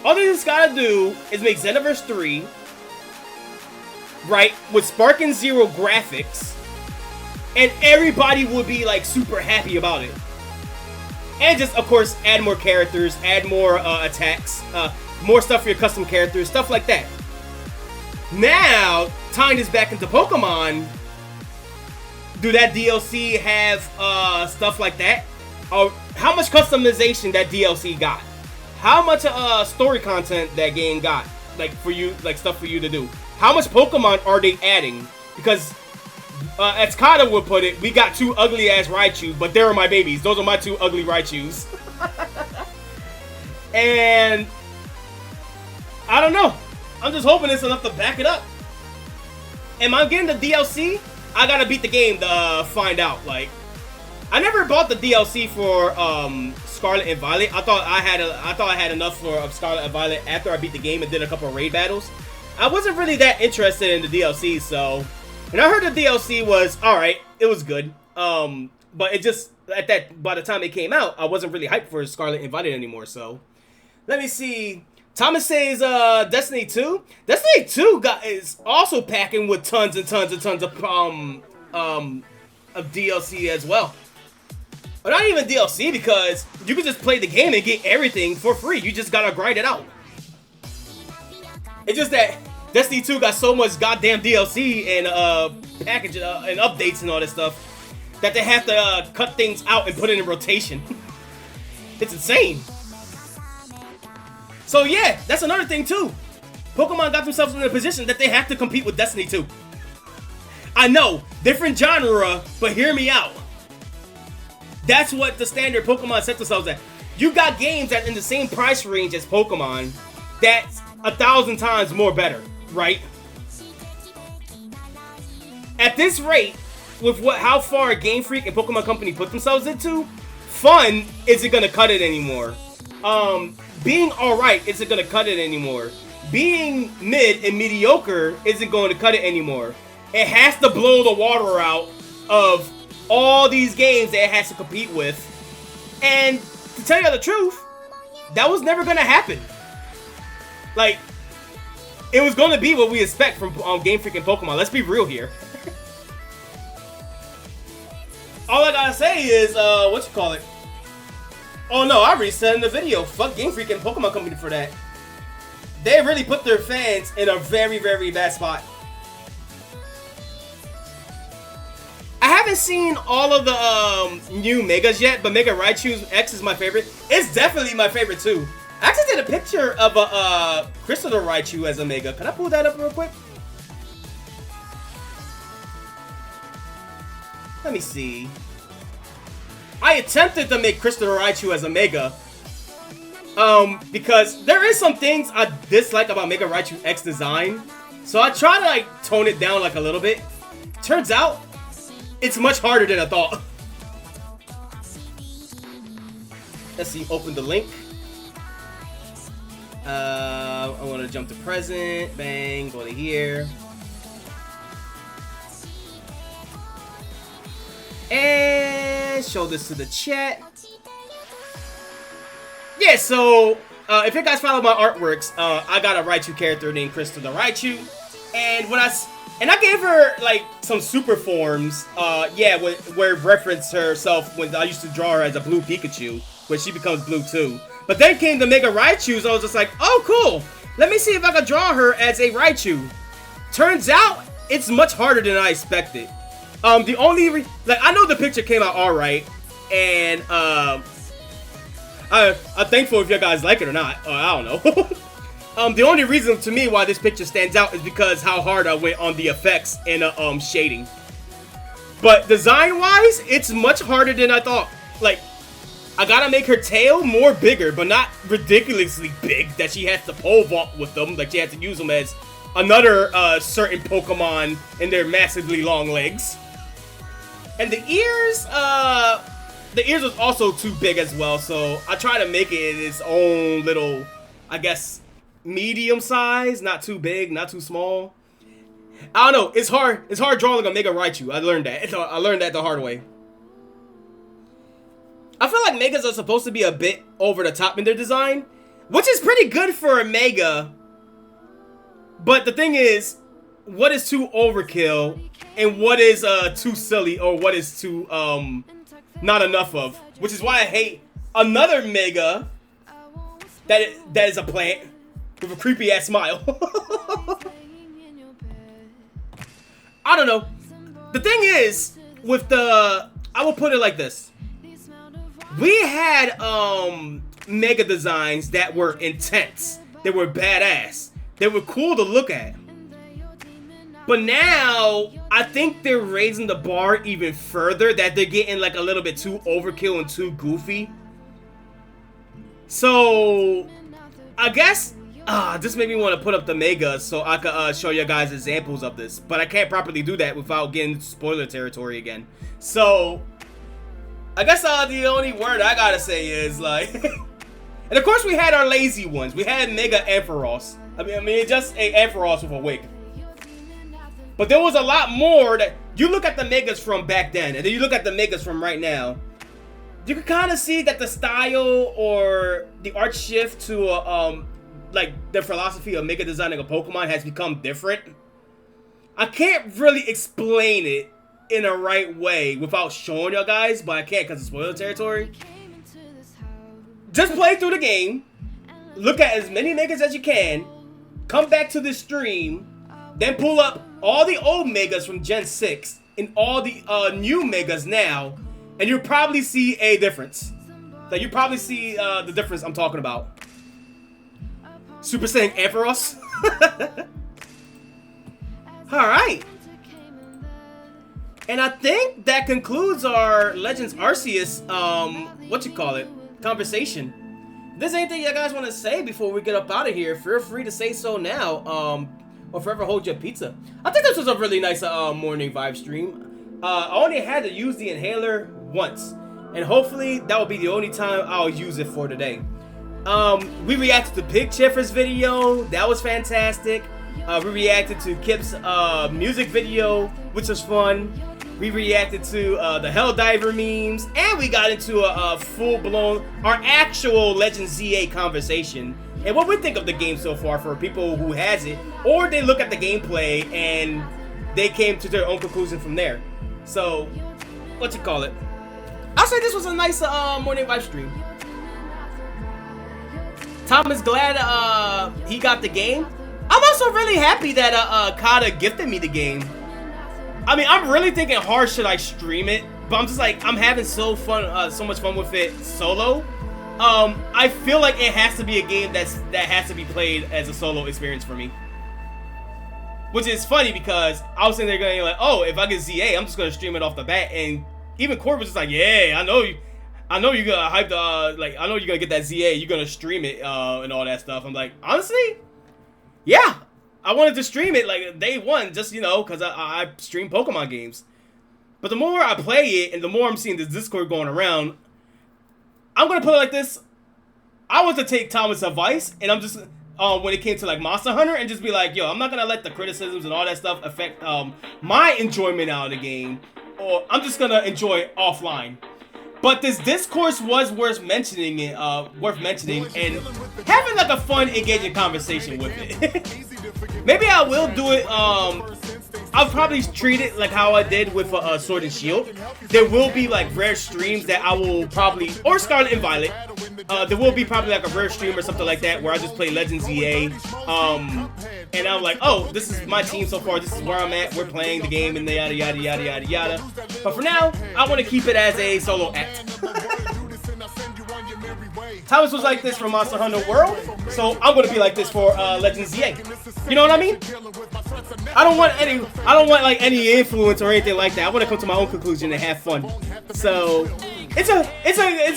All they just gotta do is make Xenoverse 3, right, with Spark and Zero graphics, and everybody would be like super happy about it. And just, of course, add more characters, add more attacks, more stuff for your custom characters, stuff like that. Now, tying this back into Pokemon, do that DLC have stuff like that? How much customization that DLC got? How much story content that game got? Like for you, like stuff for you to do. How much Pokemon are they adding? Because as Kata would put it, we got 2 ugly ass Raichus, but they're my babies. Those are my 2 ugly Raichus. And I don't know. I'm just hoping it's enough to back it up. Am I getting the DLC? I gotta beat the game to find out. Like, I never bought the DLC for Scarlet and Violet. I thought I had enough for Scarlet and Violet after I beat the game and did a couple of raid battles. I wasn't really that interested in the DLC, so. And I heard the DLC was alright. It was good. But it just by the time it came out, I wasn't really hyped for Scarlet and Violet anymore. So, let me see. Thomas says Destiny 2. Destiny 2 is also packing with tons and tons and tons of DLC as well. But not even DLC, because you can just play the game and get everything for free. You just gotta grind it out. It's just that Destiny 2 got so much goddamn DLC and package and updates and all this stuff that they have to cut things out and put it in rotation. It's insane. So yeah, that's another thing too. Pokemon got themselves in a position that they have to compete with Destiny 2. I know, different genre, but hear me out. That's what the standard Pokemon set themselves at. You got games that in the same price range as Pokemon that's 1,000 times more better, right? At this rate, with how far Game Freak and Pokemon Company put themselves into, fun isn't gonna cut it anymore. Being alright isn't gonna cut it anymore. Being mid and mediocre isn't going to cut it anymore. It has to blow the water out of all these games that it has to compete with. And to tell you the truth, that was never gonna happen. Like, it was gonna be what we expect from Game Freak and Pokemon. Let's be real here. All I gotta say is, what you call it? Oh no, I already said in the video, fuck Game Freak and Pokemon Company for that. They really put their fans in a very, very bad spot. I haven't seen all of the new Megas yet, but Mega Raichu X is my favorite. It's definitely my favorite too. I actually did a picture of a Crystal Raichu as a Mega. Can I pull that up real quick? Let me see. I attempted to make Crystal Raichu as a Mega. Because there is some things I dislike about Mega Raichu X design. So I try to like tone it down like a little bit. Turns out, it's much harder than I thought. Let's see, open the link. I want to jump to present. Bang, go to here. And show this to the chat. Yeah, so if you guys follow my artworks, I got a Raichu character named Crystal the Raichu, and I gave her like some super forms. Where reference herself when I used to draw her as a blue Pikachu, where she becomes blue too. But then came the Mega Raichu, so I was just like, oh cool, let me see if I can draw her as a Raichu. Turns out it's much harder than I expected. The only I know the picture came out all right, and I'm thankful if you guys like it or not. I don't know. The only reason to me why this picture stands out is because how hard I went on the effects and shading. But design-wise, it's much harder than I thought. Like, I gotta make her tail more bigger, but not ridiculously big that she has to pole vault with them. Like, she has to use them as another certain Pokemon in their massively long legs. And the ears was also too big as well, so I try to make it its own little, I guess, medium size, not too big, not too small. I don't know, it's hard drawing a Mega Raichu. I learned that the hard way. I feel like Megas are supposed to be a bit over the top in their design, which is pretty good for a Mega. But the thing is, what is too overkill and what is too silly, or what is too not enough of, which is why I hate another Mega that is a plant with a creepy ass smile. I don't know. The thing is, I will put it like this. We had Mega designs that were intense. They were badass. They were cool to look at. But now, I think they're raising the bar even further, that they're getting like a little bit too overkill and too goofy. So, I guess, this made me want to put up the Megas so I could show you guys examples of this. But I can't properly do that without getting into spoiler territory again. So, I guess the only word I gotta say is like... And of course we had our lazy ones. We had Mega Ampharos. I mean, just a Ampharos with a wig. But there was a lot more that... You look at the Megas from back then, and then you look at the Megas from right now. You can kind of see that the style or the art shift to like the philosophy of Mega designing a Pokemon has become different. I can't really explain it in a right way without showing you guys, but I can't because it's spoiler territory. Just play through the game, look at as many Megas as you can, come back to the stream, then pull up all the old Megas from Gen 6 and all the new Megas now, and you'll probably see a difference. Like, you probably see the difference I'm talking about. Super Saiyan Ampharos. Alright. And I think that concludes our Legends Arceus, conversation. If there's anything you guys want to say before we get up out of here, feel free to say so now, or forever hold your pizza. I think this was a really nice morning vibe stream. I only had to use the inhaler once, and hopefully that will be the only time I'll use it for today. We reacted to Pig Chiffer's video. That was fantastic. We reacted to Kip's music video, which was fun. We reacted to the Helldiver memes, and we got into a full-blown, our actual Legend ZA conversation, and what we think of the game so far for people who has it, or they look at the gameplay and they came to their own conclusion from there. So, I'll say this was a nice morning live stream. Tom is glad he got the game. I'm also really happy that Kata gifted me the game. I mean, I'm really thinking hard, should I stream it? But I'm just like, I'm having so much fun with it solo. I feel like it has to be a game that has to be played as a solo experience for me. Which is funny because I was sitting there going like, oh, if I get ZA, I'm just gonna stream it off the bat. And even Corey was just like, yeah, I know you're gonna hype I know you're gonna get that ZA, you're gonna stream it and all that stuff. I'm like, honestly, yeah. I wanted to stream it like day one, just, because I stream Pokemon games. But the more I play it, and the more I'm seeing this Discord going around, I'm going to put it like this. I want to take Thomas' advice, and I'm just, when it came to, like, Monster Hunter, and just be like, yo, I'm not going to let the criticisms and all that stuff affect my enjoyment out of the game. Or I'm just going to enjoy it offline. But this discourse was worth mentioning, and having, like, a fun, engaging conversation with it. Maybe I will do it, I'll probably treat it like how I did with Sword and Shield. There will be like rare streams that I will probably, or Scarlet and Violet, there will be probably like a rare stream or something like that where I just play Legends EA, and I'm like, oh, this is my team so far, this is where I'm at, we're playing the game, and yada yada yada yada yada. But for now, I want to keep it as a solo act. Thomas was like this for Monster Hunter World, so I'm gonna be like this for Legends ZA. You know what I mean? I don't want like any influence or anything like that. I want to come to my own conclusion and have fun. So it's a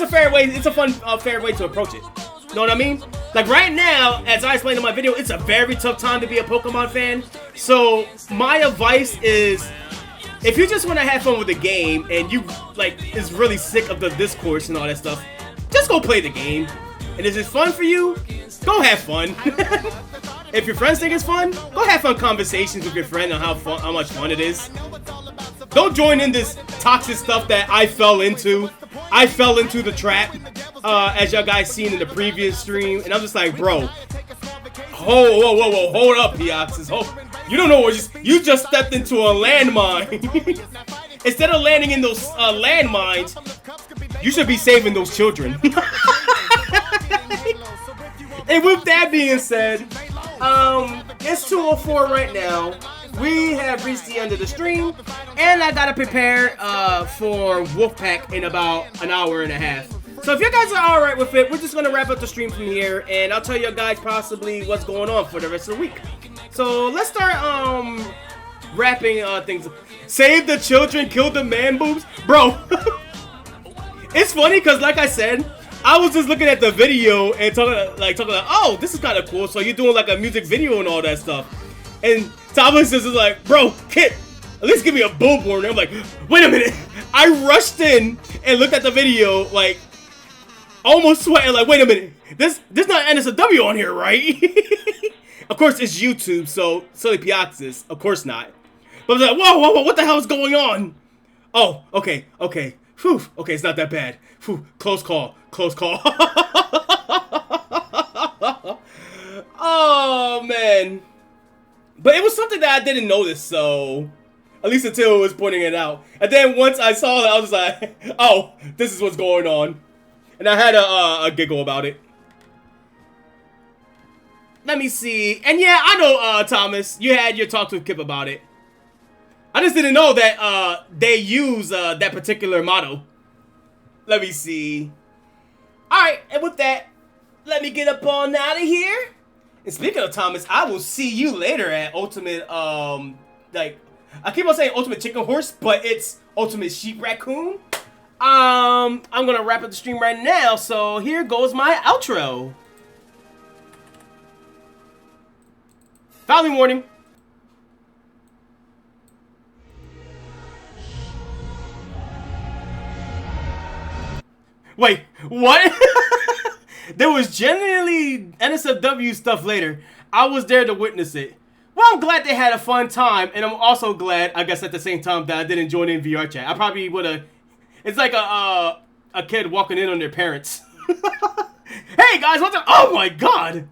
fair way. It's a fun, fair way to approach it. You know what I mean? Like right now, as I explained in my video, it's a very tough time to be a Pokemon fan. So my advice is, if you just want to have fun with the game and you like is really sick of the discourse and all that stuff, just go play the game. And if it's fun for you, go have fun. If your friends think it's fun, go have fun conversations with your friend on how much fun it is. Don't join in this toxic stuff that I fell into. I fell into the trap, as y'all guys seen in the previous stream, and I'm just like, bro, whoa, hold up, Deoxys. You don't know what you just stepped into a landmine. Instead of landing in those landmines, you should be saving those children. And with that being said, it's 2:04 right now. We have reached the end of the stream, and I gotta prepare for Wolfpack in about an hour and a half. So if you guys are alright with it, we're just gonna wrap up the stream from here, and I'll tell you guys possibly what's going on for the rest of the week. So let's start wrapping things up. Save the children, kill the man boobs, bro. It's funny because, like I said, I was just looking at the video and talking like, oh, this is kind of cool. So you're doing like a music video and all that stuff. And Thomas is like, bro, Kit, at least give me a boob warning. I'm like, wait a minute. I rushed in and looked at the video, like, almost sweating, like, wait a minute. There's not NSFW on here, right? Of course, it's YouTube, so silly Piaxis. Of course not. But I was like, whoa, what the hell is going on? Oh, okay. Whew, okay, it's not that bad. Whew, close call. Oh, man. But it was something that I didn't notice, so... At least until it was pointing it out. And then once I saw that, I was like, oh, this is what's going on. And I had a giggle about it. Let me see. And yeah, I know, Thomas, you had your talks with Kip about it. I just didn't know that they use that particular motto. Let me see. Alright, and with that, let me get up on out of here. And speaking of Thomas, I will see you later at Ultimate, like, I keep on saying Ultimate Chicken Horse, but it's Ultimate Sheep Raccoon. I'm gonna wrap up the stream right now, so here goes my outro. Fouling warning. Wait, what? There was genuinely NSFW stuff later. I was there to witness it. Well, I'm glad they had a fun time, and I'm also glad, I guess at the same time, that I didn't join in VR chat. I probably would have... It's like a kid walking in on their parents. Hey guys, what's up? Oh my god!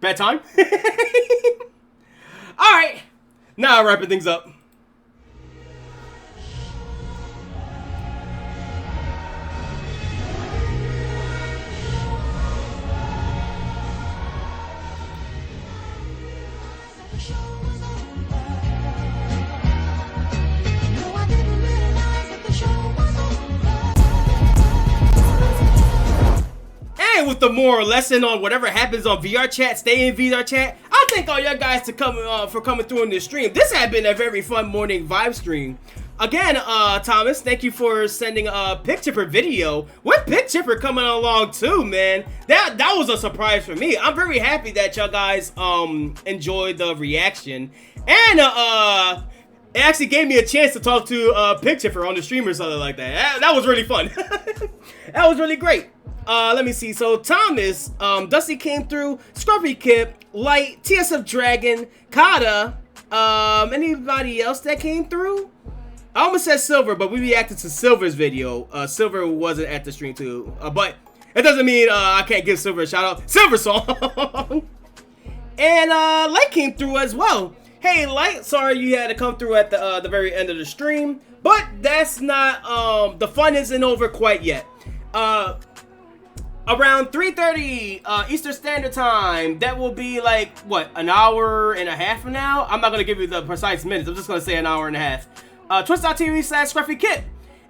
Bad time? Alright, now wrapping things up. And with the moral lesson on whatever happens on VR chat, stay in VR chat. I thank all y'all guys for coming through in this stream. This had been a very fun morning vibe stream. Again, Thomas, thank you for sending a Pick Chipper video. With Pick Chipper coming along too, man. That was a surprise for me. I'm very happy that y'all guys enjoyed the reaction. And it actually gave me a chance to talk to Pick Chipper on the stream or something like that. That was really fun. That was really great. Let me see. So Thomas, Dusty came through, Scruffy Kip, Light, TSF Dragon, Kata, anybody else that came through? I almost said Silver, but we reacted to Silver's video. Silver wasn't at the stream too, but it doesn't mean I can't give Silver a shout out. Silver song. And Light came through as well. Hey Light, sorry you had to come through at the very end of the stream, but that's not the fun isn't over quite yet. Around 3:30 Eastern Standard Time, that will be like, what, an hour and a half from now? I'm not going to give you the precise minutes, I'm just going to say an hour and a half. Twitch.tv/ScruffyKit.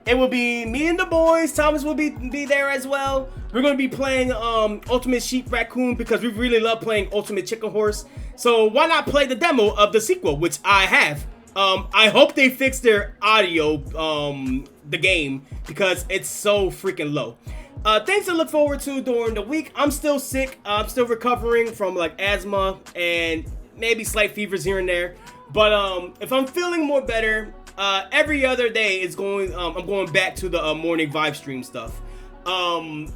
It will be me and the boys, Thomas will be there as well. We're going to be playing Ultimate Sheep Raccoon because we really love playing Ultimate Chicken Horse. So why not play the demo of the sequel, which I have. I hope they fix their audio, the game, because it's so freaking low. Things to look forward to during the week. I'm still sick. I'm still recovering from like asthma and maybe slight fevers here and there. But if I'm feeling more better, every other day is going. I'm going back to the morning vibe stream stuff. And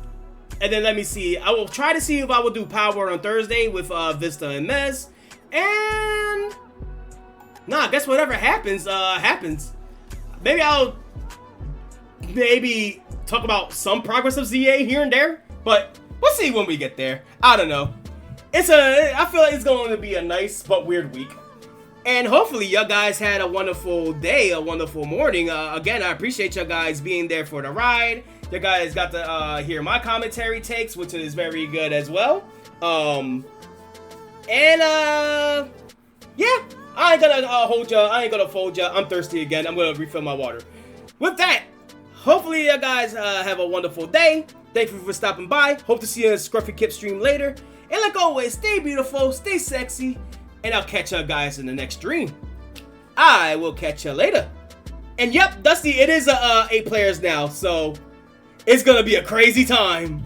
then let me see. I will try to see if I will do Power on Thursday with Vista and Mez. And I guess whatever happens, happens. Maybe I'll talk about some progress of ZA here and there, but we'll see when we get there. I don't know. I feel like it's going to be a nice but weird week. And hopefully y'all guys had a wonderful day, a wonderful morning. Again, I appreciate y'all guys being there for the ride. You guys got to hear my commentary takes, which is very good as well. Yeah, I ain't gonna hold ya. I ain't gonna fold ya. I'm thirsty again. I'm gonna refill my water. With that, hopefully you guys have a wonderful day. Thank you for stopping by. Hope to see you in a Scruffy Kip stream later. And like always, stay beautiful, stay sexy, and I'll catch you guys in the next stream. I will catch you later. And yep, Dusty, it is 8 players now, so it's gonna be a crazy time.